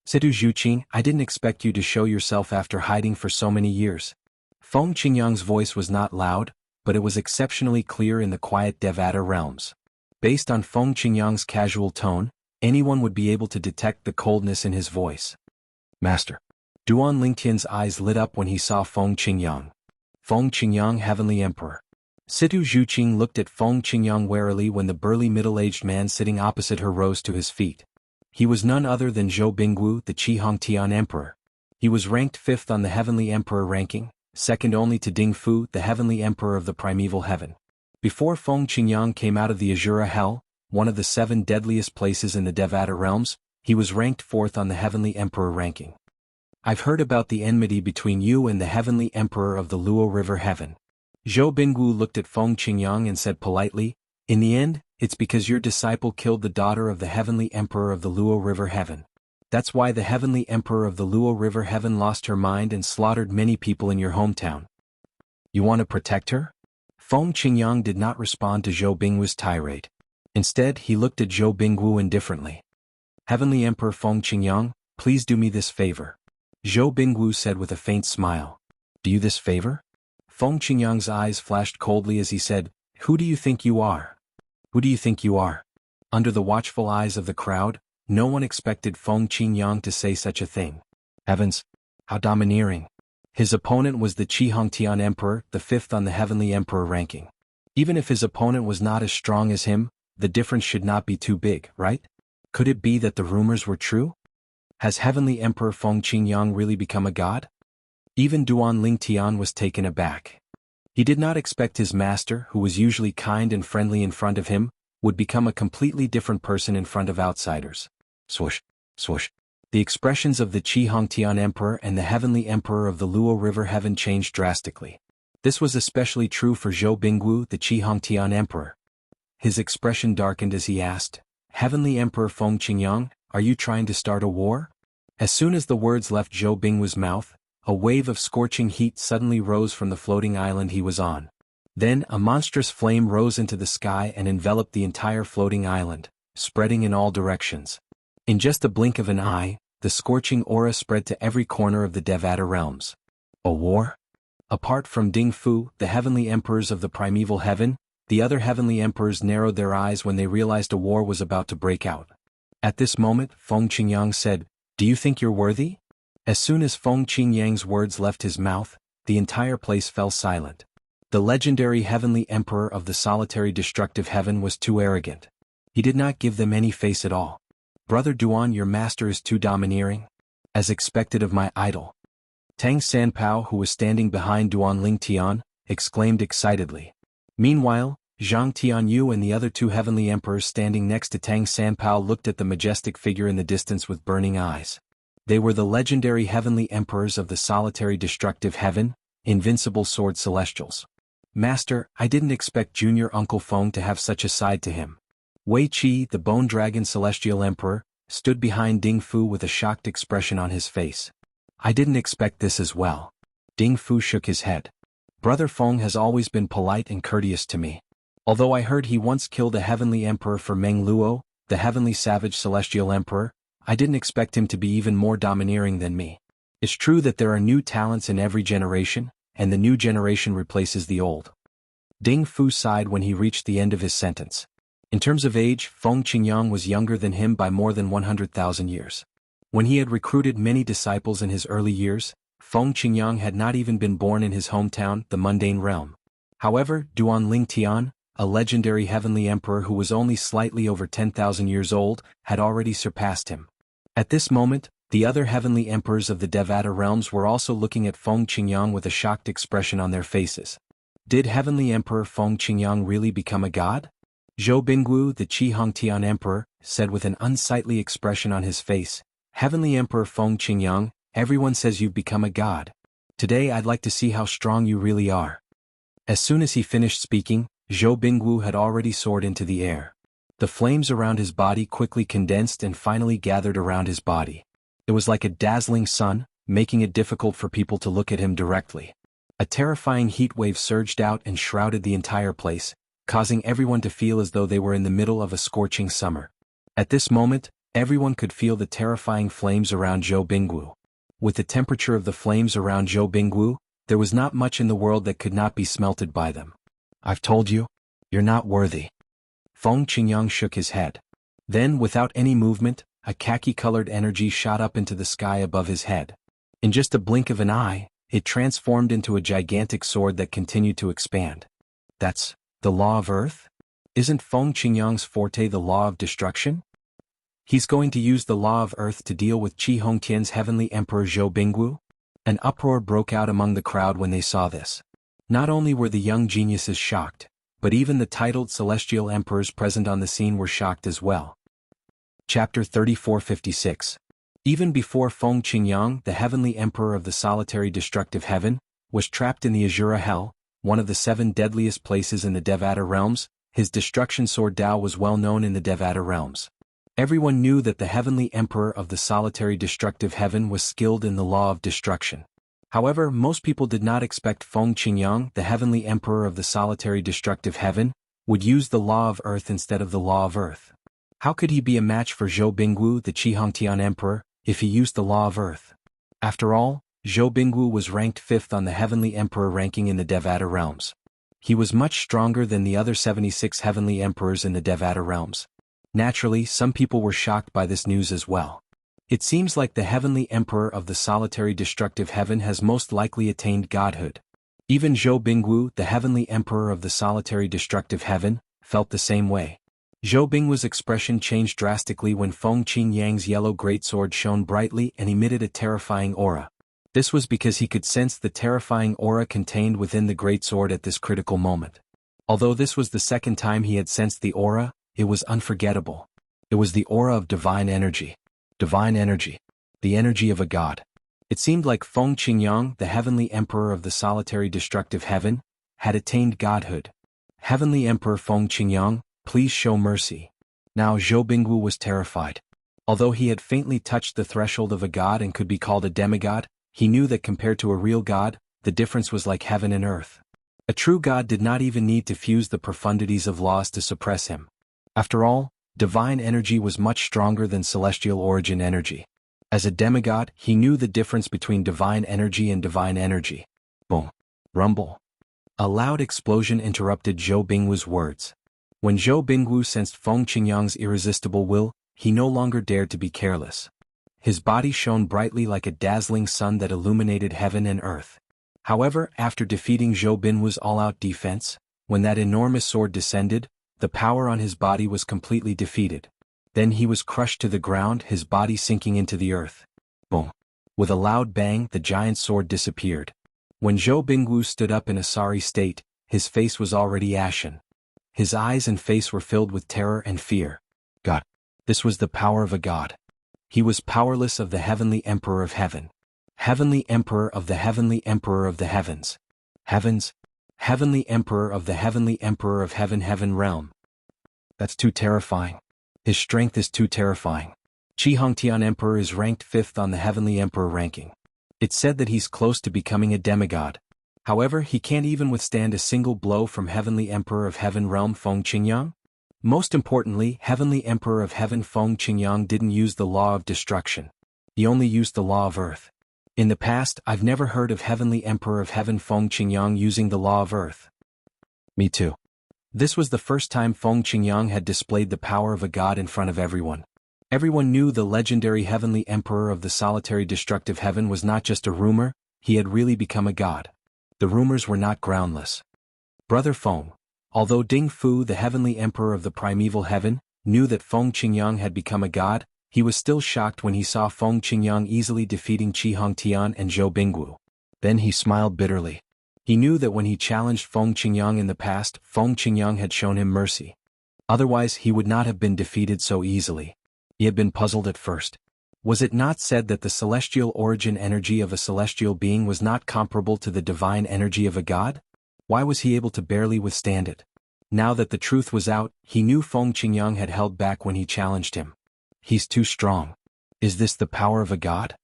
Situ Zhuqing, I didn't expect you to show yourself after hiding for so many years. Feng Qingyang's voice was not loud, but it was exceptionally clear in the quiet Devata realms. Based on Feng Qingyang's casual tone, anyone would be able to detect the coldness in his voice. Master. Duan Lingtian's eyes lit up when he saw Feng Qingyang. Feng Qingyang, Heavenly Emperor. Situ Zhuqing looked at Feng Qingyang warily when the burly middle-aged man sitting opposite her rose to his feet. He was none other than Zhou Bingwu, the Qihongtian Emperor. He was ranked 5th on the Heavenly Emperor ranking, second only to Ding Fu, the Heavenly Emperor of the Primeval Heaven. Before Feng Qingyang came out of the Azura Hell, one of the 7 deadliest places in the Devata realms, he was ranked 4th on the Heavenly Emperor ranking. I've heard about the enmity between you and the Heavenly Emperor of the Luo River Heaven. Zhou Bingwu looked at Feng Qingyang and said politely, in the end, it's because your disciple killed the daughter of the Heavenly Emperor of the Luo River Heaven. That's why the Heavenly Emperor of the Luo River Heaven lost her mind and slaughtered many people in your hometown. You want to protect her? Feng Qingyang did not respond to Zhou Bingwu's tirade. Instead, he looked at Zhou Bingwu indifferently. Heavenly Emperor Feng Qingyang, please do me this favor. Zhou Bingwu said with a faint smile. Do you this favor? Feng Qingyang's eyes flashed coldly as he said, who do you think you are? Who do you think you are? Under the watchful eyes of the crowd, no one expected Feng Qingyang to say such a thing. Heavens! How domineering! His opponent was the Qihongtian Emperor, the 5th on the Heavenly Emperor ranking. Even if his opponent was not as strong as him, the difference should not be too big, right? Could it be that the rumors were true? Has Heavenly Emperor Feng Qingyang really become a god? Even Duan Lingtian was taken aback. He did not expect his master, who was usually kind and friendly in front of him, would become a completely different person in front of outsiders. Swoosh, swoosh. The expressions of the Qihongtian Emperor and the Heavenly Emperor of the Luo River Heaven changed drastically. This was especially true for Zhou Bingwu, the Qihongtian Emperor. His expression darkened as he asked, Heavenly Emperor Feng Qingyang, are you trying to start a war? As soon as the words left Zhou Bingwu's mouth, a wave of scorching heat suddenly rose from the floating island he was on. Then a monstrous flame rose into the sky and enveloped the entire floating island, spreading in all directions. In just a blink of an eye, the scorching aura spread to every corner of the Devata realms. A war? Apart from Ding Fu, the heavenly emperors of the primeval heaven, the other heavenly emperors narrowed their eyes when they realized a war was about to break out. At this moment, Feng Qingyang said, do you think you're worthy? As soon as Feng Qingyang's words left his mouth, the entire place fell silent. The legendary heavenly emperor of the solitary destructive heaven was too arrogant. He did not give them any face at all. Brother Duan, your master is too domineering. As expected of my idol. Tang Sanpao, who was standing behind Duan Lingtian, exclaimed excitedly. Meanwhile, Zhang Tianyu and the other 2 heavenly emperors standing next to Tang Sanpao looked at the majestic figure in the distance with burning eyes. They were the legendary heavenly emperors of the solitary destructive heaven, invincible sword celestials. Master, I didn't expect Junior Uncle Feng to have such a side to him. Wei Qi, the Bone Dragon Celestial Emperor, stood behind Ding Fu with a shocked expression on his face. I didn't expect this as well. Ding Fu shook his head. Brother Feng has always been polite and courteous to me. Although I heard he once killed a heavenly emperor for Meng Luo, the heavenly savage celestial emperor, I didn't expect him to be even more domineering than me. It's true that there are new talents in every generation, and the new generation replaces the old. Ding Fu sighed when he reached the end of his sentence. In terms of age, Feng Qingyang was younger than him by more than 100,000 years. When he had recruited many disciples in his early years, Feng Qingyang had not even been born in his hometown, the mundane realm. However, Duan Lingtian, a legendary heavenly emperor who was only slightly over 10,000 years old, had already surpassed him. At this moment, The other heavenly emperors of the Devata realms were also looking at Feng Qingyang with a shocked expression on their faces. Did Heavenly Emperor Feng Qingyang really become a god? Zhou Bingwu, the Qi Hongtian Emperor, said with an unsightly expression on his face, "Heavenly Emperor Feng Qingyang, everyone says you've become a god. Today I'd like to see how strong you really are." As soon as he finished speaking, Zhou Bingwu had already soared into the air. The flames around his body quickly condensed and finally gathered around his body. It was like a dazzling sun, making it difficult for people to look at him directly. A terrifying heat wave surged out and shrouded the entire place, causing everyone to feel as though they were in the middle of a scorching summer. At this moment, everyone could feel the terrifying flames around Zhou Bingwu. With the temperature of the flames around Zhou Bingwu, there was not much in the world that could not be smelted by them. "I've told you, you're not worthy." Feng Qingyang shook his head. Then, without any movement, a khaki-colored energy shot up into the sky above his head. In just a blink of an eye, it transformed into a gigantic sword that continued to expand. That's the law of Earth? Isn't Feng Qingyang's forte the law of destruction? He's going to use the law of Earth to deal with Qi Hongtian's heavenly emperor Zhou Bingwu? An uproar broke out among the crowd when they saw this. Not only were the young geniuses shocked, but even the titled celestial emperors present on the scene were shocked as well. Chapter 3456. Even before Feng Qingyang, the heavenly emperor of the solitary destructive heaven, was trapped in the Azura Hell, one of the 7 deadliest places in the Devata realms, his destruction sword Dao was well known in the Devata realms. Everyone knew that the heavenly emperor of the solitary destructive heaven was skilled in the law of destruction. However, most people did not expect Feng Qingyang, the heavenly emperor of the solitary destructive heaven, would use the law of Earth instead of the law of Earth. How could he be a match for Zhou Bingwu, the Qi Hongtian emperor, if he used the law of Earth? After all, Zhou Bingwu was ranked 5th on the heavenly emperor ranking in the Devata realms. He was much stronger than the other 76 heavenly emperors in the Devata realms. Naturally, some people were shocked by this news as well. It seems like the heavenly emperor of the solitary destructive heaven has most likely attained godhood. Even Zhou Bingwu, the heavenly emperor of the solitary destructive heaven, felt the same way. Zhou Bingwu's expression changed drastically when Feng Qingyang's yellow greatsword shone brightly and emitted a terrifying aura. This was because he could sense the terrifying aura contained within the greatsword at this critical moment. Although this was the second time he had sensed the aura, it was unforgettable. It was the aura of divine energy. Divine energy. The energy of a god. It seemed like Feng Qingyang, the heavenly emperor of the solitary destructive heaven, had attained godhood. Heavenly Emperor Feng Qingyang, please show mercy. Now Zhou Bingwu was terrified. Although he had faintly touched the threshold of a god and could be called a demigod, he knew that compared to a real god, the difference was like heaven and earth. A true god did not even need to fuse the profundities of laws to suppress him. After all, divine energy was much stronger than celestial origin energy. As a demigod, he knew the difference between divine energy and divine energy. Boom. Rumble. A loud explosion interrupted Zhou Bingwu's words. When Zhou Bingwu sensed Feng Qingyang's irresistible will, he no longer dared to be careless. His body shone brightly like a dazzling sun that illuminated heaven and earth. However, after defeating Zhou Bingwu's all-out defense, when that enormous sword descended, the power on his body was completely defeated. Then he was crushed to the ground, his body sinking into the earth. Boom. With a loud bang, the giant sword disappeared. When Zhou Bingwu stood up in a sorry state, his face was already ashen. His eyes and face were filled with terror and fear. God. This was the power of a god. He was powerless of the heavenly emperor of heaven. Heavenly emperor of the heavenly emperor of the heavens. Heavens. Heavenly emperor of the heavenly emperor of heaven realm. That's too terrifying. His strength is too terrifying. Qi Hongtian emperor is ranked 5th on the heavenly emperor ranking. It's said that he's close to becoming a demigod. However, he can't even withstand a single blow from heavenly emperor of heaven realm Feng Qingyang. Most importantly, heavenly emperor of heaven Feng Qingyang didn't use the law of destruction. He only used the law of earth. In the past, I've never heard of heavenly emperor of heaven Feng Qingyang using the law of earth. Me too. This was the first time Feng Qingyang had displayed the power of a god in front of everyone. Everyone knew the legendary heavenly emperor of the solitary destructive heaven was not just a rumor, he had really become a god. The rumors were not groundless. Brother Feng, although Ding Fu, the heavenly emperor of the primeval heaven, knew that Feng Qingyang had become a god, He was still shocked when he saw Feng Qingyang easily defeating Qi Hongtian and Zhou Binggu. Then he smiled bitterly. He knew that when he challenged Feng Qingyang in the past, Feng Qingyang had shown him mercy. Otherwise he would not have been defeated so easily. He had been puzzled at first. Was it not said that the celestial origin energy of a celestial being was not comparable to the divine energy of a god? Why was he able to barely withstand it? Now that the truth was out, he knew Feng Qingyang had held back when he challenged him. He's too strong. Is this the power of a god?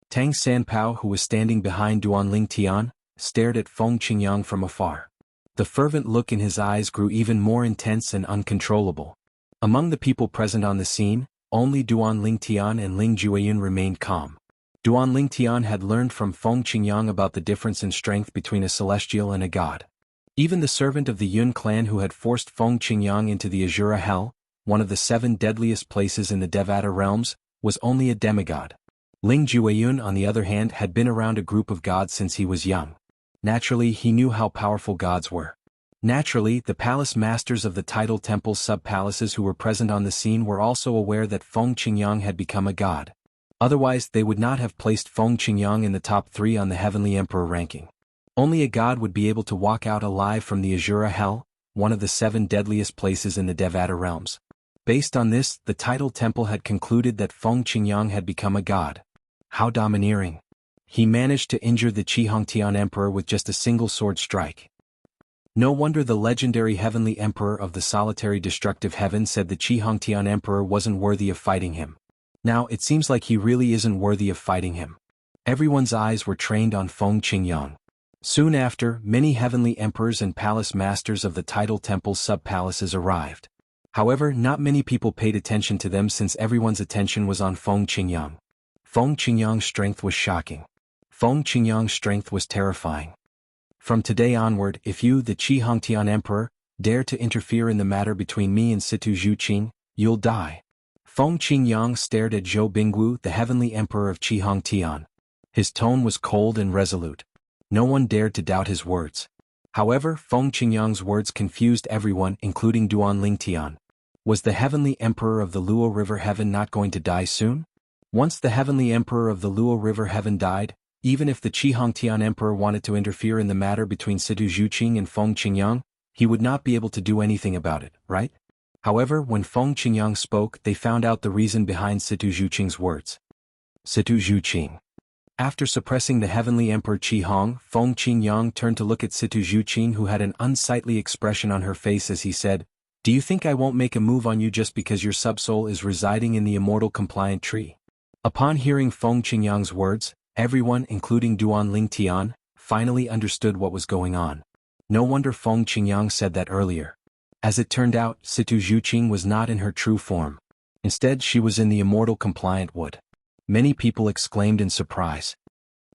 Tang Sanpao, who was standing behind Duanling Tian, stared at Feng Qingyang from afar. The fervent look in his eyes grew even more intense and uncontrollable. Among the people present on the scene, only Duanling Tian and Ling Jueyun remained calm. Duanling Tian had learned from Feng Qingyang about the difference in strength between a celestial and a god. Even the servant of the Yun clan who had forced Feng Qingyang into the Azura Hell, one of the 7 deadliest places in the Devata realms, was only a demigod. Ling Jueyun, on the other hand, had been around a group of gods since he was young. Naturally, he knew how powerful gods were. Naturally, the palace masters of the tidal temple sub-palaces who were present on the scene were also aware that Feng Qingyang had become a god. Otherwise, they would not have placed Feng Qingyang in the top 3 on the Heavenly Emperor ranking. Only a god would be able to walk out alive from the Azura Hell, one of the 7 deadliest places in the Devata realms. Based on this, the tidal temple had concluded that Feng Qingyang had become a god. How domineering! He managed to injure the Qi Hongtian Emperor with just a single sword strike. No wonder the legendary Heavenly Emperor of the solitary destructive heaven said the Qi Hongtian Emperor wasn't worthy of fighting him. Now it seems like he really isn't worthy of fighting him. Everyone's eyes were trained on Feng Qingyang. Soon after, many heavenly emperors and palace masters of the tidal temple sub-palaces arrived. However, not many people paid attention to them since everyone's attention was on Feng Qingyang. Feng Qingyang's strength was shocking. Feng Qingyang's strength was terrifying. From today onward, if you, the Qi Hongtian Emperor, dare to interfere in the matter between me and Situ Zhuqing, you'll die. Feng Qingyang stared at Zhou Binggu, the heavenly emperor of Qi Hongtian. His tone was cold and resolute. No one dared to doubt his words. However, Feng Qingyang's words confused everyone, including Duanling Tian. Was the heavenly emperor of the Luo River Heaven not going to die soon? Once the heavenly emperor of the Luo River Heaven died, even if the Qi Hongtian Emperor wanted to interfere in the matter between Situ Zhuqing and Feng Qingyang, he would not be able to do anything about it, right? However, when Feng Qingyang spoke, they found out the reason behind Situ Zhuqing's words. Situ Zhuqing. After suppressing the heavenly emperor Qi Hong, Feng Qingyang turned to look at Situ Zhuqing, who had an unsightly expression on her face as he said, "Do you think I won't make a move on you just because your subsoul is residing in the immortal compliant tree?" Upon hearing Feng Qingyang's words, everyone, including Duanling Tian, finally understood what was going on. No wonder Feng Qingyang said that earlier. As it turned out, Situ Zhuqing was not in her true form. Instead, she was in the immortal compliant wood. Many people exclaimed in surprise.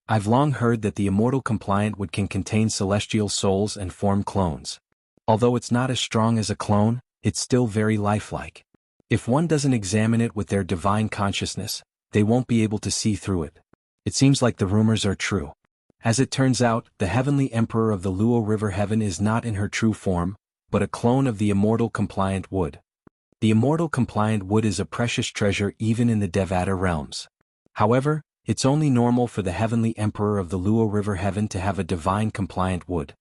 I've long heard that the immortal compliant wood can contain celestial souls and form clones. Although it's not as strong as a clone, it's still very lifelike. If one doesn't examine it with their divine consciousness, they won't be able to see through it. It seems like the rumors are true. As it turns out, the heavenly emperor of the Luo River Heaven is not in her true form, but a clone of the immortal compliant wood. The immortal compliant wood is a precious treasure even in the Devata realms. However, it's only normal for the heavenly emperor of the Luo River Heaven to have a divine compliant wood.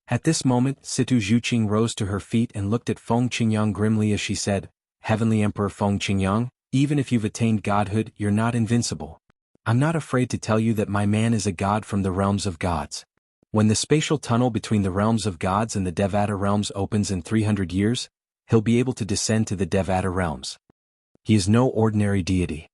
At this moment, Situ Zhuqing rose to her feet and looked at Feng Qingyang grimly as she said, "Heavenly Emperor Feng Qingyang, even if you've attained godhood, you're not invincible. I'm not afraid to tell you that my man is a god from the realms of gods. When the spatial tunnel between the realms of gods and the Devata realms opens in 300 years, he'll be able to descend to the Devata realms. He is no ordinary deity.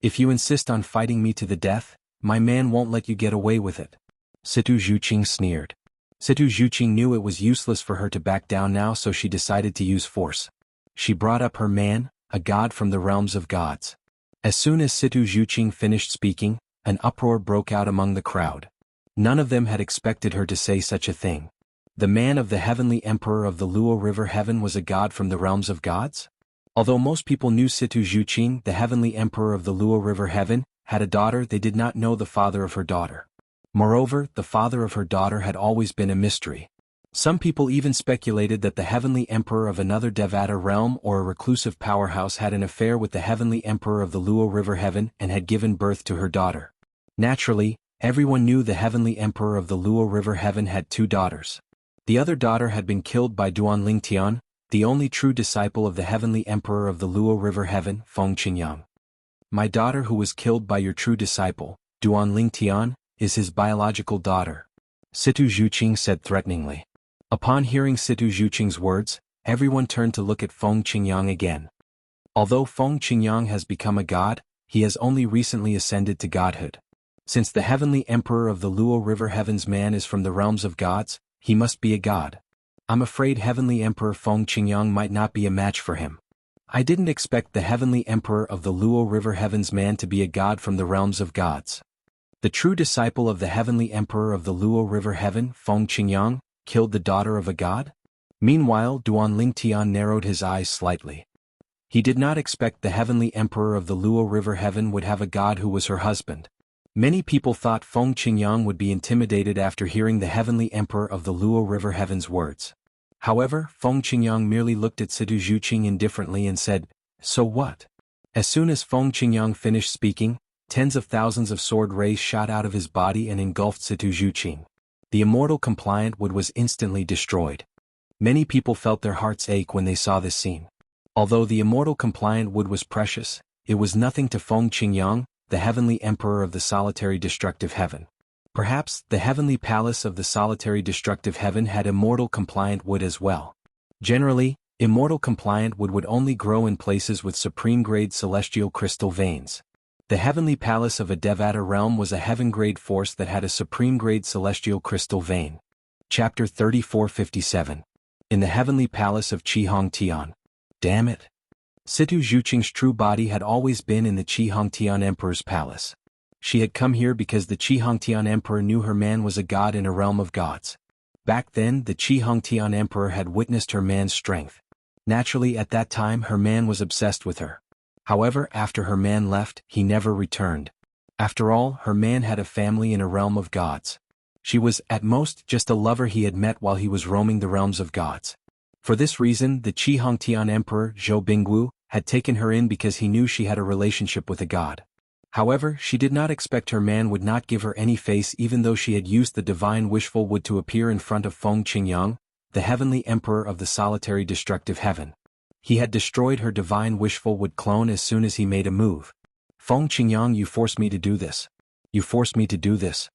If you insist on fighting me to the death, my man won't let you get away with it." Situ Zhuqing sneered. Situ Zhuqing knew it was useless for her to back down now, so she decided to use force. She brought up her man, a god from the realms of gods. As soon as Situ Zhuqing finished speaking, an uproar broke out among the crowd. None of them had expected her to say such a thing. The man of the heavenly emperor of the Luo River Heaven was a god from the realms of gods? Although most people knew Situ Zhuqing, the heavenly emperor of the Luo River Heaven, had a daughter, they did not know the father of her daughter. Moreover, the father of her daughter had always been a mystery. Some people even speculated that the heavenly emperor of another Devata realm or a reclusive powerhouse had an affair with the heavenly emperor of the Luo River Heaven and had given birth to her daughter. Naturally, everyone knew the heavenly emperor of the Luo River Heaven had 2 daughters. The other daughter had been killed by Duan Lingtian, the only true disciple of the heavenly emperor of the Luo River Heaven, Feng Qingyang. My daughter who was killed by your true disciple, Duan Lingtian, is his biological daughter, Situ Zhuqing said threateningly. Upon hearing Situ Zhuqing's words, everyone turned to look at Feng Qingyang again. Although Feng Qingyang has become a god, he has only recently ascended to godhood. Since the heavenly emperor of the Luo River Heaven's man is from the realms of gods, he must be a god. I'm afraid heavenly emperor Feng Qingyang might not be a match for him. I didn't expect the heavenly emperor of the Luo River Heaven's man to be a god from the realms of gods. The true disciple of the heavenly emperor of the Luo River Heaven, Feng Qingyang, killed the daughter of a god? Meanwhile, Duan Lingtian narrowed his eyes slightly. He did not expect the heavenly emperor of the Luo River Heaven would have a god who was her husband. Many people thought Feng Qingyang would be intimidated after hearing the heavenly emperor of the Luo River Heaven's words. However, Feng Qingyang merely looked at Situ Zhuqing indifferently and said, "So what?" As soon as Feng Qingyang finished speaking, tens of thousands of sword rays shot out of his body and engulfed Situ Zhuqing. The immortal compliant wood was instantly destroyed. Many people felt their hearts ache when they saw this scene. Although the immortal compliant wood was precious, it was nothing to Feng Qingyang, the heavenly emperor of the solitary destructive heaven. Perhaps the heavenly palace of the solitary destructive heaven had immortal compliant wood as well. Generally, immortal compliant wood would only grow in places with supreme-grade celestial crystal veins. The heavenly palace of a Devata realm was a heaven-grade force that had a supreme-grade celestial crystal vein. Chapter 3457. In the heavenly palace of Qihongtian. Damn it. Situ Zhuqing's true body had always been in the Qihongtian Emperor's palace. She had come here because the Qihongtian Emperor knew her man was a god in a realm of gods. Back then, the Qihongtian Emperor had witnessed her man's strength. Naturally, at that time her man was obsessed with her. However, after her man left, he never returned. After all, her man had a family in a realm of gods. She was, at most, just a lover he had met while he was roaming the realms of gods. For this reason, the Qihongtian Emperor, Zhou Binggu, had taken her in because he knew she had a relationship with a god. However, she did not expect her man would not give her any face even though she had used the divine wishful wood to appear in front of Feng Qingyang, the heavenly emperor of the solitary destructive heaven. He had destroyed her divine wishful wood clone as soon as he made a move. Feng Qingyang, you forced me to do this. You forced me to do this.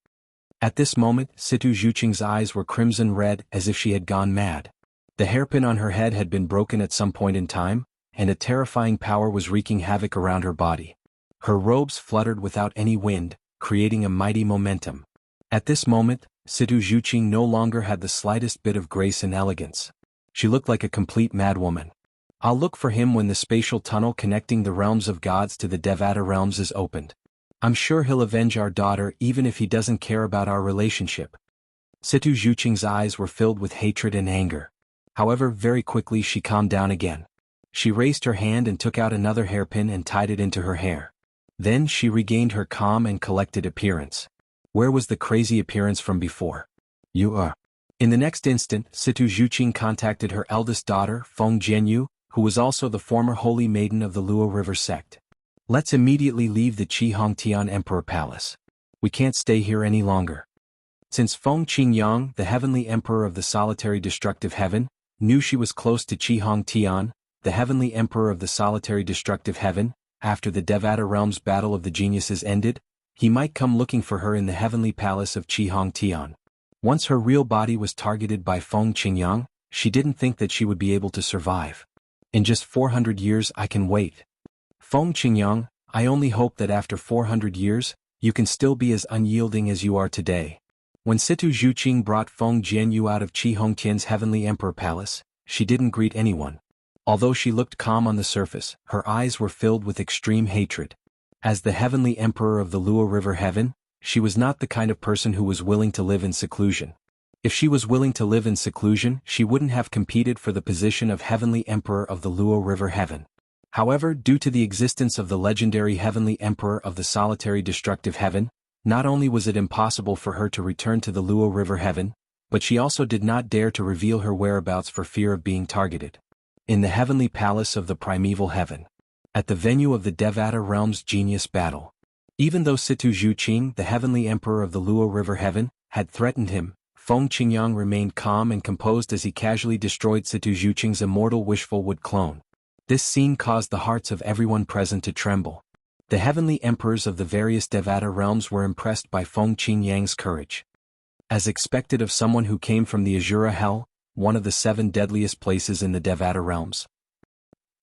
At this moment, Situ Zhuqing's eyes were crimson red as if she had gone mad. The hairpin on her head had been broken at some point in time, and a terrifying power was wreaking havoc around her body. Her robes fluttered without any wind, creating a mighty momentum. At this moment, Situ Zhuqing no longer had the slightest bit of grace and elegance. She looked like a complete madwoman. I'll look for him when the spatial tunnel connecting the realms of gods to the Devata realms is opened. I'm sure he'll avenge our daughter even if he doesn't care about our relationship. Situ Zhuqing's eyes were filled with hatred and anger. However, very quickly she calmed down again. She raised her hand and took out another hairpin and tied it into her hair. Then she regained her calm and collected appearance. Where was the crazy appearance from before? You are. In the next instant, Situ Zhuqing contacted her eldest daughter, Feng Jianyu, who was also the former holy maiden of the Luo River sect. Let's immediately leave the Qihongtian Emperor Palace. We can't stay here any longer. Since Feng Qingyang, the heavenly emperor of the solitary destructive heaven, knew she was close to Qihongtian, the heavenly emperor of the solitary destructive heaven, after the Devata realm's battle of the geniuses ended, he might come looking for her in the heavenly palace of Qihongtian. Once her real body was targeted by Feng Qingyang, she didn't think that she would be able to survive. In just 400 years I can wait. Feng Qingyang, I only hope that after 400 years, you can still be as unyielding as you are today. When Situ Zhuqing brought Feng Jianyu out of Qihongtian's heavenly emperor palace, she didn't greet anyone. Although she looked calm on the surface, her eyes were filled with extreme hatred. As the heavenly emperor of the Luo River Heaven, she was not the kind of person who was willing to live in seclusion. If she was willing to live in seclusion, she wouldn't have competed for the position of heavenly emperor of the Luo River Heaven. However, due to the existence of the legendary heavenly emperor of the solitary destructive heaven, not only was it impossible for her to return to the Luo River Heaven, but she also did not dare to reveal her whereabouts for fear of being targeted. In the heavenly palace of the primeval heaven. At the venue of the Devata realm's genius battle. Even though Situ Zhuqing, the heavenly emperor of the Luo River heaven, had threatened him, Feng Qingyang remained calm and composed as he casually destroyed Situ Zhuqing's immortal wishful wood clone. This scene caused the hearts of everyone present to tremble. The heavenly emperors of the various Devata realms were impressed by Feng Qingyang's courage. As expected of someone who came from the Azura Hell, one of the 7 deadliest places in the Devata realms.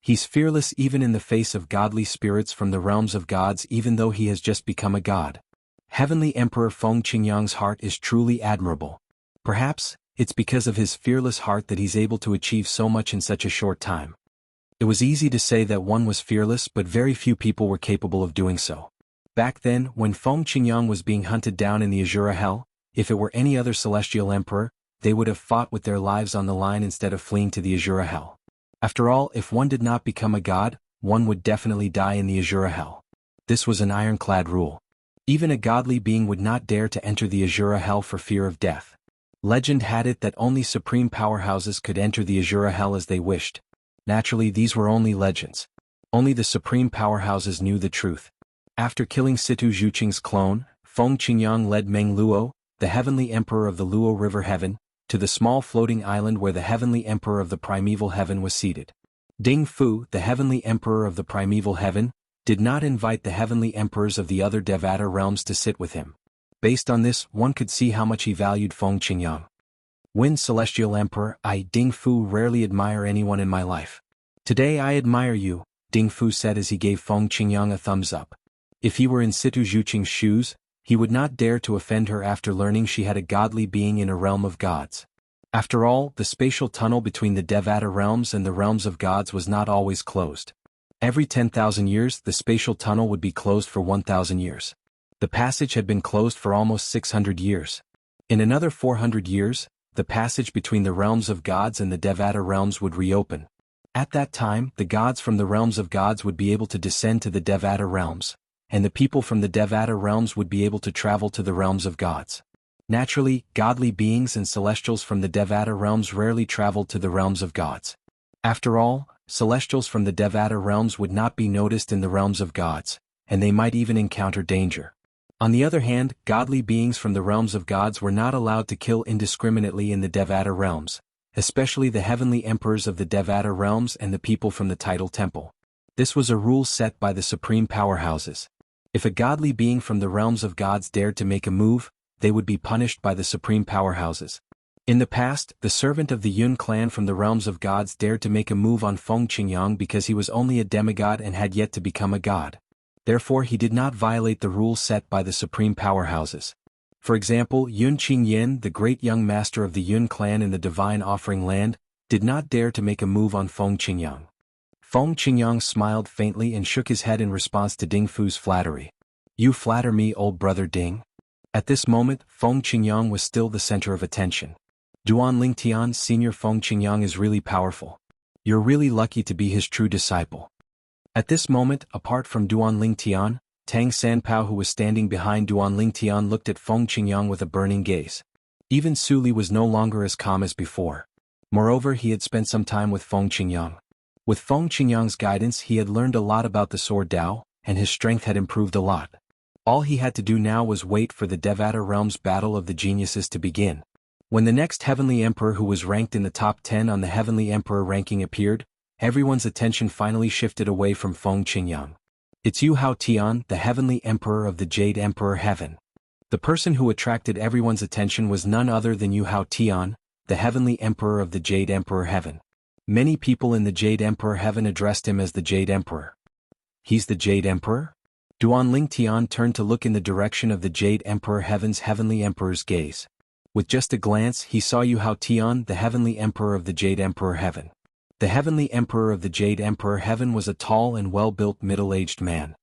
He's fearless even in the face of godly spirits from the realms of gods even though he has just become a god. Heavenly Emperor Feng Qingyang's heart is truly admirable. Perhaps, it's because of his fearless heart that he's able to achieve so much in such a short time. It was easy to say that one was fearless but very few people were capable of doing so. Back then, when Feng Qingyang was being hunted down in the Azura Hell, if it were any other celestial emperor, they would have fought with their lives on the line instead of fleeing to the Azura Hell. After all, if one did not become a god, one would definitely die in the Azura Hell. This was an ironclad rule. Even a godly being would not dare to enter the Azura Hell for fear of death. Legend had it that only supreme powerhouses could enter the Azura Hell as they wished. Naturally, these were only legends. Only the supreme powerhouses knew the truth. After killing Situ Zhuqing's clone, Feng Qingyang led Meng Luo, the heavenly emperor of the Luo River heaven, to the small floating island where the heavenly emperor of the primeval heaven was seated. Ding Fu, the heavenly emperor of the primeval heaven, did not invite the heavenly emperors of the other Devata realms to sit with him. Based on this, one could see how much he valued Feng Qingyang. When Celestial Emperor, I, Ding Fu, rarely admire anyone in my life. Today I admire you, Ding Fu said as he gave Feng Qingyang a thumbs up. If he were in Situ Zhuqing's shoes, he would not dare to offend her after learning she had a godly being in a realm of gods. After all, the spatial tunnel between the Devata realms and the realms of gods was not always closed. Every 10,000 years the spatial tunnel would be closed for 1,000 years. The passage had been closed for almost 600 years. In another 400 years, the passage between the realms of gods and the Devata realms would reopen. At that time, the gods from the realms of gods would be able to descend to the Devata realms, and the people from the Devata realms would be able to travel to the realms of gods. Naturally, godly beings and celestials from the Devata realms rarely traveled to the realms of gods. After all, celestials from the Devata realms would not be noticed in the realms of gods, and they might even encounter danger. On the other hand, godly beings from the realms of gods were not allowed to kill indiscriminately in the Devata realms, especially the heavenly emperors of the Devata realms and the people from the Tidal Temple. This was a rule set by the supreme powerhouses. If a godly being from the realms of gods dared to make a move, they would be punished by the supreme powerhouses. In the past, the servant of the Yun clan from the realms of gods dared to make a move on Feng Qingyang because he was only a demigod and had yet to become a god. Therefore he did not violate the rules set by the supreme powerhouses. For example, Yun Qingyan, the great young master of the Yun clan in the Divine Offering Land, did not dare to make a move on Feng Qingyang. Feng Qingyang smiled faintly and shook his head in response to Ding Fu's flattery. You flatter me, old brother Ding. At this moment, Feng Qingyang was still the center of attention. Duan Lingtian, Senior Feng Qingyang is really powerful. You're really lucky to be his true disciple. At this moment, apart from Duan Lingtian, Tang Sanpao who was standing behind Duan Lingtian looked at Feng Qingyang with a burning gaze. Even Su Li was no longer as calm as before. Moreover, he had spent some time with Feng Qingyang. With Feng Qingyang's guidance he had learned a lot about the Sword Dao, and his strength had improved a lot. All he had to do now was wait for the Devata realm's battle of the geniuses to begin. When the next heavenly emperor who was ranked in the top 10 on the heavenly emperor ranking appeared, everyone's attention finally shifted away from Feng Qingyang. It's Yu Hao Tian, the heavenly emperor of the Jade Emperor Heaven. The person who attracted everyone's attention was none other than Yu Hao Tian, the heavenly emperor of the Jade Emperor Heaven. Many people in the Jade Emperor Heaven addressed him as the Jade Emperor. He's the Jade Emperor? Duan Lingtian turned to look in the direction of the Jade Emperor Heaven's heavenly emperor's gaze. With just a glance he saw Yu Hao Tian, the heavenly emperor of the Jade Emperor Heaven. The heavenly emperor of the Jade Emperor Heaven was a tall and well-built middle-aged man.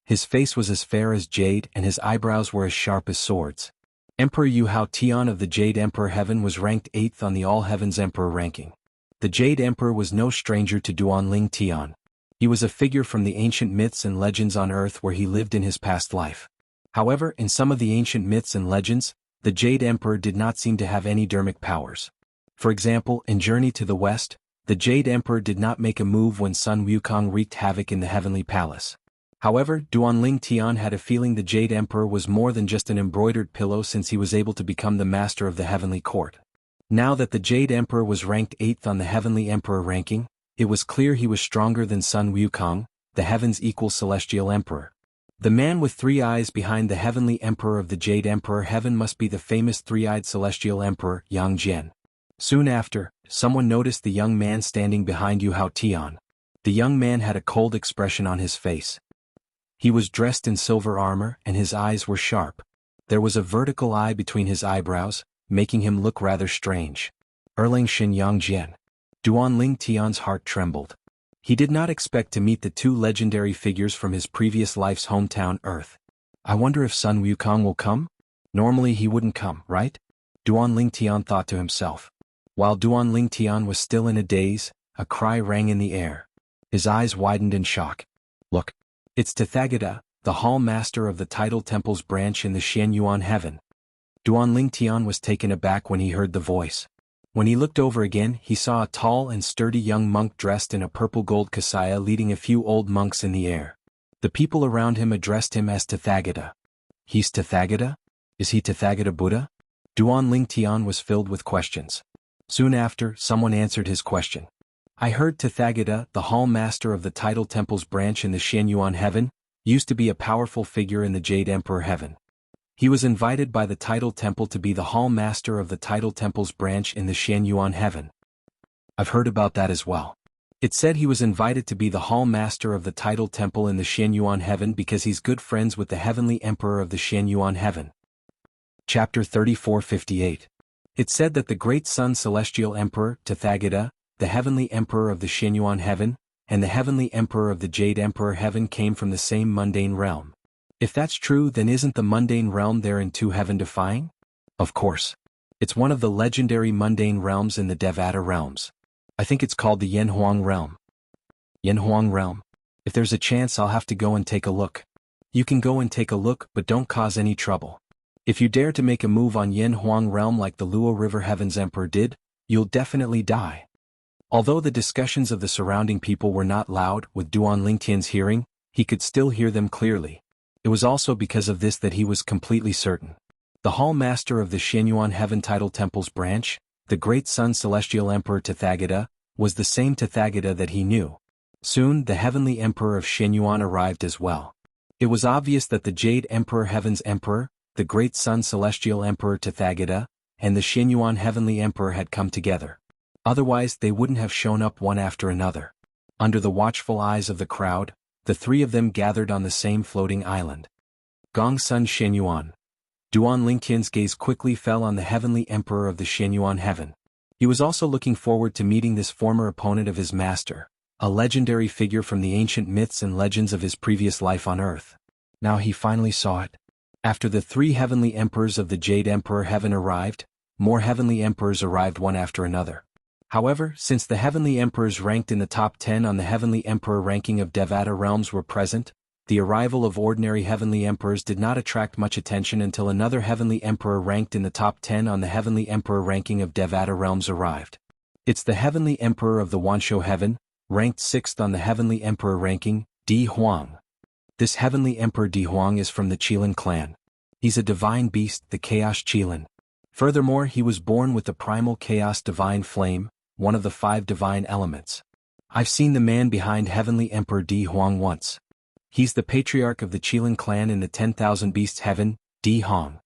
His face was as fair as jade and his eyebrows were as sharp as swords. Emperor Yu Hao Tian of the Jade Emperor Heaven was ranked 8th on the All Heavens Emperor ranking. The Jade Emperor was no stranger to Duan Lingtian. He was a figure from the ancient myths and legends on Earth where he lived in his past life. However, in some of the ancient myths and legends, the Jade Emperor did not seem to have any dermic powers. For example, in Journey to the West, the Jade Emperor did not make a move when Sun Wukong wreaked havoc in the Heavenly Palace. However, Duanling Tian had a feeling the Jade Emperor was more than just an embroidered pillow since he was able to become the master of the Heavenly Court. Now that the Jade Emperor was ranked 8th on the Heavenly Emperor ranking, it was clear he was stronger than Sun Wukong, the Heaven's equal celestial emperor. The man with 3 eyes behind the Heavenly Emperor of the Jade Emperor Heaven must be the famous 3-eyed celestial emperor Yang Jian. Soon after, someone noticed the young man standing behind Yu Hao Tian. The young man had a cold expression on his face. He was dressed in silver armor and his eyes were sharp. There was a vertical eye between his eyebrows, making him look rather strange. Erlang Shin Yang Jian. Duanling Tian's heart trembled. He did not expect to meet the 2 legendary figures from his previous life's hometown Earth. I wonder if Sun Wukong will come? Normally he wouldn't come, right? Duanling Tian thought to himself. While Duanling Tian was still in a daze, a cry rang in the air. His eyes widened in shock. Look! It's Tathagata, the Hall Master of the Tidal Temple's branch in the Xianyuan Heaven. Duanling Tian was taken aback when he heard the voice. When he looked over again, he saw a tall and sturdy young monk dressed in a purple-gold kasaya leading a few old monks in the air. The people around him addressed him as Tathagata. He's Tathagata? Is he Tathagata Buddha? Duanling Tian was filled with questions. Soon after, someone answered his question. I heard Tathagata, the Hall Master of the Tidal Temple's branch in the Xianyuan Heaven, used to be a powerful figure in the Jade Emperor Heaven. He was invited by the Tidal Temple to be the Hall Master of the Tidal Temple's branch in the Xianyuan Heaven. I've heard about that as well. It said he was invited to be the Hall Master of the Tidal Temple in the Xianyuan Heaven because he's good friends with the Heavenly Emperor of the Xianyuan Heaven. Chapter 3458. It said that the Great Sun Celestial Emperor, Tathagata, the Heavenly Emperor of the Xianyuan Heaven, and the Heavenly Emperor of the Jade Emperor Heaven came from the same mundane realm. If that's true, then isn't the mundane realm there in 2 heaven-defying? Of course. It's one of the legendary mundane realms in the Devata realms. I think it's called the Yanhuang realm. Yanhuang realm? If there's a chance I'll have to go and take a look. You can go and take a look, but don't cause any trouble. If you dare to make a move on Yanhuang realm like the Luo River Heaven's Emperor did, you'll definitely die. Although the discussions of the surrounding people were not loud, with Duanling Tian's hearing, he could still hear them clearly. It was also because of this that he was completely certain. The Hall Master of the Xianyuan Heaven Tidal Temple's branch, the Great Sun Celestial Emperor Tathagata, was the same Tathagata that he knew. Soon the Heavenly Emperor of Xianyuan arrived as well. It was obvious that the Jade Emperor Heaven's Emperor, the Great Sun Celestial Emperor Tathagata, and the Xianyuan Heavenly Emperor had come together. Otherwise they wouldn't have shown up one after another. Under the watchful eyes of the crowd, the 3 of them gathered on the same floating island. Gong Sun Xianyuan. Duanling Tian's gaze quickly fell on the Heavenly Emperor of the Xianyuan Heaven. He was also looking forward to meeting this former opponent of his master, a legendary figure from the ancient myths and legends of his previous life on Earth. Now he finally saw it. After the 3 Heavenly Emperors of the Jade Emperor Heaven arrived, more Heavenly Emperors arrived one after another. However, since the Heavenly Emperors ranked in the top 10 on the Heavenly Emperor ranking of Devata realms were present, the arrival of ordinary Heavenly Emperors did not attract much attention until another Heavenly Emperor ranked in the top 10 on the Heavenly Emperor ranking of Devata realms arrived. It's the Heavenly Emperor of the Wanshou Heaven, ranked 6th on the Heavenly Emperor ranking, Di Huang. This Heavenly Emperor Di Huang is from the Qilin clan. He's a divine beast, the Chaos Qilin. Furthermore, he was born with the primal Chaos Divine Flame, one of the 5 divine elements. I've seen the man behind Heavenly Emperor Di Huang once. He's the patriarch of the Qilin clan in the 10,000 Beasts Heaven, Di Hong.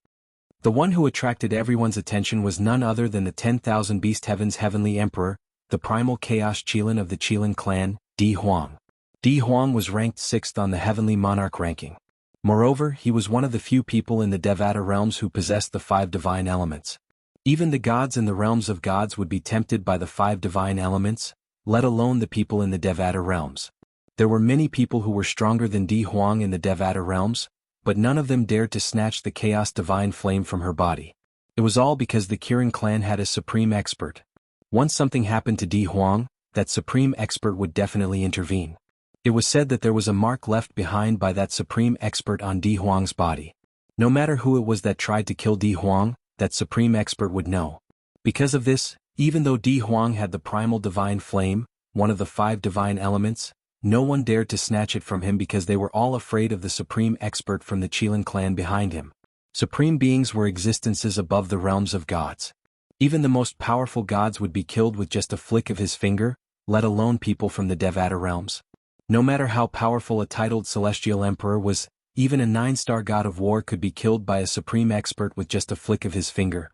The one who attracted everyone's attention was none other than the 10,000 Beast Heaven's Heavenly Emperor, the primal Chaos Qilin of the Qilin clan, Di Huang. Di Huang was ranked 6th on the Heavenly Monarch ranking. Moreover, he was one of the few people in the Devata realms who possessed the 5 divine elements. Even the gods in the realms of gods would be tempted by the 5 divine elements, let alone the people in the Devata realms. There were many people who were stronger than Di Huang in the Devata realms, but none of them dared to snatch the Chaos Divine Flame from her body. It was all because the Kirin clan had a supreme expert. Once something happened to Di Huang, that supreme expert would definitely intervene. It was said that there was a mark left behind by that supreme expert on Di Huang's body. No matter who it was that tried to kill Di Huang, that supreme expert would know. Because of this, even though Di Huang had the primal divine flame, one of the 5 divine elements, no one dared to snatch it from him because they were all afraid of the supreme expert from the Qilin clan behind him. Supreme beings were existences above the realms of gods. Even the most powerful gods would be killed with just a flick of his finger, let alone people from the Devata realms. No matter how powerful a titled celestial emperor was, even a 9-star god of war could be killed by a supreme expert with just a flick of his finger.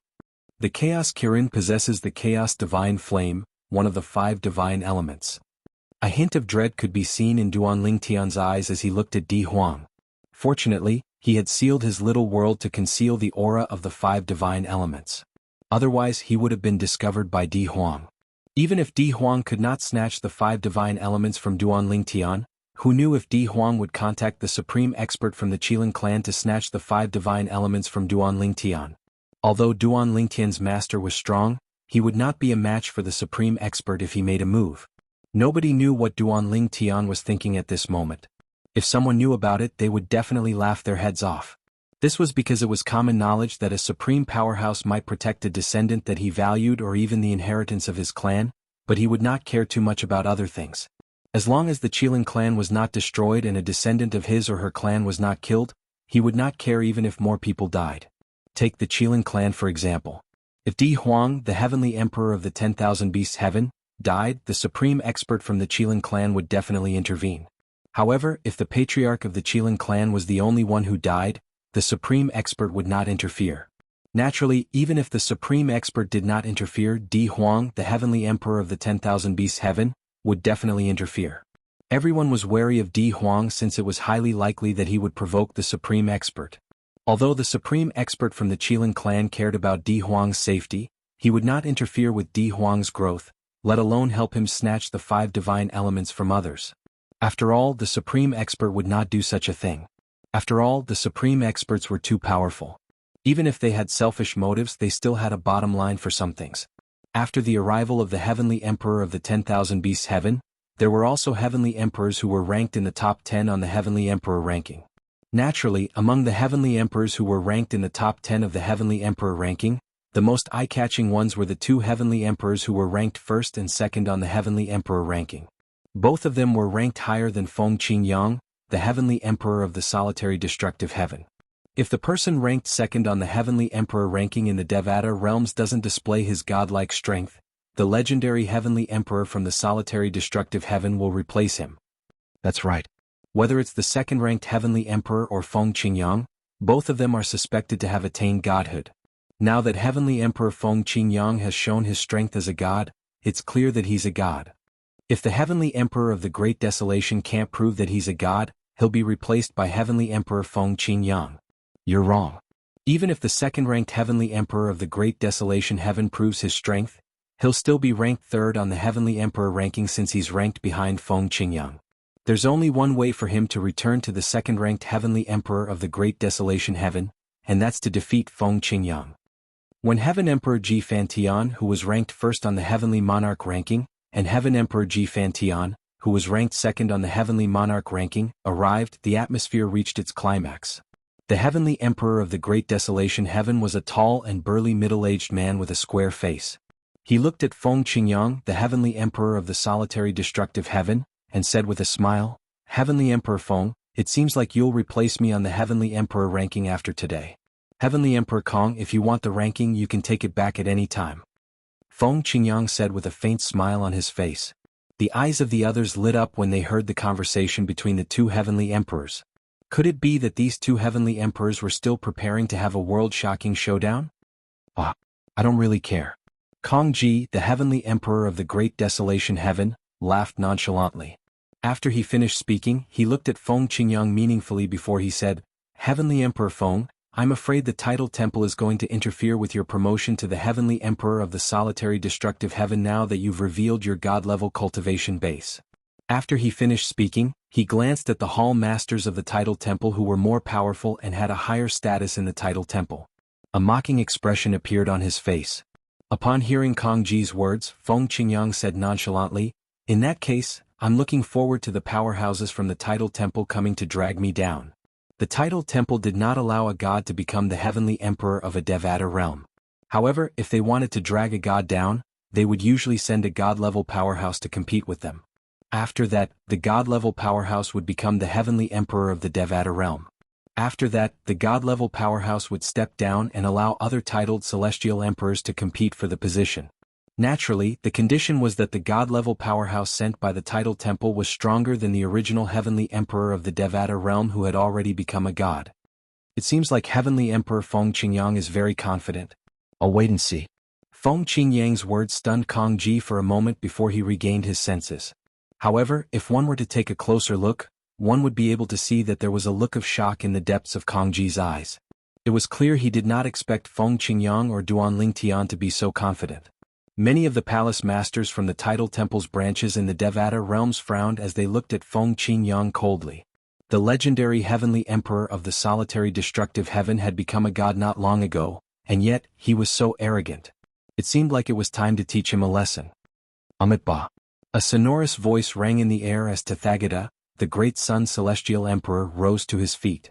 The Chaos Kirin possesses the Chaos Divine Flame, one of the 5 divine elements. A hint of dread could be seen in Duan Lingtian's eyes as he looked at Di Huang. Fortunately, he had sealed his little world to conceal the aura of the 5 divine elements. Otherwise he would have been discovered by Di Huang. Even if Di Huang could not snatch the 5 divine elements from Duan Lingtian, who knew if Di Huang would contact the supreme expert from the Qilin clan to snatch the 5 divine elements from Duan Lingtian. Although Duan Lingtian's master was strong, he would not be a match for the supreme expert if he made a move. Nobody knew what Duan Lingtian was thinking at this moment. If someone knew about it, they would definitely laugh their heads off. This was because it was common knowledge that a supreme powerhouse might protect a descendant that he valued or even the inheritance of his clan, but he would not care too much about other things. As long as the Qilin clan was not destroyed and a descendant of his or her clan was not killed, he would not care even if more people died. Take the Qilin clan for example. If Di Huang, the heavenly emperor of the 10,000 beasts heaven, died, the supreme expert from the Qilin clan would definitely intervene. However, if the patriarch of the Qilin clan was the only one who died, the supreme expert would not interfere. Naturally, even if the supreme expert did not interfere, Di Huang, the heavenly emperor of the 10,000 beasts heaven, would definitely interfere. Everyone was wary of Di Huang since it was highly likely that he would provoke the supreme expert. Although the supreme expert from the Qilin clan cared about Di Huang's safety, he would not interfere with Di Huang's growth, let alone help him snatch the 5 divine elements from others. After all, the supreme expert would not do such a thing. After all, the supreme experts were too powerful. Even if they had selfish motives, they still had a bottom line for some things. After the arrival of the heavenly emperor of the 10,000 beasts heaven, there were also heavenly emperors who were ranked in the top 10 on the heavenly emperor ranking. Naturally, among the heavenly emperors who were ranked in the top 10 of the heavenly emperor ranking, the most eye-catching ones were the 2 heavenly emperors who were ranked first and second on the heavenly emperor ranking. Both of them were ranked higher than Feng Qingyang, the heavenly emperor of the solitary destructive heaven. If the person ranked second on the heavenly emperor ranking in the Devata realms doesn't display his godlike strength, the legendary heavenly emperor from the solitary destructive heaven will replace him. That's right. Whether it's the second-ranked heavenly emperor or Feng Qingyang, both of them are suspected to have attained godhood. Now that heavenly emperor Feng Qingyang has shown his strength as a god, it's clear that he's a god. If the heavenly emperor of the Great Desolation can't prove that he's a god, he'll be replaced by heavenly emperor Feng Qingyang. You're wrong. Even if the second-ranked heavenly emperor of the Great Desolation heaven proves his strength, he'll still be ranked third on the heavenly emperor ranking since he's ranked behind Feng Qingyang. There's only one way for him to return to the second-ranked heavenly emperor of the Great Desolation heaven, and that's to defeat Feng Qingyang. When Heaven Emperor Ji Fantian, who was ranked first on the heavenly monarch ranking, and Heaven Emperor Ji Fantian, who was ranked second on the heavenly monarch ranking, arrived, the atmosphere reached its climax. The heavenly emperor of the Great Desolation heaven was a tall and burly middle-aged man with a square face. He looked at Feng Qingyang, the heavenly emperor of the solitary destructive heaven, and said with a smile, "Heavenly Emperor Feng, it seems like you'll replace me on the heavenly emperor ranking after today. Heavenly Emperor Kong, if you want the ranking you can take it back at any time." Feng Qingyang said with a faint smile on his face. The eyes of the others lit up when they heard the conversation between the 2 heavenly emperors. Could it be that these 2 heavenly emperors were still preparing to have a world-shocking showdown? I don't really care. Kong Ji, the heavenly emperor of the Great Desolation heaven, laughed nonchalantly. After he finished speaking, he looked at Feng Qingyang meaningfully before he said, "Heavenly Emperor Feng, I'm afraid the title temple is going to interfere with your promotion to the heavenly emperor of the solitary destructive heaven now that you've revealed your god-level cultivation base." After he finished speaking, he glanced at the hall masters of the title temple who were more powerful and had a higher status in the title temple. A mocking expression appeared on his face. Upon hearing Kong Ji's words, Feng Qingyang said nonchalantly, "In that case, I'm looking forward to the powerhouses from the title temple coming to drag me down." The title temple did not allow a god to become the heavenly emperor of a Devata realm. However, if they wanted to drag a god down, they would usually send a god-level powerhouse to compete with them. After that, the god-level powerhouse would become the heavenly emperor of the Devata realm. After that, the god-level powerhouse would step down and allow other titled celestial emperors to compete for the position. Naturally, the condition was that the god-level powerhouse sent by the title temple was stronger than the original heavenly emperor of the Devata realm who had already become a god. It seems like Heavenly Emperor Feng Qingyang is very confident. I'll wait and see. Feng Qingyang's words stunned Kong Ji for a moment before he regained his senses. However, if one were to take a closer look, one would be able to see that there was a look of shock in the depths of Kong Ji's eyes. It was clear he did not expect Feng Qingyang or Duanling Tian to be so confident. Many of the palace masters from the title temple's branches in the Devata realms frowned as they looked at Feng Qingyang coldly. The legendary heavenly emperor of the solitary destructive heaven had become a god not long ago, and yet, he was so arrogant. It seemed like it was time to teach him a lesson. Amitba. A sonorous voice rang in the air as Tathagata, the great sun celestial emperor, rose to his feet.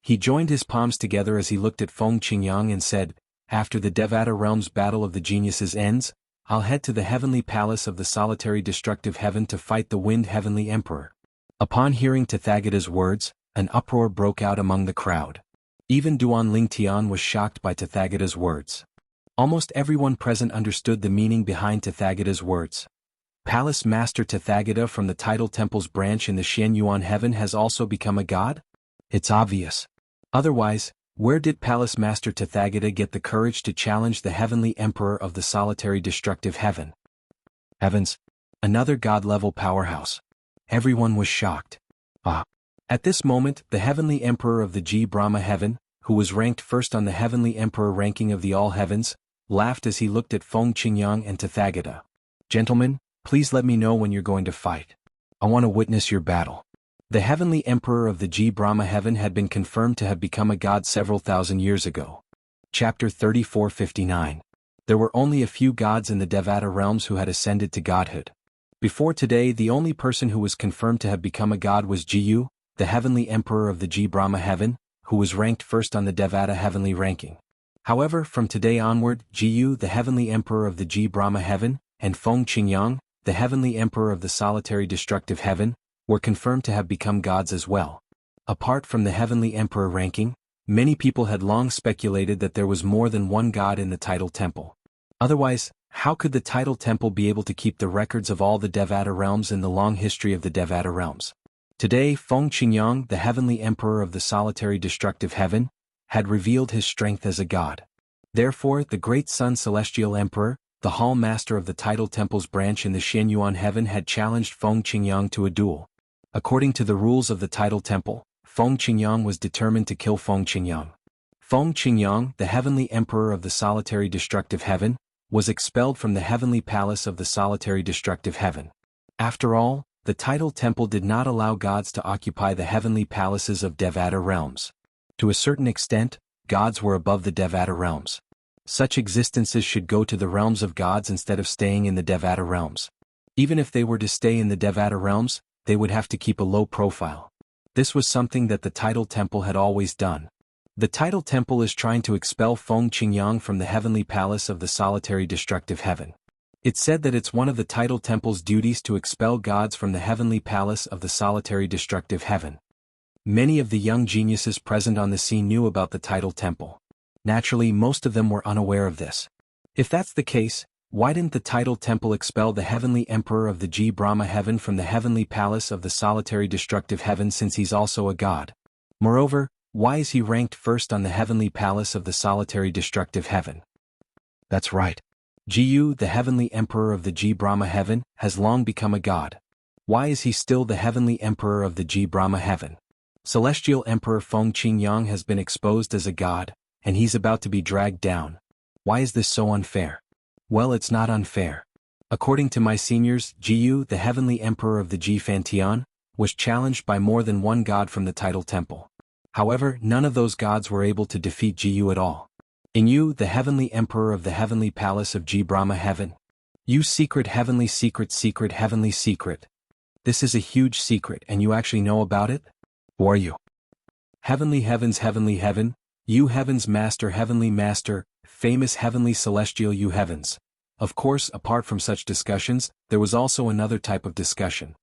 He joined his palms together as he looked at Feng Qingyang and said, "After the Devata realm's battle of the geniuses ends, I'll head to the heavenly palace of the solitary destructive heaven to fight the wind heavenly emperor." Upon hearing Tathagata's words, an uproar broke out among the crowd. Even Duanling Tian was shocked by Tathagata's words. Almost everyone present understood the meaning behind Tathagata's words. Palace Master Tathagata from the Title Temple's branch in the Xianyuan heaven has also become a god? It's obvious. Otherwise, where did Palace Master Tathagata get the courage to challenge the heavenly emperor of the solitary destructive heaven? Heavens! Another god-level powerhouse. Everyone was shocked. At this moment, the heavenly emperor of the G Brahma heaven, who was ranked first on the heavenly emperor ranking of the all heavens, laughed as he looked at Feng Qingyang and Tathagata. "Gentlemen, please let me know when you're going to fight. I want to witness your battle." The heavenly emperor of the G Brahma heaven had been confirmed to have become a god several thousand years ago. Chapter 34:59. There were only a few gods in the Devata realms who had ascended to godhood. Before today, the only person who was confirmed to have become a god was Jianghu, the heavenly emperor of the G Brahma heaven, who was ranked first on the Devata heavenly ranking. However, from today onward, Jianghu, the heavenly emperor of the G Brahma heaven, and Feng Qingyang, the heavenly emperor of the solitary destructive heaven, were confirmed to have become gods as well. Apart from the heavenly emperor ranking, many people had long speculated that there was more than one god in the title temple. Otherwise, how could the title temple be able to keep the records of all the Devata realms in the long history of the Devata realms? Today, Feng Qingyang, the heavenly emperor of the solitary destructive heaven, had revealed his strength as a god. Therefore, the great sun celestial emperor, the hall master of the title temple's branch in the Xianyuan heaven, had challenged Feng Qingyang to a duel. According to the rules of the title temple, Feng Qingyang was determined to kill Feng Qingyang. Feng Qingyang, the heavenly emperor of the solitary destructive heaven, was expelled from the heavenly palace of the solitary destructive heaven. After all, the title temple did not allow gods to occupy the heavenly palaces of Devata realms. To a certain extent, gods were above the Devata realms. Such existences should go to the realms of gods instead of staying in the Devata realms. Even if they were to stay in the Devata realms, they would have to keep a low profile. This was something that the title temple had always done. The title temple is trying to expel Feng Qingyang from the heavenly palace of the solitary destructive heaven. It's said that it's one of the title temple's duties to expel gods from the heavenly palace of the solitary destructive heaven. Many of the young geniuses present on the scene knew about the title temple. Naturally, most of them were unaware of this. If that's the case, why didn't the title temple expel the heavenly emperor of the G Brahma heaven from the heavenly palace of the solitary destructive heaven, since he's also a god? Moreover, why is he ranked first on the heavenly palace of the solitary destructive heaven? That's right. Jianghu, the heavenly emperor of the G Brahma heaven, has long become a god. Why is he still the heavenly emperor of the G Brahma heaven? Celestial Emperor Feng Qingyang has been exposed as a god, and he's about to be dragged down. Why is this so unfair? Well, it's not unfair. According to my seniors, Jianghu, the heavenly emperor of the Ji Fantian, was challenged by more than one god from the title temple. However, none of those gods were able to defeat Jianghu at all. Yu, the heavenly emperor of the heavenly palace of G Brahma heaven. You secret heavenly secret heavenly secret. This is a huge secret and you actually know about it? Who are you? Heavenly heavens heavenly heaven, you heaven's master heavenly master, famous heavenly celestial U heavens. Of course, apart from such discussions, there was also another type of discussion.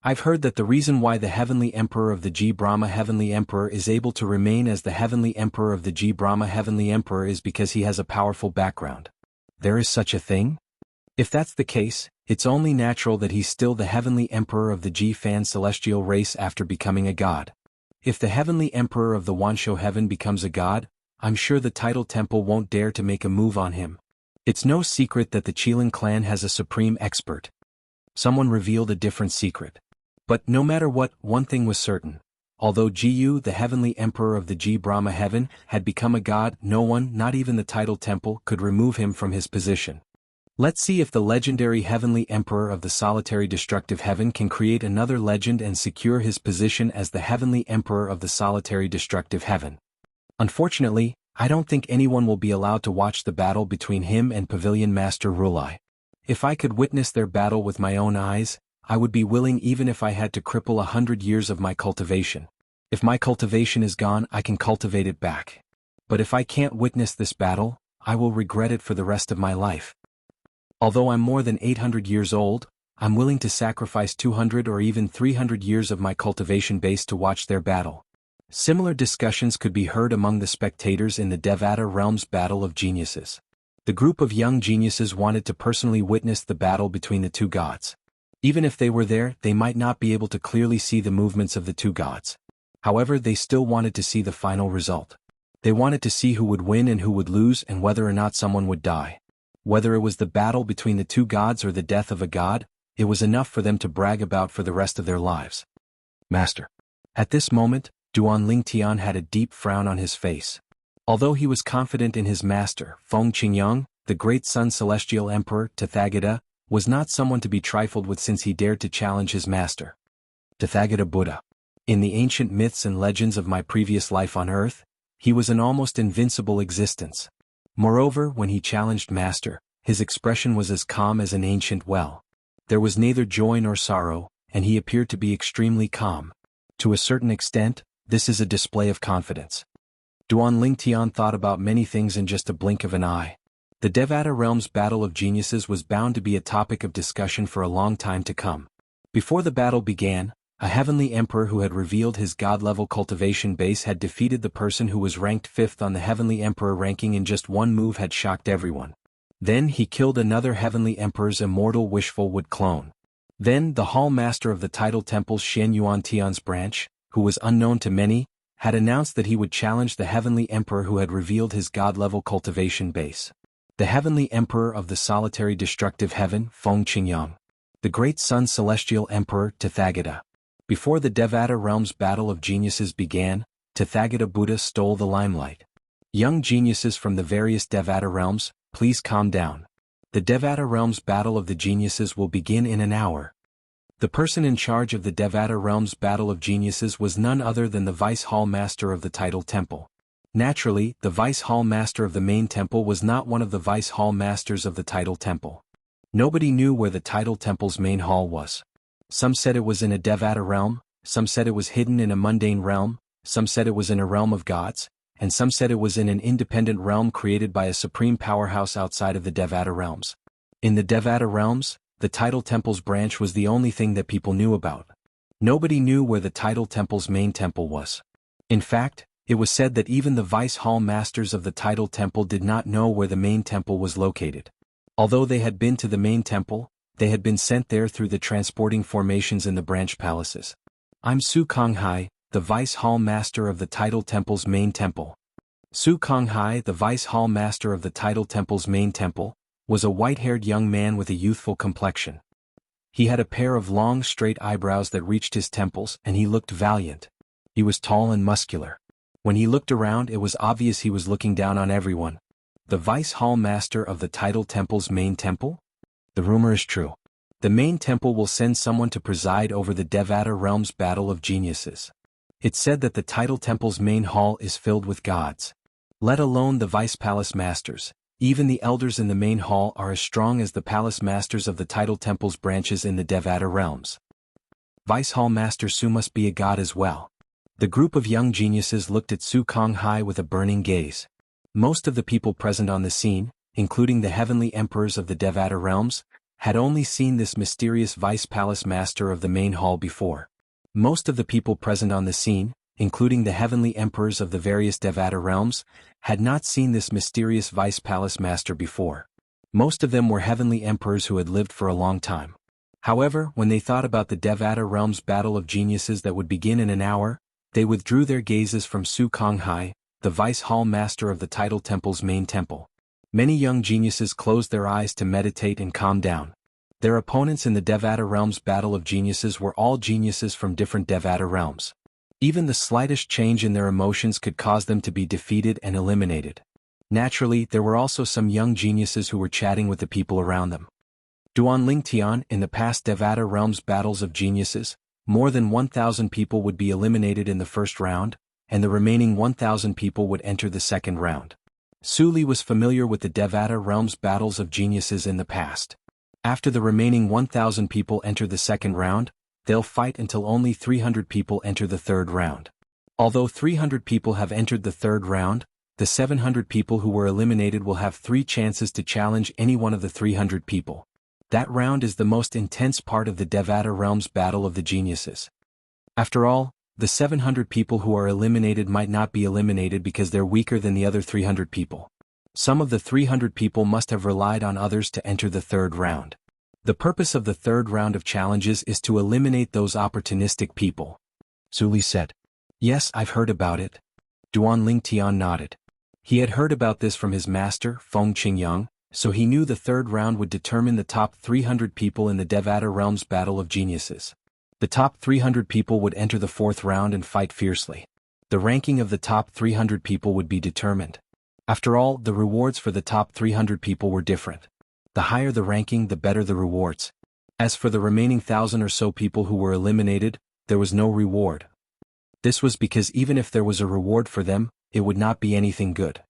I've heard that the reason why the Heavenly Emperor of the G Brahma Heavenly Emperor is able to remain as the Heavenly Emperor of the G Brahma Heavenly Emperor is because he has a powerful background. There is such a thing? If that's the case, it's only natural that he's still the Heavenly Emperor of the G Fan celestial race after becoming a god. If the Heavenly Emperor of the Wansho Heaven becomes a god, I'm sure the Title Temple won't dare to make a move on him. It's no secret that the Qilin clan has a supreme expert. Someone revealed a different secret. But no matter what, one thing was certain. Although Jiu, the Heavenly Emperor of the G Brahma Heaven, had become a god, no one, not even the Title Temple, could remove him from his position. Let's see if the legendary Heavenly Emperor of the Solitary Destructive Heaven can create another legend and secure his position as the Heavenly Emperor of the Solitary Destructive Heaven. Unfortunately, I don't think anyone will be allowed to watch the battle between him and Pavilion Master Rulai. If I could witness their battle with my own eyes, I would be willing even if I had to cripple 100 years of my cultivation. If my cultivation is gone, I can cultivate it back. But if I can't witness this battle, I will regret it for the rest of my life. Although I'm more than 800 years old, I'm willing to sacrifice 200 or even 300 years of my cultivation base to watch their battle. Similar discussions could be heard among the spectators in the Devata Realms Battle of Geniuses. The group of young geniuses wanted to personally witness the battle between the two gods. Even if they were there, they might not be able to clearly see the movements of the two gods. However, they still wanted to see the final result. They wanted to see who would win and who would lose and whether or not someone would die. Whether it was the battle between the two gods or the death of a god, it was enough for them to brag about for the rest of their lives. Master. At this moment, Duan Lingtian had a deep frown on his face. Although he was confident in his master, Feng Qingyang, the great Sun Celestial Emperor, Tathagata, was not someone to be trifled with since he dared to challenge his master. Tathagata Buddha. In the ancient myths and legends of my previous life on earth, he was an almost invincible existence. Moreover, when he challenged Master, his expression was as calm as an ancient well. There was neither joy nor sorrow, and he appeared to be extremely calm. To a certain extent, this is a display of confidence. Duan Lingtian thought about many things in just a blink of an eye. The Devata Realms Battle of Geniuses was bound to be a topic of discussion for a long time to come. Before the battle began, a heavenly emperor who had revealed his god-level cultivation base had defeated the person who was ranked 5th on the heavenly emperor ranking in just one move had shocked everyone. Then he killed another heavenly emperor's immortal Wishful Wood clone. Then the hall master of the Title Temple's Shen Yuan Tian's branch, who was unknown to many, had announced that he would challenge the heavenly emperor who had revealed his god-level cultivation base. The Heavenly Emperor of the Solitary Destructive Heaven, Feng Qingyang. The Great Sun Celestial Emperor, Tathagata. Before the Devata Realms Battle of Geniuses began, Tathagata Buddha stole the limelight. Young geniuses from the various Devata realms, please calm down. The Devata Realms Battle of the Geniuses will begin in an hour. The person in charge of the Devata Realms Battle of Geniuses was none other than the Vice Hall Master of the Title Temple. Naturally, the Vice Hall Master of the main temple was not one of the Vice Hall Masters of the Title Temple. Nobody knew where the Title Temple's main hall was. Some said it was in a Devata realm, some said it was hidden in a mundane realm, some said it was in a realm of gods, and some said it was in an independent realm created by a supreme powerhouse outside of the Devata realms. In the Devata realms, the Title Temple's branch was the only thing that people knew about. Nobody knew where the Title Temple's main temple was. In fact, it was said that even the Vice Hall Masters of the Title Temple did not know where the main temple was located. Although they had been to the main temple, they had been sent there through the transporting formations in the branch palaces. I'm Su Konghai, the Vice Hall Master of the Title Temple's main temple. Su Konghai, the Vice Hall Master of the Title Temple's main temple, was a white-haired young man with a youthful complexion. He had a pair of long straight eyebrows that reached his temples and he looked valiant. He was tall and muscular. When he looked around, it was obvious he was looking down on everyone. The Vice Hall Master of the Title Temple's main temple? The rumor is true. The main temple will send someone to preside over the Devata Realms Battle of Geniuses. It's said that the Title Temple's main hall is filled with gods. Let alone the Vice Palace Masters, even the elders in the main hall are as strong as the Palace Masters of the Title Temple's branches in the Devata Realms. Vice Hall Master Su must be a god as well. The group of young geniuses looked at Su Konghai with a burning gaze. Most of the people present on the scene, including the heavenly emperors of the Devata realms, had only seen this mysterious vice palace master of the main hall before. Most of the people present on the scene, including the heavenly emperors of the various Devata realms, had not seen this mysterious vice palace master before. Most of them were heavenly emperors who had lived for a long time. However, when they thought about the Devata realm's battle of geniuses that would begin in an hour, they withdrew their gazes from Su Konghai, the vice hall master of the Tidal Temple's main temple. Many young geniuses closed their eyes to meditate and calm down. Their opponents in the Devata realm's battle of geniuses were all geniuses from different Devata realms. Even the slightest change in their emotions could cause them to be defeated and eliminated. Naturally, there were also some young geniuses who were chatting with the people around them. Duanling Tian, in the past Devata realm's battles of geniuses, more than 1,000 people would be eliminated in the first round, and the remaining 1,000 people would enter the second round. Su Li was familiar with the Devata realm's battles of geniuses in the past. After the remaining 1,000 people enter the second round, they'll fight until only 300 people enter the third round. Although 300 people have entered the third round, the 700 people who were eliminated will have 3 chances to challenge any one of the 300 people. That round is the most intense part of the Devata realm's battle of the geniuses. After all, the 700 people who are eliminated might not be eliminated because they're weaker than the other 300 people. Some of the 300 people must have relied on others to enter the third round. The purpose of the third round of challenges is to eliminate those opportunistic people. Su Li said. Yes, I've heard about it. Duanling Tian nodded. He had heard about this from his master, Feng Qingyang, so he knew the third round would determine the top 300 people in the Devata realm's battle of geniuses. The top 300 people would enter the fourth round and fight fiercely. The ranking of the top 300 people would be determined. After all, the rewards for the top 300 people were different. The higher the ranking, the better the rewards. As for the remaining 1,000 or so people who were eliminated, there was no reward. This was because even if there was a reward for them, it would not be anything good.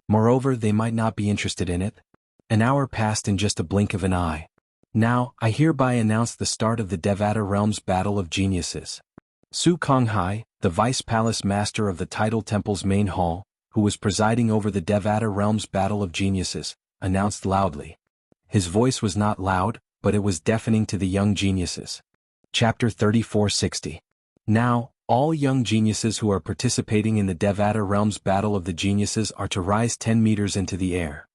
Moreover, they might not be interested in it. An hour passed in just a blink of an eye. Now, I hereby announce the start of the Devata realm's battle of geniuses. Su Konghai, the vice palace master of the Tidal Temple's main hall, who was presiding over the Devata realm's battle of geniuses, announced loudly. His voice was not loud, but it was deafening to the young geniuses. Chapter 3460. Now, all young geniuses who are participating in the Devata realm's battle of the geniuses are to rise 10 meters into the air.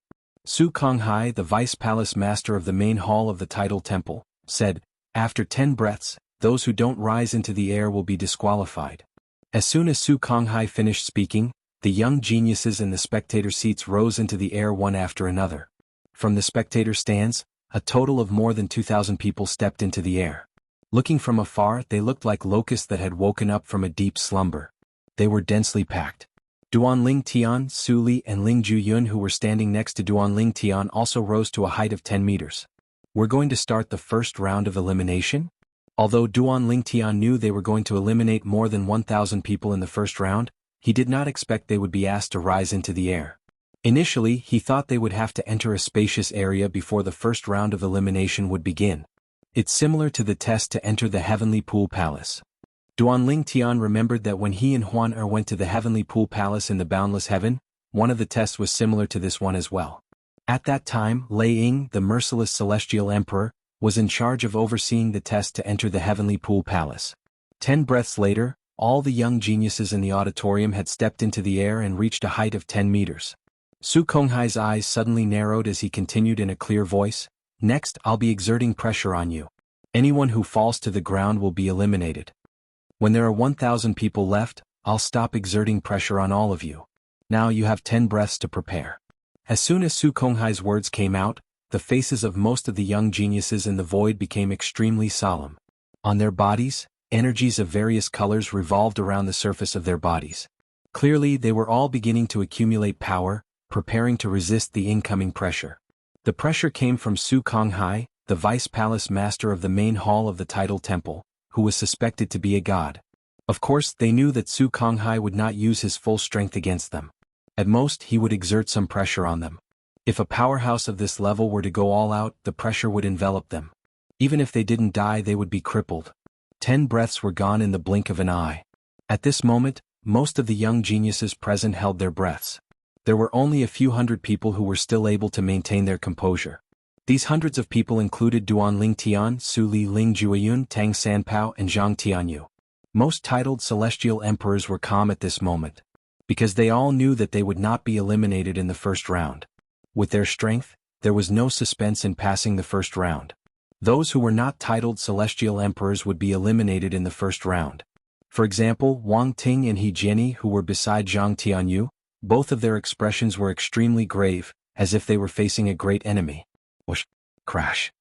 Su Konghai, the vice palace master of the main hall of the Tidal Temple, said, after 10 breaths, those who don't rise into the air will be disqualified. As soon as Su Konghai finished speaking, the young geniuses in the spectator seats rose into the air one after another. From the spectator stands, a total of more than 2,000 people stepped into the air. Looking from afar, they looked like locusts that had woken up from a deep slumber. They were densely packed. Duanling Tian, Su Li and Ling Juyun, who were standing next to Duanling Tian, also rose to a height of 10 meters. We're going to start the first round of elimination? Although Duanling Tian knew they were going to eliminate more than 1,000 people in the first round, he did not expect they would be asked to rise into the air. Initially, he thought they would have to enter a spacious area before the first round of elimination would begin. It's similar to the test to enter the Heavenly Pool Palace. Duanling Tian remembered that when he and Huan Er went to the Heavenly Pool Palace in the Boundless Heaven, one of the tests was similar to this one as well. At that time, Lei Ying, the merciless celestial emperor, was in charge of overseeing the test to enter the Heavenly Pool Palace. 10 breaths later, all the young geniuses in the auditorium had stepped into the air and reached a height of 10 meters. Su Konghai's eyes suddenly narrowed as he continued in a clear voice, "Next, I'll be exerting pressure on you. Anyone who falls to the ground will be eliminated. When there are 1,000 people left, I'll stop exerting pressure on all of you. Now you have 10 breaths to prepare." As soon as Su Konghai's words came out, the faces of most of the young geniuses in the void became extremely solemn. On their bodies, energies of various colors revolved around the surface of their bodies. Clearly, they were all beginning to accumulate power, preparing to resist the incoming pressure. The pressure came from Su Konghai, the vice palace master of the main hall of the Tidal Temple, who was suspected to be a god. Of course, they knew that Su Konghai would not use his full strength against them. At most, he would exert some pressure on them. If a powerhouse of this level were to go all out, the pressure would envelop them. Even if they didn't die, they would be crippled. 10 breaths were gone in the blink of an eye. At this moment, most of the young geniuses present held their breaths. There were only a few hundred people who were still able to maintain their composure. These hundreds of people included Duan Ling Tian, Su Li Ling Jueyun, Tang Sanpao, and Zhang Tianyu. Most titled celestial emperors were calm at this moment, because they all knew that they would not be eliminated in the first round. With their strength, there was no suspense in passing the first round. Those who were not titled celestial emperors would be eliminated in the first round. For example, Wang Ting and He Jianyi, who were beside Zhang Tianyu, both of their expressions were extremely grave, as if they were facing a great enemy. Whoosh! Crash!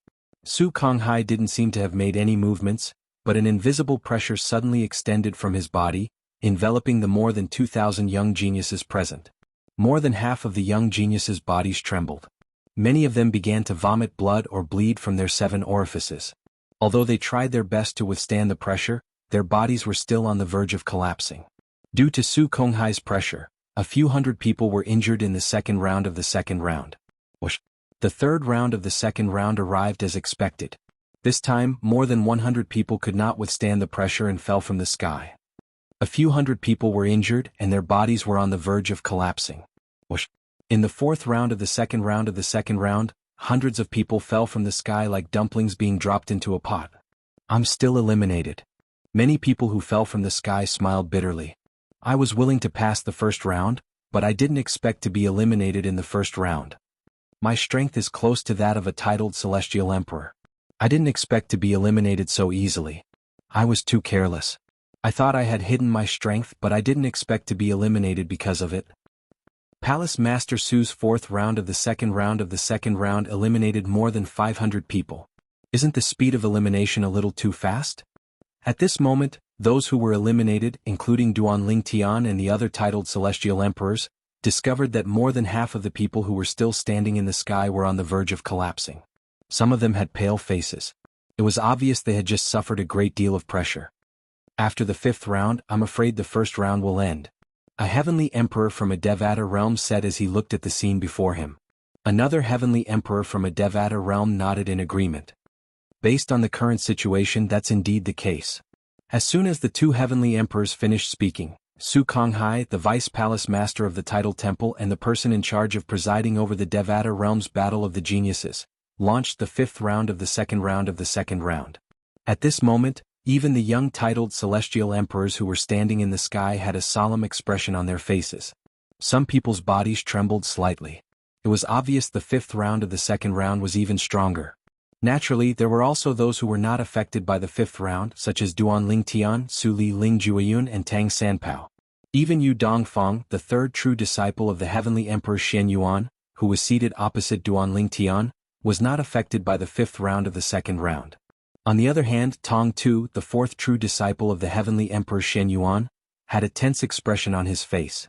Su Konghai didn't seem to have made any movements, but an invisible pressure suddenly extended from his body, enveloping the more than 2,000 young geniuses present. More than half of the young geniuses' bodies trembled. Many of them began to vomit blood or bleed from their 7 orifices. Although they tried their best to withstand the pressure, their bodies were still on the verge of collapsing. Due to Su Konghai's pressure, a few hundred people were injured in the second round of the second round. Whoosh! The third round of the second round arrived as expected. This time, more than 100 people could not withstand the pressure and fell from the sky. A few hundred people were injured and their bodies were on the verge of collapsing. Whoosh! In the fourth round of the second round, hundreds of people fell from the sky like dumplings being dropped into a pot. I'm still eliminated. Many people who fell from the sky smiled bitterly. I was willing to pass the first round, but I didn't expect to be eliminated in the first round. My strength is close to that of a titled celestial emperor. I didn't expect to be eliminated so easily. I was too careless. I thought I had hidden my strength, but I didn't expect to be eliminated because of it. Palace Master Su's fourth round of the second round eliminated more than 500 people. Isn't the speed of elimination a little too fast? At this moment, those who were eliminated, including Duan Ling Tian and the other titled celestial emperors, discovered that more than half of the people who were still standing in the sky were on the verge of collapsing. Some of them had pale faces. It was obvious they had just suffered a great deal of pressure. After the fifth round, I'm afraid the first round will end. A heavenly emperor from a Devata realm said as he looked at the scene before him. Another heavenly emperor from a Devata realm nodded in agreement. Based on the current situation, that's indeed the case. As soon as the 2 heavenly emperors finished speaking, Su Konghai, the vice palace master of the Tidal Temple and the person in charge of presiding over the Devata realm's Battle of the Geniuses, launched the 5th round of the second round. At this moment, even the young titled celestial emperors who were standing in the sky had a solemn expression on their faces. Some people's bodies trembled slightly. It was obvious the 5th round of the second round was even stronger. Naturally, there were also those who were not affected by the 5th round, such as Duan Ling Tian, Su Li Ling Jueyun and Tang Sanpao. Even Yu Dongfang, the 3rd true disciple of the heavenly emperor Shen Yuan, who was seated opposite Duan Ling Tian, was not affected by the 5th round of the second round. On the other hand, Tong Tu, the 4th true disciple of the heavenly emperor Shen Yuan, had a tense expression on his face.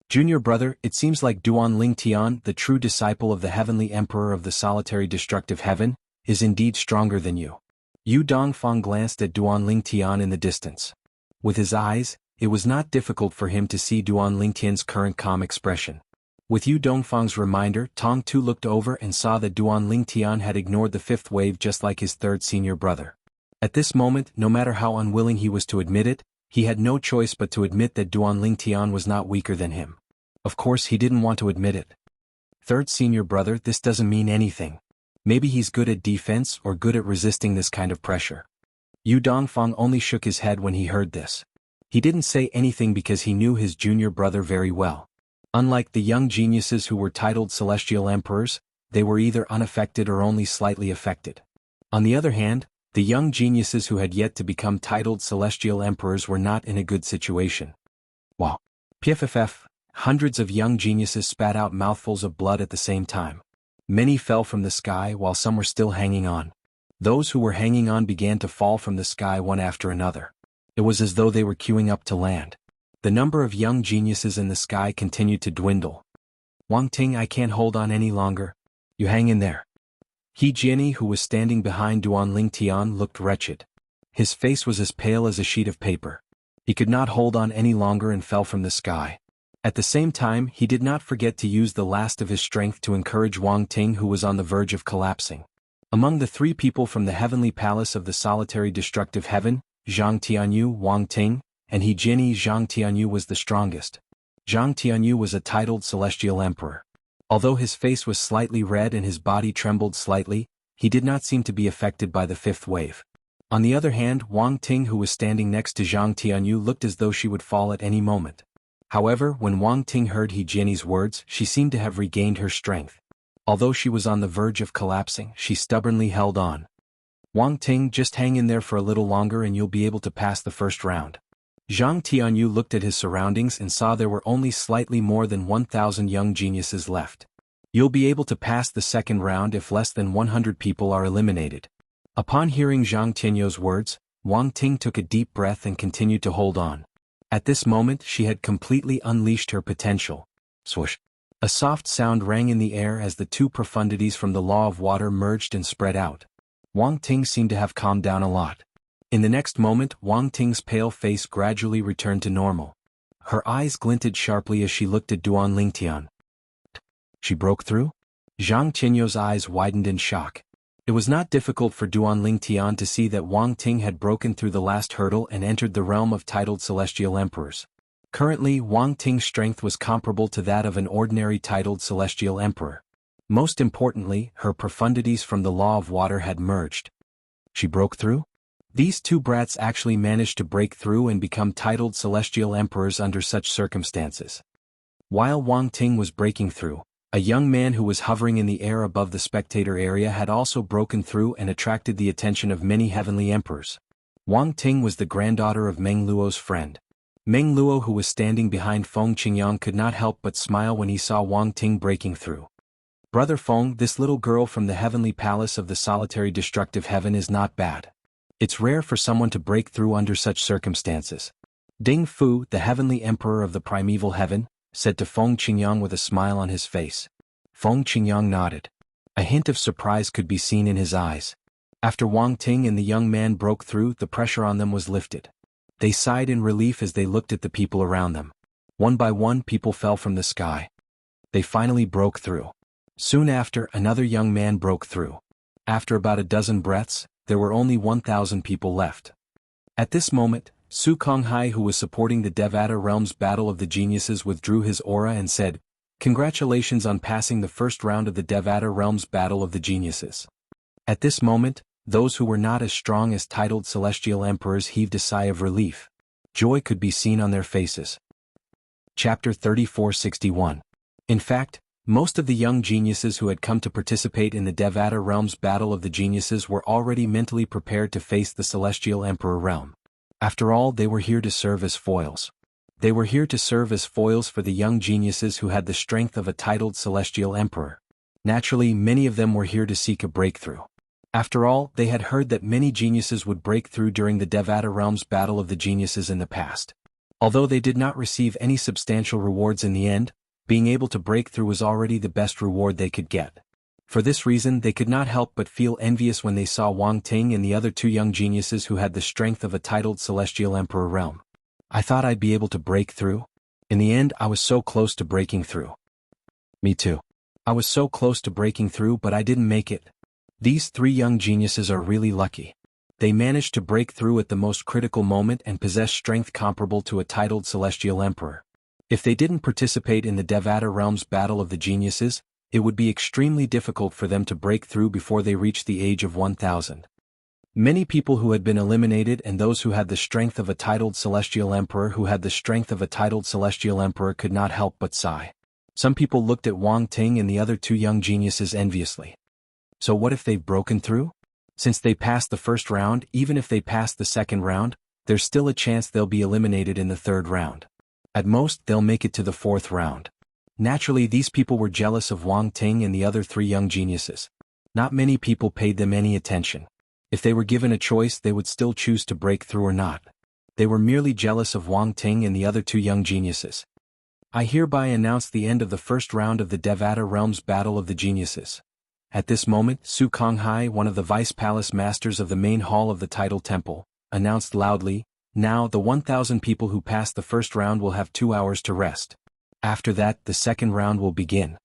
Junior brother, it seems like Duan Ling Tian, the true disciple of the heavenly emperor of the solitary destructive heaven, is indeed stronger than you. Yu Dongfang glanced at Duan Ling Tian in the distance. With his eyes, it was not difficult for him to see Duan Ling Tian's current calm expression. With Yu Dongfang's reminder, Tong Tu looked over and saw that Duan Ling Tian had ignored the 5th wave just like his 3rd senior brother. At this moment, no matter how unwilling he was to admit it, he had no choice but to admit that Duan Ling Tian was not weaker than him. Of course he didn't want to admit it. 3rd senior brother, this doesn't mean anything. Maybe he's good at defense or good at resisting this kind of pressure. Yu Dongfang only shook his head when he heard this. He didn't say anything because he knew his junior brother very well. Unlike the young geniuses who were titled celestial emperors, they were either unaffected or only slightly affected. On the other hand, the young geniuses who had yet to become titled celestial emperors were not in a good situation. Wow! PFFF, hundreds of young geniuses spat out mouthfuls of blood at the same time. Many fell from the sky while some were still hanging on. Those who were hanging on began to fall from the sky one after another. It was as though they were queuing up to land. The number of young geniuses in the sky continued to dwindle. Wang Ting, I can't hold on any longer. You hang in there. He Jianyi, who was standing behind Duan Ling Tian, looked wretched. His face was as pale as a sheet of paper. He could not hold on any longer and fell from the sky. At the same time, he did not forget to use the last of his strength to encourage Wang Ting, who was on the verge of collapsing. Among the 3 people from the heavenly palace of the solitary destructive heaven, Zhang Tianyu, Wang Ting, and He Jianyi, Zhang Tianyu was the strongest. Zhang Tianyu was a titled celestial emperor. Although his face was slightly red and his body trembled slightly, he did not seem to be affected by the fifth wave. On the other hand, Wang Ting, who was standing next to Zhang Tianyu, looked as though she would fall at any moment. However, when Wang Ting heard He Jian's words, she seemed to have regained her strength. Although she was on the verge of collapsing, she stubbornly held on. Wang Ting, just hang in there for a little longer and you'll be able to pass the first round. Zhang Tianyu looked at his surroundings and saw there were only slightly more than 1,000 young geniuses left. You'll be able to pass the second round if less than 100 people are eliminated. Upon hearing Zhang Tianyu's words, Wang Ting took a deep breath and continued to hold on. At this moment she had completely unleashed her potential. Swoosh! A soft sound rang in the air as the two profundities from the law of water merged and spread out. Wang Ting seemed to have calmed down a lot. In the next moment, Wang Ting's pale face gradually returned to normal. Her eyes glinted sharply as she looked at Duan Lingtian. She broke through? Zhang Tianyu's eyes widened in shock. It was not difficult for Duan Lingtian to see that Wang Ting had broken through the last hurdle and entered the realm of titled celestial emperors. Currently, Wang Ting's strength was comparable to that of an ordinary titled celestial emperor. Most importantly, her profundities from the law of water had merged. She broke through? These two brats actually managed to break through and become titled celestial emperors under such circumstances. While Wang Ting was breaking through, a young man who was hovering in the air above the spectator area had also broken through and attracted the attention of many heavenly emperors. Wang Ting was the granddaughter of Meng Luo's friend. Meng Luo, who was standing behind Feng Qingyang, could not help but smile when he saw Wang Ting breaking through. Brother Feng, this little girl from the heavenly palace of the solitary destructive heaven is not bad. It's rare for someone to break through under such circumstances. Ding Fu, the heavenly emperor of the primeval heaven, said to Feng Qingyang with a smile on his face. Feng Qingyang nodded. A hint of surprise could be seen in his eyes. After Wang Ting and the young man broke through, the pressure on them was lifted. They sighed in relief as they looked at the people around them. One by one, people fell from the sky. They finally broke through. Soon after, another young man broke through. After about a dozen breaths, there were only 1,000 people left. At this moment, Su Konghai, who was supporting the Devata Realm's Battle of the Geniuses, withdrew his aura and said, "Congratulations on passing the first round of the Devata Realm's Battle of the Geniuses." At this moment, those who were not as strong as titled celestial emperors heaved a sigh of relief. Joy could be seen on their faces. Chapter 3461. In fact, most of the young geniuses who had come to participate in the Devata Realm's Battle of the Geniuses were already mentally prepared to face the Celestial Emperor realm. After all, they were here to serve as foils. They were here to serve as foils for the young geniuses who had the strength of a titled Celestial Emperor. Naturally, many of them were here to seek a breakthrough. After all, they had heard that many geniuses would break through during the Devata Realm's Battle of the Geniuses in the past. Although they did not receive any substantial rewards in the end, being able to break through was already the best reward they could get. For this reason, they could not help but feel envious when they saw Wang Ting and the other two young geniuses who had the strength of a titled Celestial Emperor realm. I thought I'd be able to break through. In the end, I was so close to breaking through. Me too. I was so close to breaking through, but I didn't make it. These three young geniuses are really lucky. They managed to break through at the most critical moment and possess strength comparable to a titled Celestial Emperor. If they didn't participate in the Devata Realm's Battle of the Geniuses, it would be extremely difficult for them to break through before they reached the age of 1,000. Many people who had been eliminated and those who had the strength of a titled Celestial Emperor could not help but sigh. Some people looked at Wang Ting and the other two young geniuses enviously. So what if they've broken through? Since they passed the first round, even if they passed the second round, there's still a chance they'll be eliminated in the third round. At most, they'll make it to the fourth round. Naturally, these people were jealous of Wang Ting and the other three young geniuses. Not many people paid them any attention. If they were given a choice, they would still choose to break through or not. They were merely jealous of Wang Ting and the other two young geniuses. I hereby announce the end of the first round of the Devata Realm's Battle of the Geniuses. At this moment, Su Konghai, one of the vice palace masters of the main hall of the Tidal Temple, announced loudly, "Now, the 1,000 people who passed the first round will have 2 hours to rest. After that, the second round will begin."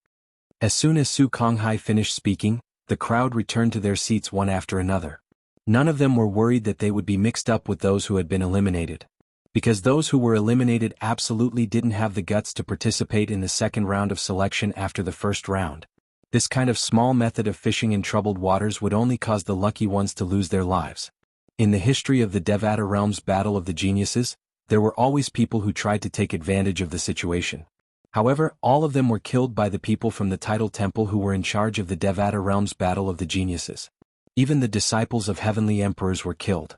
As soon as Su Konghai finished speaking, the crowd returned to their seats one after another. None of them were worried that they would be mixed up with those who had been eliminated. because those who were eliminated absolutely didn't have the guts to participate in the second round of selection after the first round. This kind of small method of fishing in troubled waters would only cause the lucky ones to lose their lives. In the history of the Devata Realm's Battle of the Geniuses, there were always people who tried to take advantage of the situation. However, all of them were killed by the people from the Tidal Temple who were in charge of the Devata Realm's Battle of the Geniuses. Even the disciples of heavenly emperors were killed.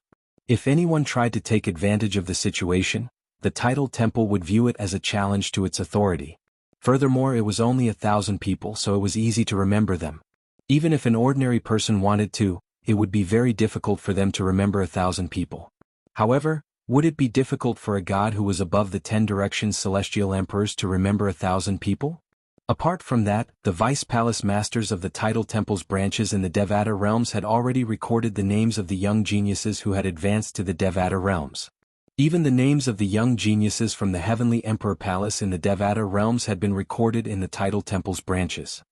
If anyone tried to take advantage of the situation, the Tidal Temple would view it as a challenge to its authority. Furthermore, it was only 1,000 people, so it was easy to remember them. Even if an ordinary person wanted to, it would be very difficult for them to remember 1,000 people. However, would it be difficult for a god who was above the 10 directions celestial emperors to remember 1,000 people? Apart from that, the Vice Palace Masters of the Tidal Temple's branches in the Devata realms had already recorded the names of the young geniuses who had advanced to the Devata realms. Even the names of the young geniuses from the Heavenly Emperor Palace in the Devata realms had been recorded in the Tidal Temple's branches.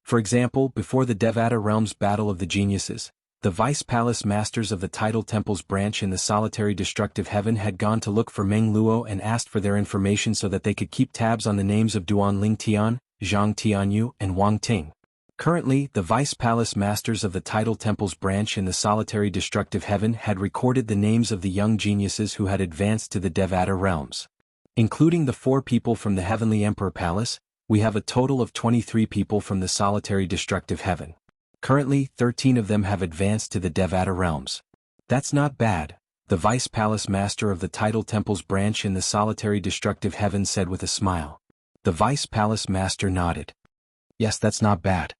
For example, before the Devata realms Battle of the Geniuses, the Vice Palace Masters of the Tidal Temple's branch in the solitary destructive heaven had gone to look for Meng Luo and asked for their information so that they could keep tabs on the names of Duan Ling Tian, Zhang Tianyu, and Wang Ting. Currently, the Vice Palace Masters of the Tidal Temple's branch in the solitary destructive heaven had recorded the names of the young geniuses who had advanced to the Devata realms. Including the 4 people from the Heavenly Emperor Palace, we have a total of 23 people from the solitary destructive heaven. Currently, 13 of them have advanced to the Devata realms. That's not bad, the Vice Palace Master of the Tidal Temple's branch in the solitary destructive heaven said with a smile. The Vice Palace Master nodded. Yes, that's not bad.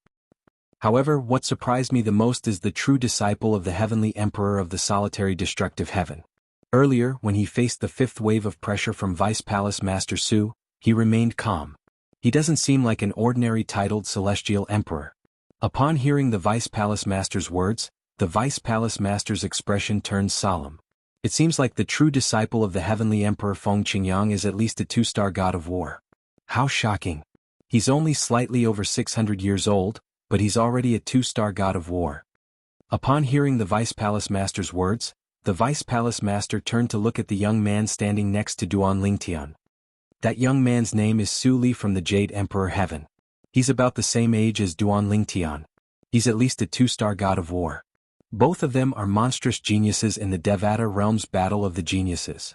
However, what surprised me the most is the true disciple of the Heavenly Emperor of the solitary destructive heaven. Earlier, when he faced the 5th wave of pressure from Vice Palace Master Su, he remained calm. He doesn't seem like an ordinary titled celestial emperor. Upon hearing the Vice Palace Master's words, the Vice Palace Master's expression turned solemn. It seems like the true disciple of the Heavenly Emperor Feng Qingyang is at least a 2-star god of war. How shocking. He's only slightly over 600 years old, but he's already a 2-star god of war. Upon hearing the Vice Palace Master's words, the Vice Palace Master turned to look at the young man standing next to Duan Lingtian. That young man's name is Su Li from the Jade Emperor Heaven. He's about the same age as Duan Lingtian. He's at least a 2-star god of war. Both of them are monstrous geniuses in the Devata realm's Battle of the Geniuses.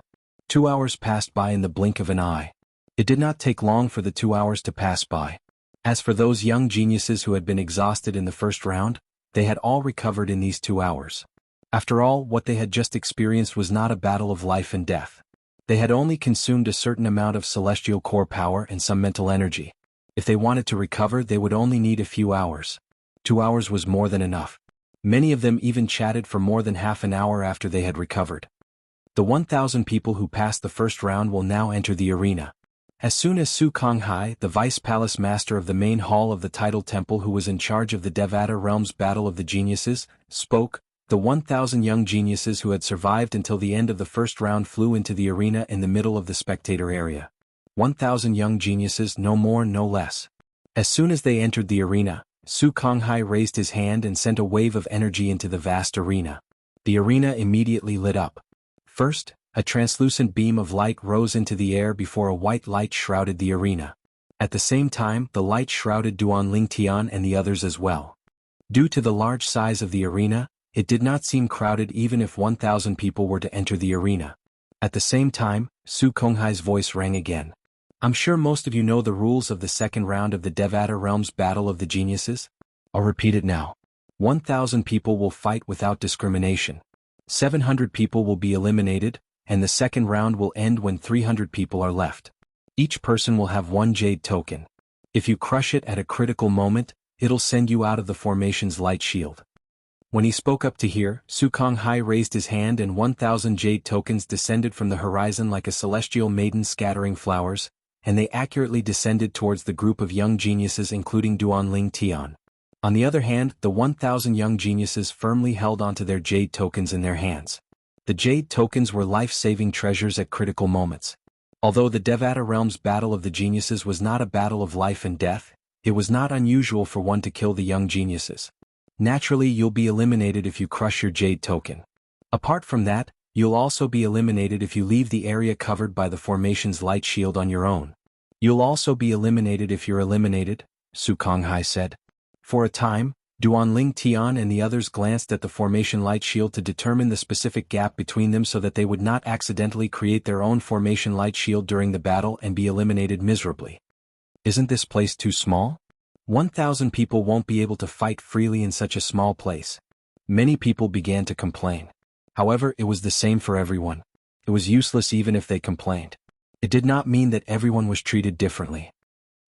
2 hours passed by in the blink of an eye. It did not take long for the 2 hours to pass by. As for those young geniuses who had been exhausted in the first round, they had all recovered in these 2 hours. After all, what they had just experienced was not a battle of life and death. They had only consumed a certain amount of celestial core power and some mental energy. If they wanted to recover, they would only need a few hours. 2 hours was more than enough. Many of them even chatted for more than half an hour after they had recovered. The 1,000 people who passed the first round will now enter the arena. As soon as Su Konghai, the Vice Palace Master of the main hall of the Tidal Temple who was in charge of the Devata realm's Battle of the Geniuses, spoke, the 1,000 young geniuses who had survived until the end of the first round flew into the arena in the middle of the spectator area. 1,000 young geniuses, no more no less. As soon as they entered the arena, Su Konghai raised his hand and sent a wave of energy into the vast arena. The arena immediately lit up. First, a translucent beam of light rose into the air before a white light shrouded the arena. At the same time, the light shrouded Duan Lingtian and the others as well. Due to the large size of the arena, it did not seem crowded even if 1,000 people were to enter the arena. At the same time, Su Konghai's voice rang again. I'm sure most of you know the rules of the second round of the Devata realm's Battle of the Geniuses. I'll repeat it now. 1,000 people will fight without discrimination. 700 people will be eliminated, and the second round will end when 300 people are left. Each person will have 1 jade token. If you crush it at a critical moment, it'll send you out of the formation's light shield. When he spoke up to here, Su Konghai raised his hand and 1,000 jade tokens descended from the horizon like a celestial maiden scattering flowers, and they accurately descended towards the group of young geniuses including Duan Ling Tian. On the other hand, the 1,000 young geniuses firmly held onto their jade tokens in their hands. The jade tokens were life-saving treasures at critical moments. Although the Devata realm's Battle of the Geniuses was not a battle of life and death, it was not unusual for one to kill the young geniuses. Naturally, you'll be eliminated if you crush your jade token. Apart from that, You'll also be eliminated if you leave the area covered by the formation's light shield on your own. You'll also be eliminated if you're eliminated, Su Konghai said. For a time, Duanling Tian and the others glanced at the formation light shield to determine the specific gap between them so that they would not accidentally create their own formation light shield during the battle and be eliminated miserably. Isn't this place too small? 1,000 people won't be able to fight freely in such a small place. Many people began to complain. However, it was the same for everyone. It was useless even if they complained. It did not mean that everyone was treated differently.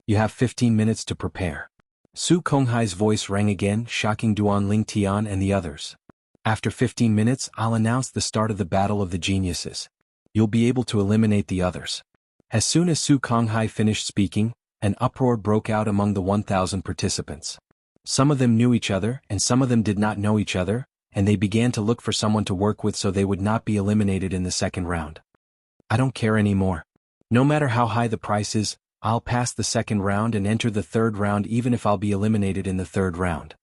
You have 15 minutes to prepare. Su Konghai's voice rang again, shocking Duanling Tian and the others. After 15 minutes, I'll announce the start of the Battle of the Geniuses. You'll be able to eliminate the others. As soon as Su Konghai finished speaking, an uproar broke out among the 1,000 participants. Some of them knew each other, and some of them did not know each other, and they began to look for someone to work with so they would not be eliminated in the second round. I don't care anymore. No matter how high the price is, I'll pass the second round and enter the third round even if I'll be eliminated in the third round.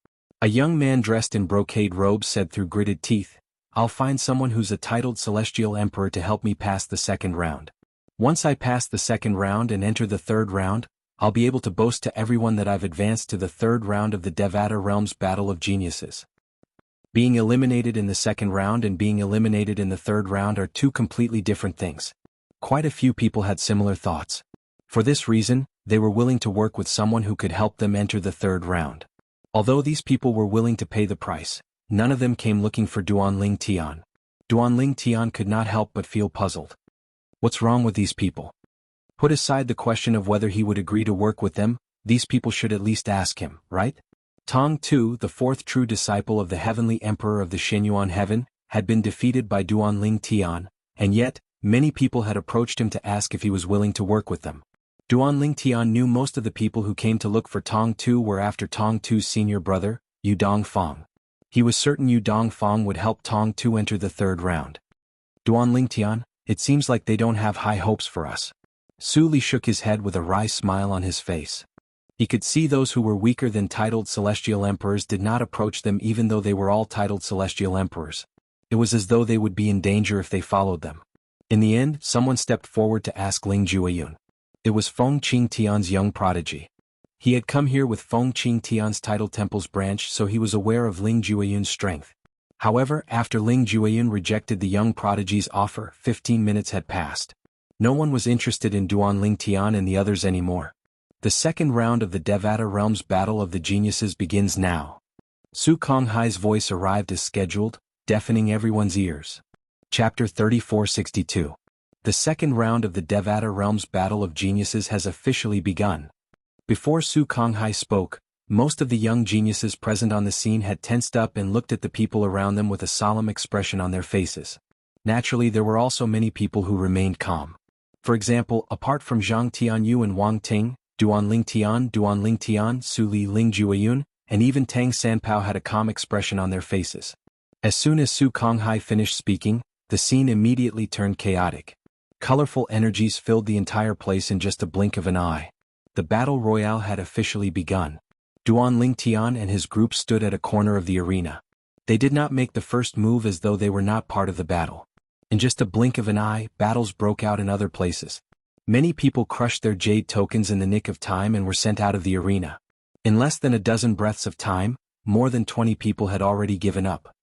A young man dressed in brocade robes said through gritted teeth, I'll find someone who's a titled Celestial Emperor to help me pass the second round. Once I pass the second round and enter the third round, I'll be able to boast to everyone that I've advanced to the third round of the Devata Realm's Battle of Geniuses. Being eliminated in the second round and being eliminated in the third round are two completely different things. Quite a few people had similar thoughts. For this reason, they were willing to work with someone who could help them enter the third round. Although these people were willing to pay the price, none of them came looking for Duanling Tian. Duanling Tian could not help but feel puzzled. What's wrong with these people? Put aside the question of whether he would agree to work with them, these people should at least ask him, right? Tong Tu, the fourth true disciple of the heavenly emperor of the Shenyuan heaven, had been defeated by Duanling Tian, and yet, many people had approached him to ask if he was willing to work with them. Duanling Tian knew most of the people who came to look for Tong Tu were after Tong Tu's senior brother, Yu Dongfang. He was certain Yu Dongfang would help Tong Tu enter the third round. Duanling Tian, it seems like they don't have high hopes for us. Su Li shook his head with a wry smile on his face. He could see those who were weaker than titled celestial emperors did not approach them even though they were all titled celestial emperors. It was as though they would be in danger if they followed them. In the end, someone stepped forward to ask Ling Jueyun. It was Feng Qing Tian's young prodigy. He had come here with Feng Qing Tian's title temple's branch, so he was aware of Ling Jueyun's strength. However, after Ling Jueyun rejected the young prodigy's offer, 15 minutes had passed. No one was interested in Duanling Tian and the others anymore. The second round of the Devata Realm's Battle of the Geniuses begins now. Su Konghai's voice arrived as scheduled, deafening everyone's ears. Chapter 3462. The second round of the Devata Realm's Battle of Geniuses has officially begun. Before Su Konghai spoke, most of the young geniuses present on the scene had tensed up and looked at the people around them with a solemn expression on their faces. Naturally, there were also many people who remained calm. For example, apart from Zhang Tianyu and Wang Ting, Duanling Tian, Su Li, Ling Jueyun, and even Tang Sanpao had a calm expression on their faces. As soon as Su Konghai finished speaking, the scene immediately turned chaotic. Colorful energies filled the entire place in just a blink of an eye. The battle royale had officially begun. Duanling Tian and his group stood at a corner of the arena. They did not make the first move as though they were not part of the battle. In just a blink of an eye, battles broke out in other places. Many people crushed their jade tokens in the nick of time and were sent out of the arena. In less than a dozen breaths of time, more than 20 people had already given up.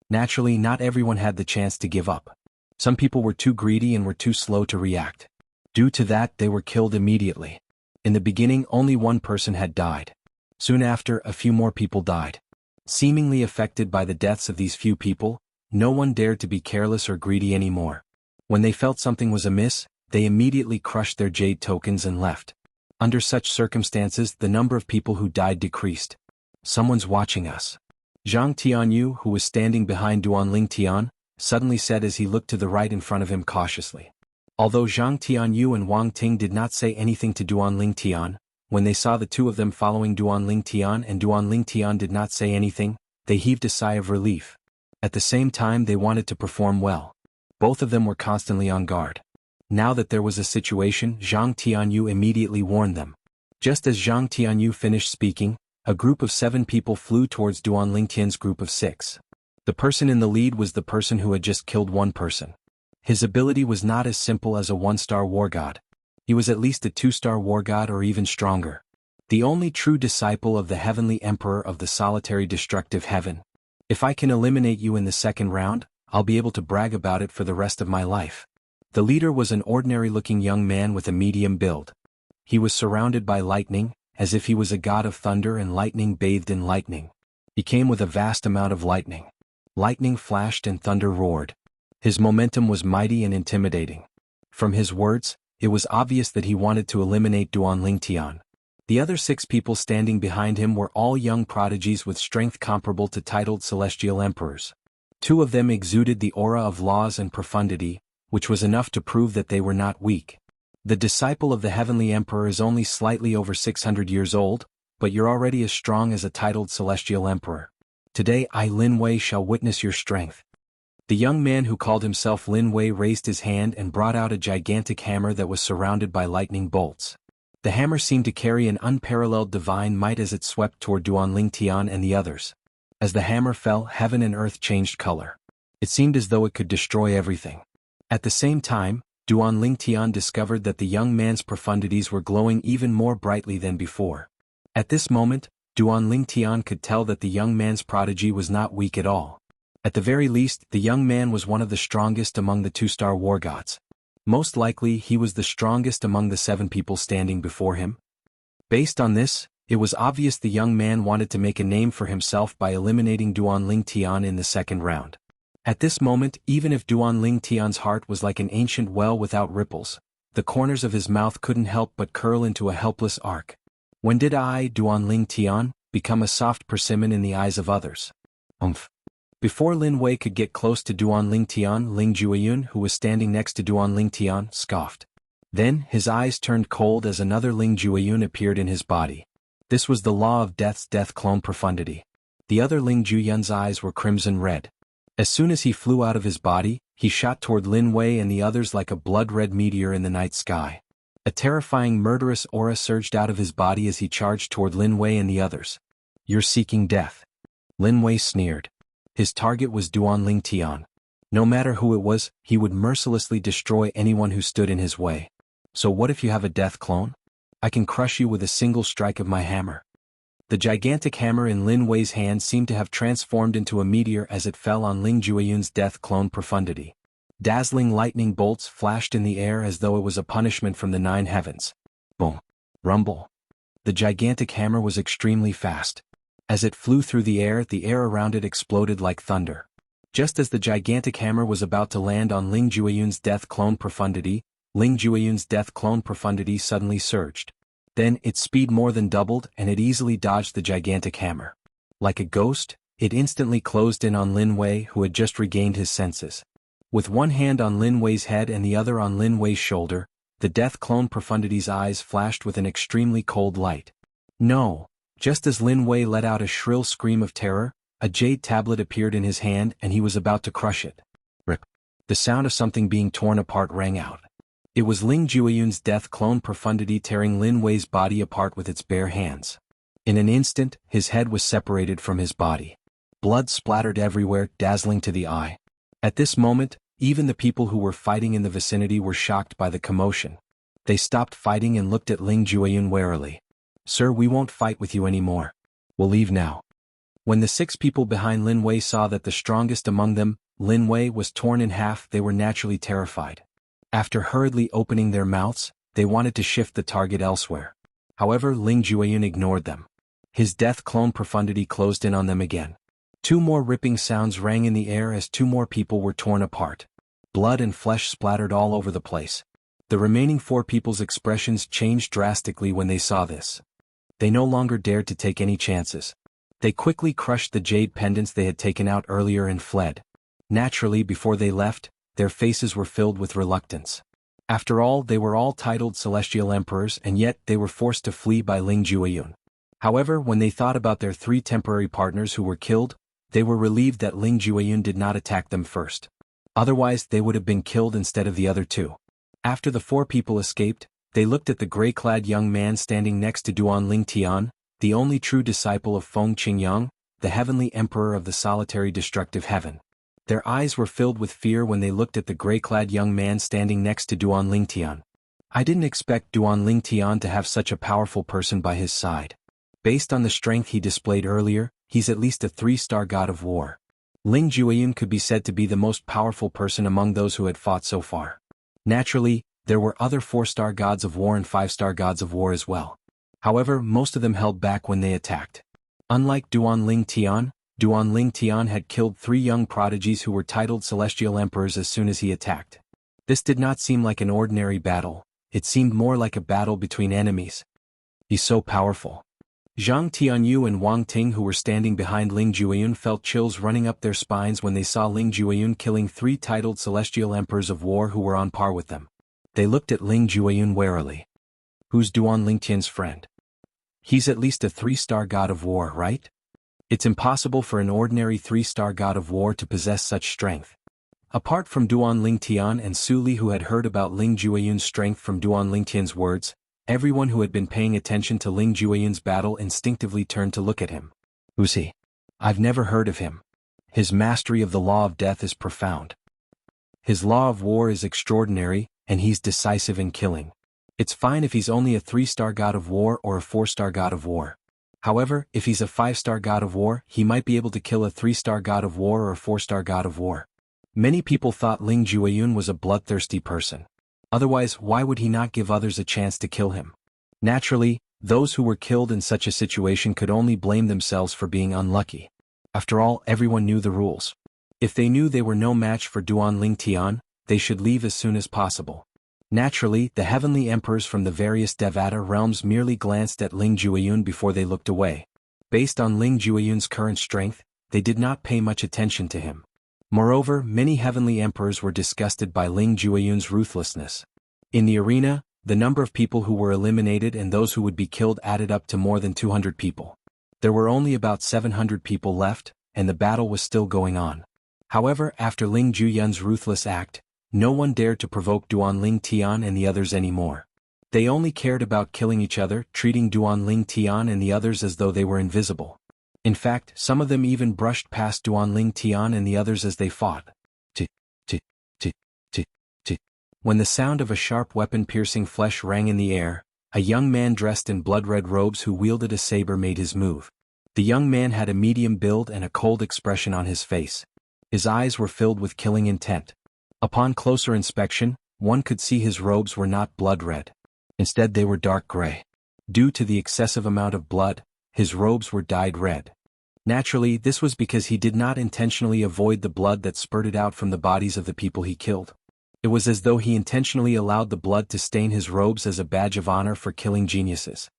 Naturally, not everyone had the chance to give up. Some people were too greedy and were too slow to react. Due to that, they were killed immediately. In the beginning, only one person had died. Soon after, a few more people died. Seemingly affected by the deaths of these few people, no one dared to be careless or greedy anymore. When they felt something was amiss, they immediately crushed their jade tokens and left. Under such circumstances, the number of people who died decreased. Someone's watching us. Zhang Tianyu, who was standing behind Duanling Tian, suddenly said as he looked to the right in front of him cautiously. Although Zhang Tianyu and Wang Ting did not say anything to Duanling Tian, when they saw the two of them following Duanling Tian and Duanling Tian did not say anything, they heaved a sigh of relief. At the same time, they wanted to perform well. Both of them were constantly on guard. Now that there was a situation, Zhang Tianyu immediately warned them. Just as Zhang Tianyu finished speaking, a group of 7 people flew towards Duanling Tian's group of 6. The person in the lead was the person who had just killed one person. His ability was not as simple as a 1-star war god. He was at least a 2-star war god or even stronger. The only true disciple of the heavenly emperor of the solitary destructive heaven. If I can eliminate you in the second round, I'll be able to brag about it for the rest of my life. The leader was an ordinary-looking young man with a medium build. He was surrounded by lightning, as if he was a god of thunder and lightning bathed in lightning. He came with a vast amount of lightning. Lightning flashed and thunder roared. His momentum was mighty and intimidating. From his words, it was obvious that he wanted to eliminate Duan Lingtian. The other 6 people standing behind him were all young prodigies with strength comparable to titled celestial emperors. 2 of them exuded the aura of laws and profundity, which was enough to prove that they were not weak. The disciple of the heavenly emperor is only slightly over 600 years old, but you're already as strong as a titled celestial emperor. Today I, Lin Wei, shall witness your strength. The young man who called himself Lin Wei raised his hand and brought out a gigantic hammer that was surrounded by lightning bolts. The hammer seemed to carry an unparalleled divine might as it swept toward Duan Lingtian and the others. As the hammer fell, heaven and earth changed color. It seemed as though it could destroy everything. At the same time, Duan Lingtian discovered that the young man's profundities were glowing even more brightly than before. At this moment, Duan Lingtian could tell that the young man's prodigy was not weak at all. At the very least, the young man was one of the strongest among the 2-star war gods. Most likely he was the strongest among the 7 people standing before him. Based on this, it was obvious the young man wanted to make a name for himself by eliminating Duan Lingtian in the second round. At this moment, even if Duan Lingtian's heart was like an ancient well without ripples, the corners of his mouth couldn't help but curl into a helpless arc. When did I, Duan Lingtian, become a soft persimmon in the eyes of others? Before Lin Wei could get close to Duan Lingtian, Ling Jueyun, who was standing next to Duan Lingtian, scoffed. Then, his eyes turned cold as another Ling Jueyun appeared in his body. This was the law of death's death clone profundity. The other Ling Jueyun's eyes were crimson red. As soon as he flew out of his body, he shot toward Lin Wei and the others like a blood-red meteor in the night sky. A terrifying murderous aura surged out of his body as he charged toward Lin Wei and the others. You're seeking death. Lin Wei sneered. His target was Duan Lingtian. No matter who it was, he would mercilessly destroy anyone who stood in his way. So what if you have a death clone? I can crush you with a single strike of my hammer. The gigantic hammer in Lin Wei's hand seemed to have transformed into a meteor as it fell on Ling Jueyun's death clone profundity. Dazzling lightning bolts flashed in the air as though it was a punishment from the 9 heavens. Boom. Rumble. The gigantic hammer was extremely fast. As it flew through the air around it exploded like thunder. Just as the gigantic hammer was about to land on Ling Jueyun's death clone profundity, Ling Jueyun's death clone profundity suddenly surged. Then, its speed more than doubled and it easily dodged the gigantic hammer. Like a ghost, it instantly closed in on Lin Wei, who had just regained his senses. With one hand on Lin Wei's head and the other on Lin Wei's shoulder, the death clone profundity's eyes flashed with an extremely cold light. No! Just as Lin Wei let out a shrill scream of terror, a jade tablet appeared in his hand and he was about to crush it. Rip! The sound of something being torn apart rang out. It was Ling Jueyun's death clone profundity tearing Lin Wei's body apart with its bare hands. In an instant, his head was separated from his body. Blood splattered everywhere, dazzling to the eye. At this moment, even the people who were fighting in the vicinity were shocked by the commotion. They stopped fighting and looked at Ling Jueyun warily. Sir, we won't fight with you anymore. We'll leave now. When the 6 people behind Lin Wei saw that the strongest among them, Lin Wei, was torn in half, they were naturally terrified. After hurriedly opening their mouths, they wanted to shift the target elsewhere. However, Ling Jueyun ignored them. His death clone profundity closed in on them again. 2 more ripping sounds rang in the air as 2 more people were torn apart. Blood and flesh splattered all over the place. The remaining 4 people's expressions changed drastically when they saw this. They no longer dared to take any chances. They quickly crushed the jade pendants they had taken out earlier and fled. Naturally, before they left, their faces were filled with reluctance. After all, they were all titled celestial emperors and yet they were forced to flee by Ling Jueyun. However, when they thought about their 3 temporary partners who were killed, they were relieved that Ling Jueyun did not attack them first. Otherwise, they would have been killed instead of the other 2. After the 4 people escaped, they looked at the gray-clad young man standing next to Duan Lingtian, the only true disciple of Feng Qingyang, the heavenly emperor of the solitary destructive heaven. Their eyes were filled with fear when they looked at the gray-clad young man standing next to Duan Lingtian. I didn't expect Duan Lingtian to have such a powerful person by his side. Based on the strength he displayed earlier, he's at least a 3-star god of war. Ling Jueyun could be said to be the most powerful person among those who had fought so far. Naturally, there were other 4-star gods of war and 5-star gods of war as well. However, most of them held back when they attacked. Unlike Duan Lingtian had killed 3 young prodigies who were titled celestial emperors as soon as he attacked. This did not seem like an ordinary battle, it seemed more like a battle between enemies. He's so powerful. Zhang Tianyu and Wang Ting, who were standing behind Ling Jueyun, felt chills running up their spines when they saw Ling Jueyun killing 3 titled celestial emperors of war who were on par with them. They looked at Ling Jueyun warily. Who's Duan Lingtian's friend? He's at least a 3-star god of war, right? It's impossible for an ordinary 3-star god of war to possess such strength. Apart from Duan Lingtian and Su Li, who had heard about Ling Jueyun's strength from Duan Lingtian's words, everyone who had been paying attention to Ling Jueyun's battle instinctively turned to look at him. Who's he? I've never heard of him. His mastery of the law of death is profound. His law of war is extraordinary, and he's decisive in killing. It's fine if he's only a 3-star god of war or a 4-star god of war. However, if he's a 5-star god of war, he might be able to kill a 3-star god of war or a 4-star god of war. Many people thought Ling Jueyun was a bloodthirsty person. Otherwise, why would he not give others a chance to kill him? Naturally, those who were killed in such a situation could only blame themselves for being unlucky. After all, everyone knew the rules. If they knew they were no match for Duan Lingtian, they should leave as soon as possible. Naturally, the heavenly emperors from the various Devata realms merely glanced at Ling Jueyun before they looked away. Based on Ling Jueyun's current strength, they did not pay much attention to him. Moreover, many heavenly emperors were disgusted by Ling Jueyun's ruthlessness. In the arena, the number of people who were eliminated and those who would be killed added up to more than 200 people. There were only about 700 people left, and the battle was still going on. However, after Ling Jueyun's ruthless act, no one dared to provoke Duan Lingtian and the others anymore. They only cared about killing each other, treating Duan Lingtian and the others as though they were invisible. In fact, some of them even brushed past Duan Lingtian and the others as they fought. When the sound of a sharp weapon piercing flesh rang in the air, a young man dressed in blood-red robes who wielded a saber made his move. The young man had a medium build and a cold expression on his face. His eyes were filled with killing intent. Upon closer inspection, one could see his robes were not blood-red. Instead they were dark gray. Due to the excessive amount of blood, his robes were dyed red. Naturally, this was because he did not intentionally avoid the blood that spurted out from the bodies of the people he killed. It was as though he intentionally allowed the blood to stain his robes as a badge of honor for killing geniuses.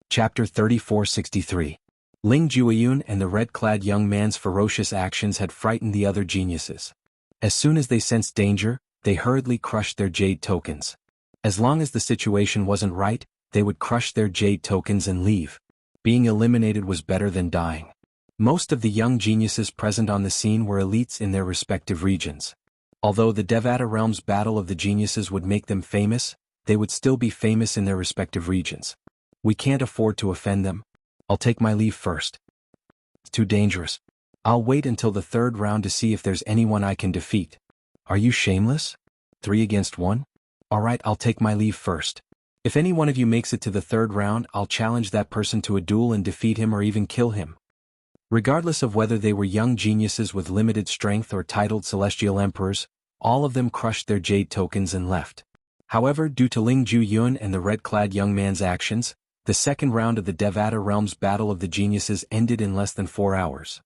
Chapter 3463. Ling Jueyun and the red-clad young man's ferocious actions had frightened the other geniuses. As soon as they sensed danger, they hurriedly crushed their jade tokens. As long as the situation wasn't right, they would crush their jade tokens and leave. Being eliminated was better than dying. Most of the young geniuses present on the scene were elites in their respective regions. Although the Devata Realm's battle of the geniuses would make them famous, they would still be famous in their respective regions. We can't afford to offend them. I'll take my leave first. It's too dangerous. I'll wait until the 3rd round to see if there's anyone I can defeat. Are you shameless? 3 against 1? Alright, I'll take my leave first. If any one of you makes it to the 3rd round, I'll challenge that person to a duel and defeat him or even kill him. Regardless of whether they were young geniuses with limited strength or titled celestial emperors, all of them crushed their jade tokens and left. However, due to Ling Jueyun and the red-clad young man's actions, the 2nd round of the Devata Realm's Battle of the Geniuses ended in less than 4 hours.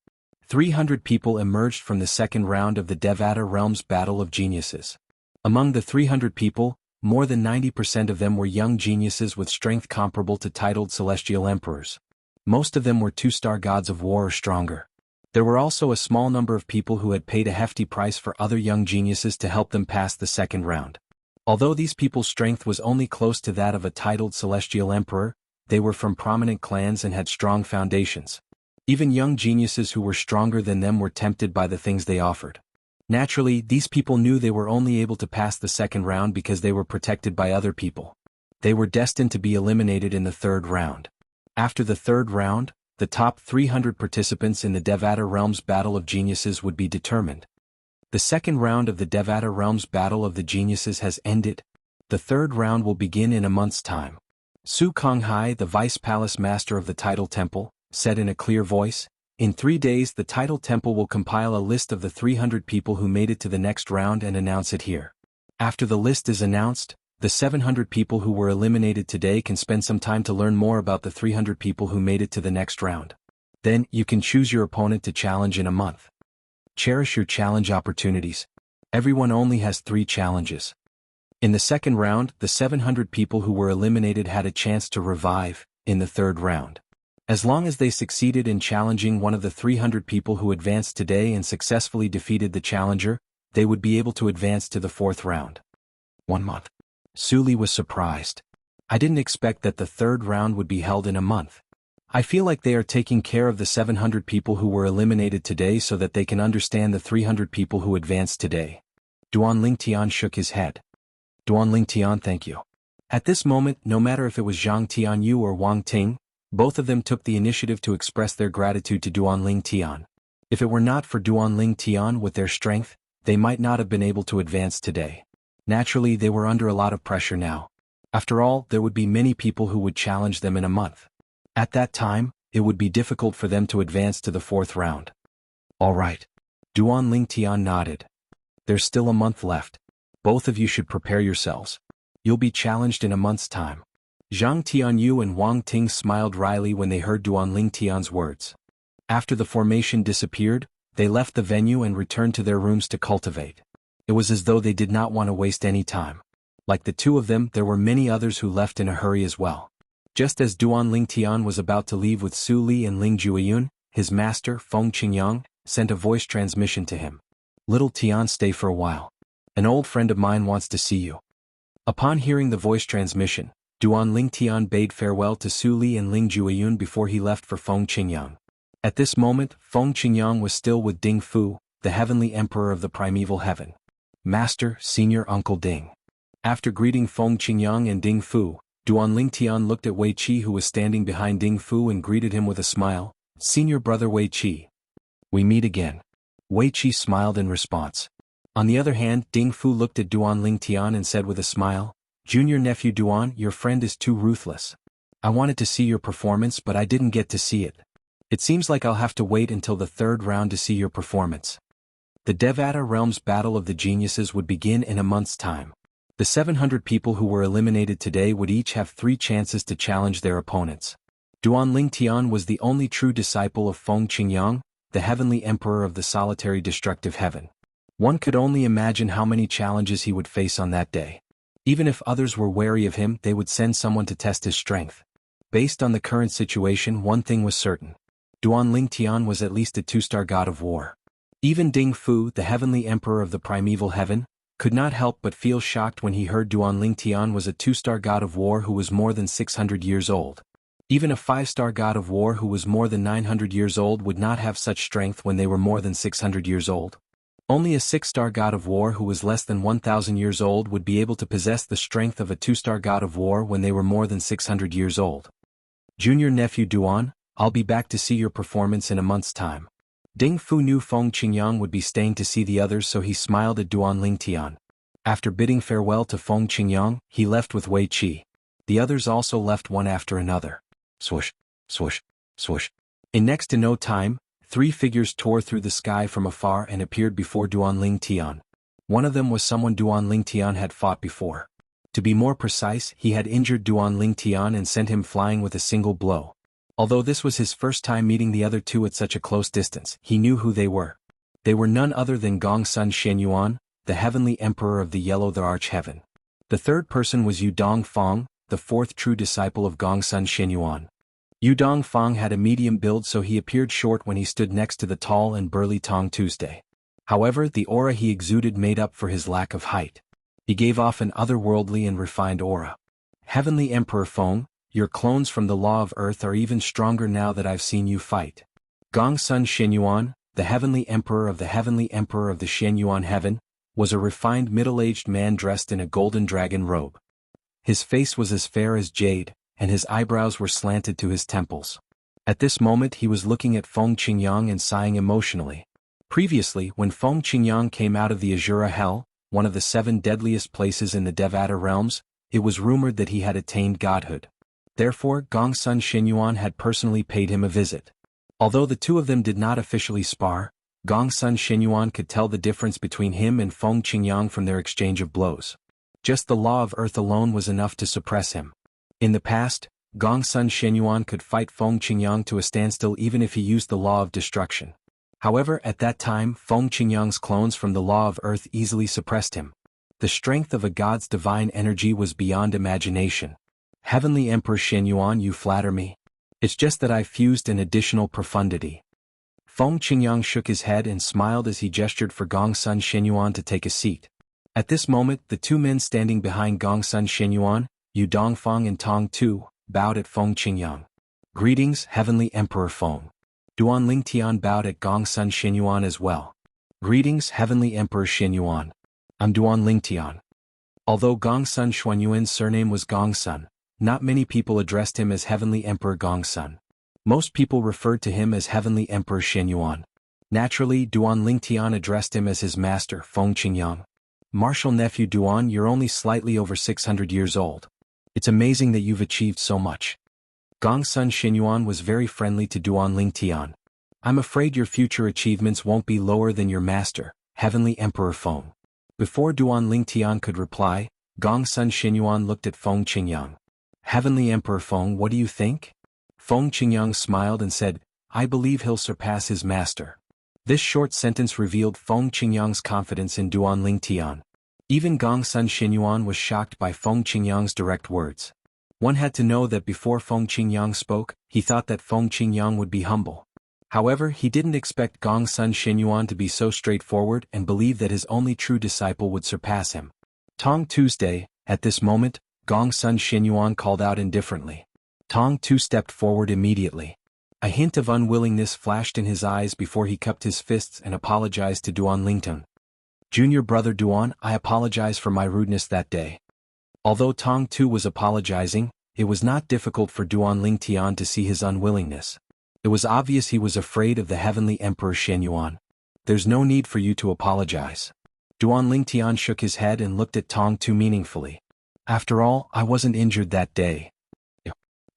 300 people emerged from the 2nd round of the Devata Realm's Battle of Geniuses. Among the 300 people, more than 90% of them were young geniuses with strength comparable to titled celestial emperors. Most of them were 2-star gods of war or stronger. There were also a small number of people who had paid a hefty price for other young geniuses to help them pass the 2nd round. Although these people's strength was only close to that of a titled celestial emperor, they were from prominent clans and had strong foundations. Even young geniuses who were stronger than them were tempted by the things they offered. Naturally, these people knew they were only able to pass the 2nd round because they were protected by other people. They were destined to be eliminated in the 3rd round. After the 3rd round, the top 300 participants in the Devata Realms Battle of Geniuses would be determined. The second round of the Devata Realms Battle of the Geniuses has ended. The third round will begin in a month's time. Su Konghai, the Vice Palace Master of the Tidal Temple, said in a clear voice, "In 3 days the Tidal Temple will compile a list of the 300 people who made it to the next round and announce it here. After the list is announced, the 700 people who were eliminated today can spend some time to learn more about the 300 people who made it to the next round. Then, you can choose your opponent to challenge in a month. Cherish your challenge opportunities. Everyone only has 3 challenges." In the second round, the 700 people who were eliminated had a chance to revive in the third round. As long as they succeeded in challenging one of the 300 people who advanced today and successfully defeated the challenger, they would be able to advance to the fourth round. 1 month. Su Li was surprised. "I didn't expect that the third round would be held in a month. I feel like they are taking care of the 700 people who were eliminated today so that they can understand the 300 people who advanced today." Duan Lingtian shook his head. "Duan Lingtian, thank you." At this moment, no matter if it was Zhang Tianyu or Wang Ting, both of them took the initiative to express their gratitude to Duan Lingtian. If it were not for Duan Lingtian with their strength, they might not have been able to advance today. Naturally, they were under a lot of pressure now. After all, there would be many people who would challenge them in a month. At that time, it would be difficult for them to advance to the fourth round. "All right." Duan Lingtian nodded. "There's still a month left. Both of you should prepare yourselves. You'll be challenged in a month's time." Zhang Tianyu and Wang Ting smiled wryly when they heard Duan Lingtian's words. After the formation disappeared, they left the venue and returned to their rooms to cultivate. It was as though they did not want to waste any time. Like the two of them, there were many others who left in a hurry as well. Just as Duan Lingtian was about to leave with Su Li and Ling Jueyun, his master, Feng Qingyang, sent a voice transmission to him. "Little Tian, stay for a while. An old friend of mine wants to see you." Upon hearing the voice transmission, Duan Lingtian bade farewell to Su Li and Ling Jueyun before he left for Feng Qingyang. At this moment, Feng Qingyang was still with Ding Fu, the heavenly emperor of the primeval heaven. "Master, Senior Uncle Ding." After greeting Feng Qingyang and Ding Fu, Duan Lingtian looked at Wei Qi, who was standing behind Ding Fu, and greeted him with a smile. "Senior brother Wei Qi. We meet again." Wei Qi smiled in response. On the other hand, Ding Fu looked at Duan Lingtian and said with a smile, "Junior nephew Duan, your friend is too ruthless. I wanted to see your performance, but I didn't get to see it. It seems like I'll have to wait until the third round to see your performance." The Devata Realms Battle of the Geniuses would begin in a month's time. The 700 people who were eliminated today would each have 3 chances to challenge their opponents. Duan Lingtian was the only true disciple of Feng Qingyang, the heavenly emperor of the solitary destructive heaven. One could only imagine how many challenges he would face on that day. Even if others were wary of him, they would send someone to test his strength. Based on the current situation, one thing was certain. Duan Lingtian was at least a 2-star god of war. Even Ding Fu, the heavenly emperor of the primeval heaven, could not help but feel shocked when he heard Duan Lingtian was a 2-star god of war who was more than 600 years old. Even a 5-star god of war who was more than 900 years old would not have such strength when they were more than 600 years old. Only a 6-star god of war who was less than 1,000 years old would be able to possess the strength of a 2-star god of war when they were more than 600 years old. "Junior nephew Duan, I'll be back to see your performance in a month's time." Ding Fu knew Feng Qingyang would be staying to see the others, so he smiled at Duan Lingtian. After bidding farewell to Feng Qingyang, he left with Wei Qi. The others also left one after another. Swoosh, swoosh, swoosh. In next to no time, 3 figures tore through the sky from afar and appeared before Duan Lingtian. One of them was someone Duan Lingtian had fought before. To be more precise, he had injured Duan Lingtian and sent him flying with a single blow. Although this was his first time meeting the other two at such a close distance, he knew who they were. They were none other than Gongsun Shenyuan, the heavenly emperor of the Yellow the Arch-Heaven. The third person was Yudong Fong, the 4th true disciple of Gongsun Shenyuan. Yudong Fong had a medium build, so he appeared short when he stood next to the tall and burly Tong Tuesday. However, the aura he exuded made up for his lack of height. He gave off an otherworldly and refined aura. "Heavenly Emperor Fong, your clones from the Law of Earth are even stronger now that I've seen you fight." Gongsun Shenyuan, the heavenly emperor of the Shenyuan heaven, was a refined middle-aged man dressed in a golden dragon robe. His face was as fair as jade, and his eyebrows were slanted to his temples. At this moment he was looking at Feng Qingyang and sighing emotionally. Previously, when Feng Qingyang came out of the Azura Hell, one of the 7 deadliest places in the Devata realms, it was rumored that he had attained godhood. Therefore, Gongsun Xinyuan had personally paid him a visit. Although the two of them did not officially spar, Gongsun Xinyuan could tell the difference between him and Feng Qingyang from their exchange of blows. Just the law of earth alone was enough to suppress him. In the past, Gongsun Xinyuan could fight Feng Qingyang to a standstill even if he used the law of destruction. However, at that time, Feng Qingyang's clones from the law of earth easily suppressed him. The strength of a god's divine energy was beyond imagination. Heavenly Emperor Xinyuan, you flatter me. It's just that I've fused an additional profundity. Feng Qingyang shook his head and smiled as he gestured for Gongsun Xinyuan to take a seat. At this moment, the 2 men standing behind Gongsun Xinyuan, Yu Dongfang and Tong Tu, bowed at Feng Qingyang. Greetings, Heavenly Emperor Feng. Duan Lingtian bowed at Gongsun Xinyuan as well. Greetings, Heavenly Emperor Xinyuan. I'm Duan Lingtian. Although Gongsun Xuanyuan's surname was Gongsun, not many people addressed him as Heavenly Emperor Gongsun. Most people referred to him as Heavenly Emperor Xinyuan. Naturally, Duan Lingtian addressed him as his master, Feng Qingyang. Martial nephew Duan, you're only slightly over 600 years old. It's amazing that you've achieved so much. Gongsun Xinyuan was very friendly to Duan Lingtian. I'm afraid your future achievements won't be lower than your master, Heavenly Emperor Feng. Before Duan Lingtian could reply, Gongsun Xinyuan looked at Feng Qingyang. Heavenly Emperor Feng, what do you think? Feng Qingyang smiled and said, I believe he'll surpass his master. This short sentence revealed Feng Qingyang's confidence in Duan Lingtian. Even Gongsun Xinyuan was shocked by Feng Qingyang's direct words. One had to know that before Feng Qingyang spoke, he thought that Feng Qingyang would be humble. However, he didn't expect Gongsun Xinyuan to be so straightforward and believe that his only true disciple would surpass him. Tong Tuesday, at this moment, Gongsun Xinyuan called out indifferently. Tong Tu stepped forward immediately. A hint of unwillingness flashed in his eyes before he cupped his fists and apologized to Duan Lingtong. Junior brother Duan, I apologize for my rudeness that day. Although Tong Tu was apologizing, it was not difficult for Duan Lingtian to see his unwillingness. It was obvious he was afraid of the Heavenly Emperor Xinyuan. There's no need for you to apologize. Duan Lingtian shook his head and looked at Tong Tu meaningfully. After all, I wasn't injured that day.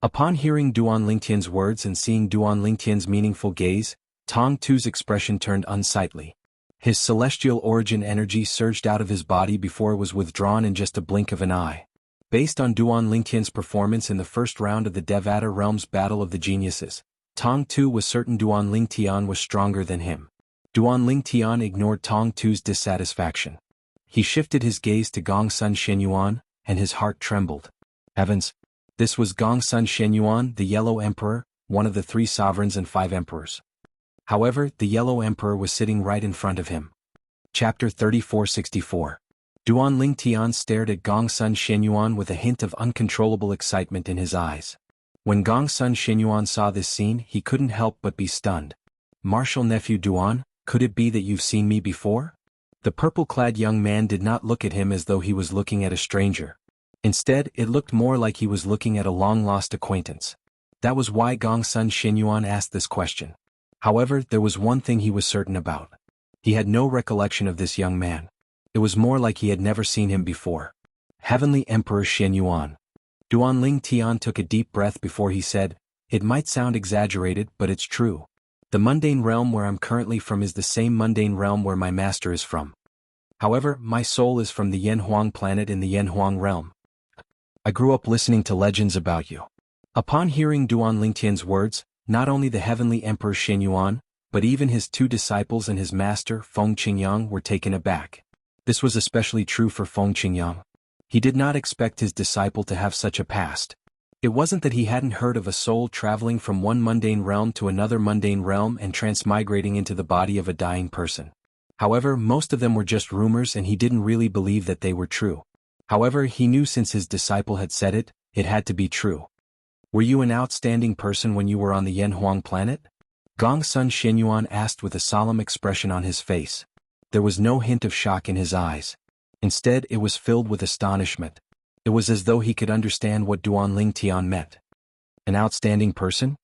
Upon hearing Duan Lingtian's words and seeing Duan Lingtian's meaningful gaze, Tong Tu's expression turned unsightly. His celestial origin energy surged out of his body before it was withdrawn in just a blink of an eye. Based on Duan Lingtian's performance in the first round of the Devata Realms Battle of the Geniuses, Tong Tu was certain Duan Lingtian was stronger than him. Duan Lingtian ignored Tong Tu's dissatisfaction. He shifted his gaze to Gongsun Xinyuan, and his heart trembled. Heavens! This was Gongsun Xinyuan, the Yellow Emperor, one of the 3 sovereigns and 5 emperors. However, the Yellow Emperor was sitting right in front of him. Chapter 3464. Duan Lingtian stared at Gongsun Xinyuan with a hint of uncontrollable excitement in his eyes. When Gongsun Xinyuan saw this scene, he couldn't help but be stunned. Martial nephew Duan, could it be that you've seen me before? The purple-clad young man did not look at him as though he was looking at a stranger. Instead, it looked more like he was looking at a long-lost acquaintance. That was why Gongsun Xinyuan asked this question. However, there was one thing he was certain about. He had no recollection of this young man. It was more like he had never seen him before. Heavenly Emperor Xinyuan. Duan Lingtian took a deep breath before he said, It might sound exaggerated, but it's true. The mundane realm where I'm currently from is the same mundane realm where my master is from. However, my soul is from the Yanhuang planet in the Yanhuang realm. I grew up listening to legends about you. Upon hearing Duan Lingtian's words, not only the Heavenly Emperor Xinyuan, but even his 2 disciples and his master, Feng Qingyang, were taken aback. This was especially true for Feng Qingyang. He did not expect his disciple to have such a past. It wasn't that he hadn't heard of a soul traveling from one mundane realm to another mundane realm and transmigrating into the body of a dying person. However, most of them were just rumors and he didn't really believe that they were true. However, he knew since his disciple had said it, it had to be true. Were you an outstanding person when you were on the Yanhuang planet? Gongsun Xinyuan asked with a solemn expression on his face. There was no hint of shock in his eyes. Instead, it was filled with astonishment. It was as though he could understand what Duan Lingtian meant. An outstanding person?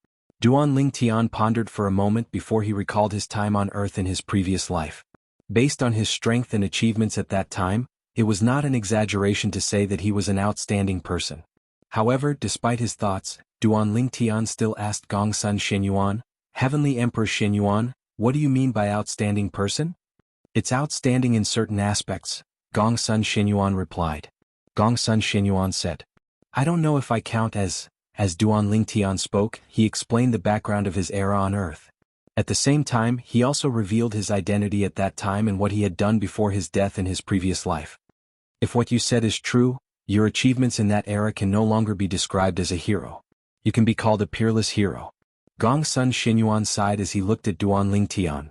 Duan Ling Tian pondered for a moment before he recalled his time on Earth in his previous life. Based on his strength and achievements at that time, it was not an exaggeration to say that he was an outstanding person. However, despite his thoughts, Duan Ling Tian still asked Gongsun Shenyuan, Heavenly Emperor Shenyuan, what do you mean by outstanding person? It's outstanding in certain aspects, Gongsun Shenyuan replied. Gongsun Shenyuan said, I don't know if I count as Duan Ling Tian spoke, he explained the background of his era on Earth. At the same time, he also revealed his identity at that time and what he had done before his death in his previous life. If what you said is true, your achievements in that era can no longer be described as a hero. You can be called a peerless hero. Gongsun Shenyuan sighed as he looked at Duan Ling Tian.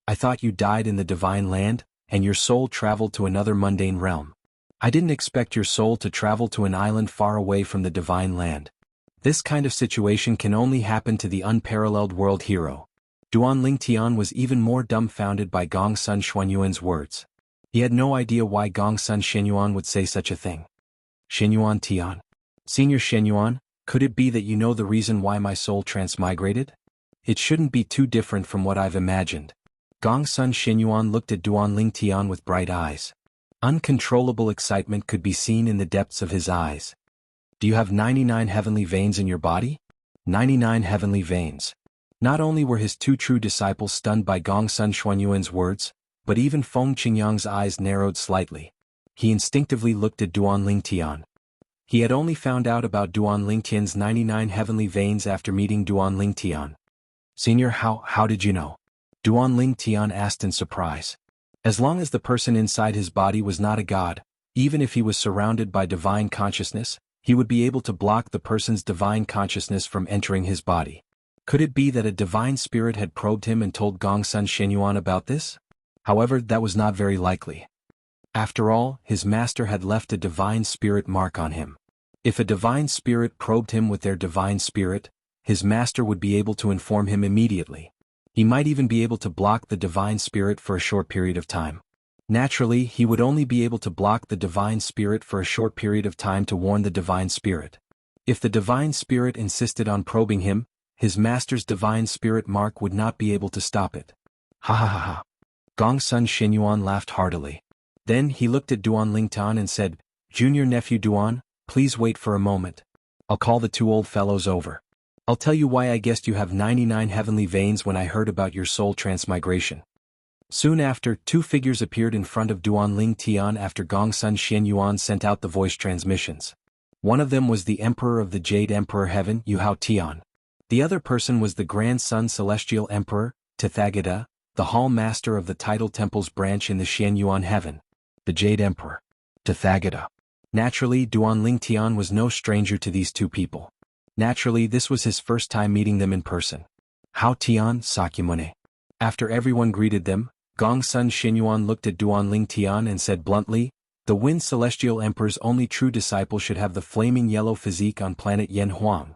I thought you died in the divine land, and your soul traveled to another mundane realm. I didn't expect your soul to travel to an island far away from the divine land. This kind of situation can only happen to the unparalleled world hero. Duan Ling Tian was even more dumbfounded by Gongsun Shenyuan's words. He had no idea why Gongsun Shenyuan would say such a thing. Shenyuan Tian. Senior Shenyuan, could it be that you know the reason why my soul transmigrated? It shouldn't be too different from what I've imagined. Gongsun Shenyuan looked at Duan Ling Tian with bright eyes. Uncontrollable excitement could be seen in the depths of his eyes. Do you have 99 heavenly veins in your body? 99 heavenly veins. Not only were his two true disciples stunned by Gongsun Shenyuan's words, but even Feng Qingyang's eyes narrowed slightly. He instinctively looked at Duan Ling Tian. He had only found out about Duan Ling Tian's 99 heavenly veins after meeting Duan Ling Tian. Senior, how did you know? Duan Ling Tian asked in surprise. As long as the person inside his body was not a god, even if he was surrounded by divine consciousness, he would be able to block the person's divine consciousness from entering his body. Could it be that a divine spirit had probed him and told Gongsun Shenyuan about this? However, that was not very likely. After all, his master had left a divine spirit mark on him. If a divine spirit probed him with their divine spirit, his master would be able to inform him immediately. He might even be able to block the divine spirit for a short period of time. Naturally, he would only be able to block the divine spirit for a short period of time to warn the divine spirit. If the divine spirit insisted on probing him, his master's divine spirit mark would not be able to stop it. Ha ha ha ha. Gongsun Shenyuan laughed heartily. Then he looked at Duan Ling Tian and said, Junior nephew Duan, please wait for a moment. I'll call the two old fellows over. I'll tell you why I guessed you have 99 heavenly veins when I heard about your soul transmigration. Soon after, two figures appeared in front of Duan Ling Tian after Gongsun Shenyuan sent out the voice transmissions. One of them was the Emperor of the Jade Emperor Heaven, Yuhao Tian. The other person was the Grandson Celestial Emperor, Tathagata, the Hall Master of the Tidal Temple's branch in the Shenyuan Heaven. The Jade Emperor. Tathagata. Naturally, Duan Ling Tian was no stranger to these two people. Naturally, this was his first time meeting them in person. Hao Tian, Sakyamune. After everyone greeted them, Gongsun Shenyuan looked at Duan Ling Tian and said bluntly, the Wind Celestial Emperor's only true disciple should have the flaming yellow physique on planet Yanhuang.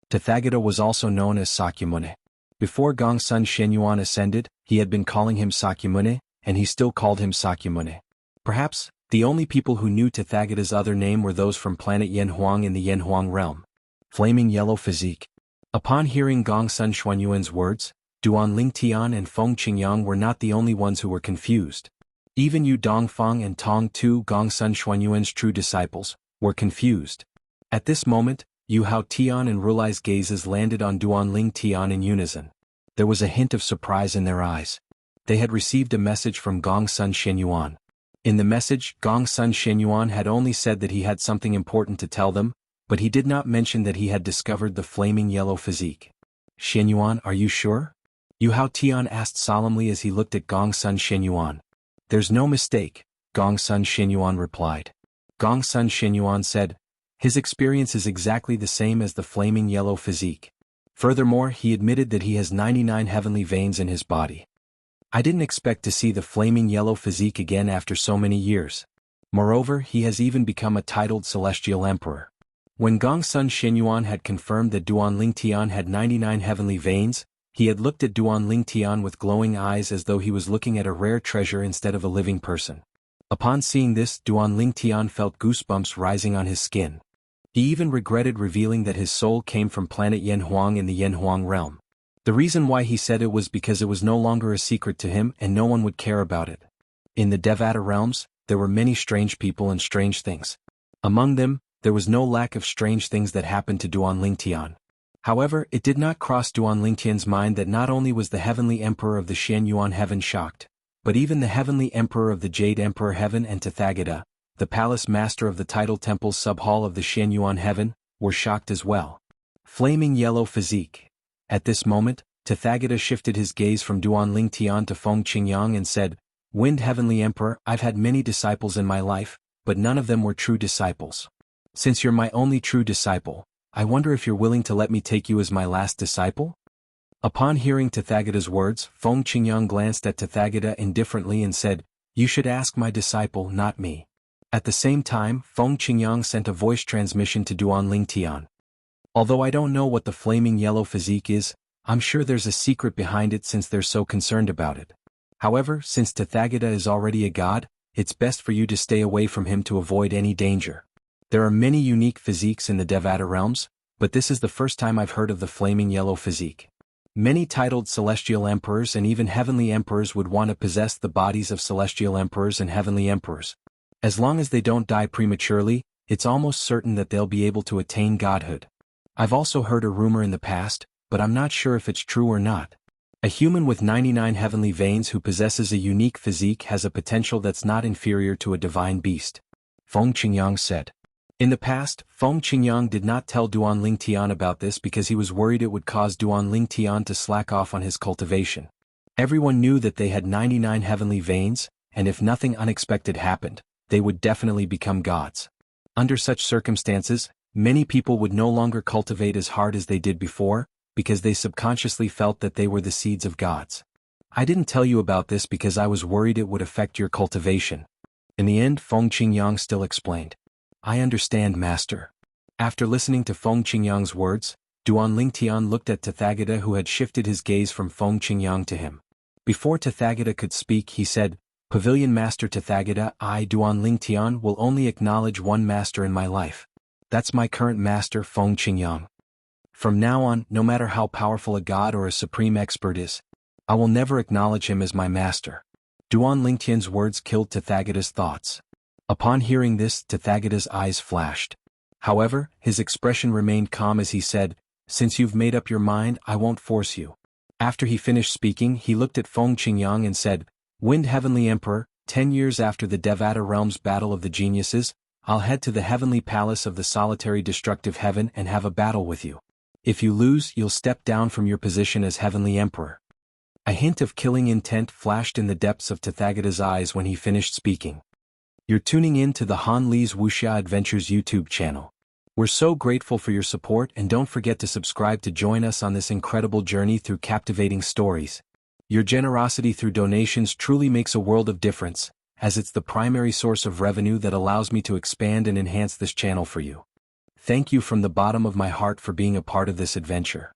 Tathagata was also known as Sakyamune. Before Gongsun Shenyuan ascended, he had been calling him Sakyamune, and he still called him Sakyamune. Perhaps, the only people who knew Tathagata's other name were those from planet Yanhuang in the Yanhuang realm. Flaming yellow physique. Upon hearing Gongsun Shenyuan's words, Duan Ling Tian and Feng Qingyang were not the only ones who were confused. Even Yu Dongfang and Tong Tu, Gongsun Shenyuan's true disciples, were confused. At this moment, Yu Hao Tian and Rulai's gazes landed on Duan Ling Tian in unison. There was a hint of surprise in their eyes. They had received a message from Gongsun Shenyuan. In the message, Gongsun Shenyuan had only said that he had something important to tell them, but he did not mention that he had discovered the flaming yellow physique. Shenyuan, are you sure? Yu Hao Tian asked solemnly as he looked at Gongsun Shenyuan. There's no mistake, Gongsun Shenyuan replied. Gongsun Shenyuan said, his experience is exactly the same as the flaming yellow physique. Furthermore, he admitted that he has 99 heavenly veins in his body. I didn't expect to see the flaming yellow physique again after so many years. Moreover, he has even become a titled celestial emperor. When Gongsun Shenyuan had confirmed that Duan Ling Tian had 99 heavenly veins, he had looked at Duan Ling Tian with glowing eyes as though he was looking at a rare treasure instead of a living person. Upon seeing this, Duan Ling Tian felt goosebumps rising on his skin. He even regretted revealing that his soul came from planet Yanhuang in the Yanhuang realm. The reason why he said it was because it was no longer a secret to him and no one would care about it. In the Devata realms, there were many strange people and strange things. Among them, there was no lack of strange things that happened to Duan Lingtian. However, it did not cross Duan Lingtian's mind that not only was the Heavenly Emperor of the Xianyuan Heaven shocked, but even the Heavenly Emperor of the Jade Emperor Heaven and Tathagata, the Palace Master of the Tidal Temple's sub-hall of the Xianyuan Heaven, were shocked as well. Flaming yellow physique. At this moment, Tathagata shifted his gaze from Duan Lingtian to Feng Qingyang and said, "Wind Heavenly Emperor, I've had many disciples in my life, but none of them were true disciples. Since you're my only true disciple, I wonder if you're willing to let me take you as my last disciple?" Upon hearing Tathagata's words, Feng Qingyang glanced at Tathagata indifferently and said, "You should ask my disciple, not me." At the same time, Feng Qingyang sent a voice transmission to Duan Lingtian. "Although I don't know what the flaming yellow physique is, I'm sure there's a secret behind it since they're so concerned about it. However, since Tathagata is already a god, it's best for you to stay away from him to avoid any danger. There are many unique physiques in the Devata realms, but this is the first time I've heard of the flaming yellow physique. Many titled celestial emperors and even heavenly emperors would want to possess the bodies of celestial emperors and heavenly emperors. As long as they don't die prematurely, it's almost certain that they'll be able to attain godhood. I've also heard a rumor in the past, but I'm not sure if it's true or not. A human with 99 heavenly veins who possesses a unique physique has a potential that's not inferior to a divine beast," Feng Qingyang said. In the past, Feng Qingyang did not tell Duan Lingtian about this because he was worried it would cause Duan Lingtian to slack off on his cultivation. Everyone knew that they had 99 heavenly veins, and if nothing unexpected happened, they would definitely become gods. Under such circumstances, many people would no longer cultivate as hard as they did before, because they subconsciously felt that they were the seeds of gods. I didn't tell you about this because I was worried it would affect your cultivation. In the end, Feng Qingyang still explained. I understand, Master. After listening to Feng Qingyang's words, Duan Lingtian looked at Tathagata who had shifted his gaze from Feng Qingyang to him. Before Tathagata could speak, he said, Pavilion Master Tathagata, I, Duan Lingtian, will only acknowledge one master in my life. That's my current master, Feng Qingyang. From now on, no matter how powerful a god or a supreme expert is, I will never acknowledge him as my master. Duan Lingtian's words killed Tathagata's thoughts. Upon hearing this, Tathagata's eyes flashed. However, his expression remained calm as he said, Since you've made up your mind, I won't force you. After he finished speaking, he looked at Feng Qingyang and said, Wind Heavenly Emperor, 10 years after the Devata Realm's Battle of the Geniuses, I'll head to the Heavenly Palace of the Solitary Destructive Heaven and have a battle with you. If you lose, you'll step down from your position as Heavenly Emperor. A hint of killing intent flashed in the depths of Tathagata's eyes when he finished speaking. You're tuning in to the Han Li's Wuxia Adventures YouTube channel. We're so grateful for your support and don't forget to subscribe to join us on this incredible journey through captivating stories. Your generosity through donations truly makes a world of difference, as it's the primary source of revenue that allows me to expand and enhance this channel for you. Thank you from the bottom of my heart for being a part of this adventure.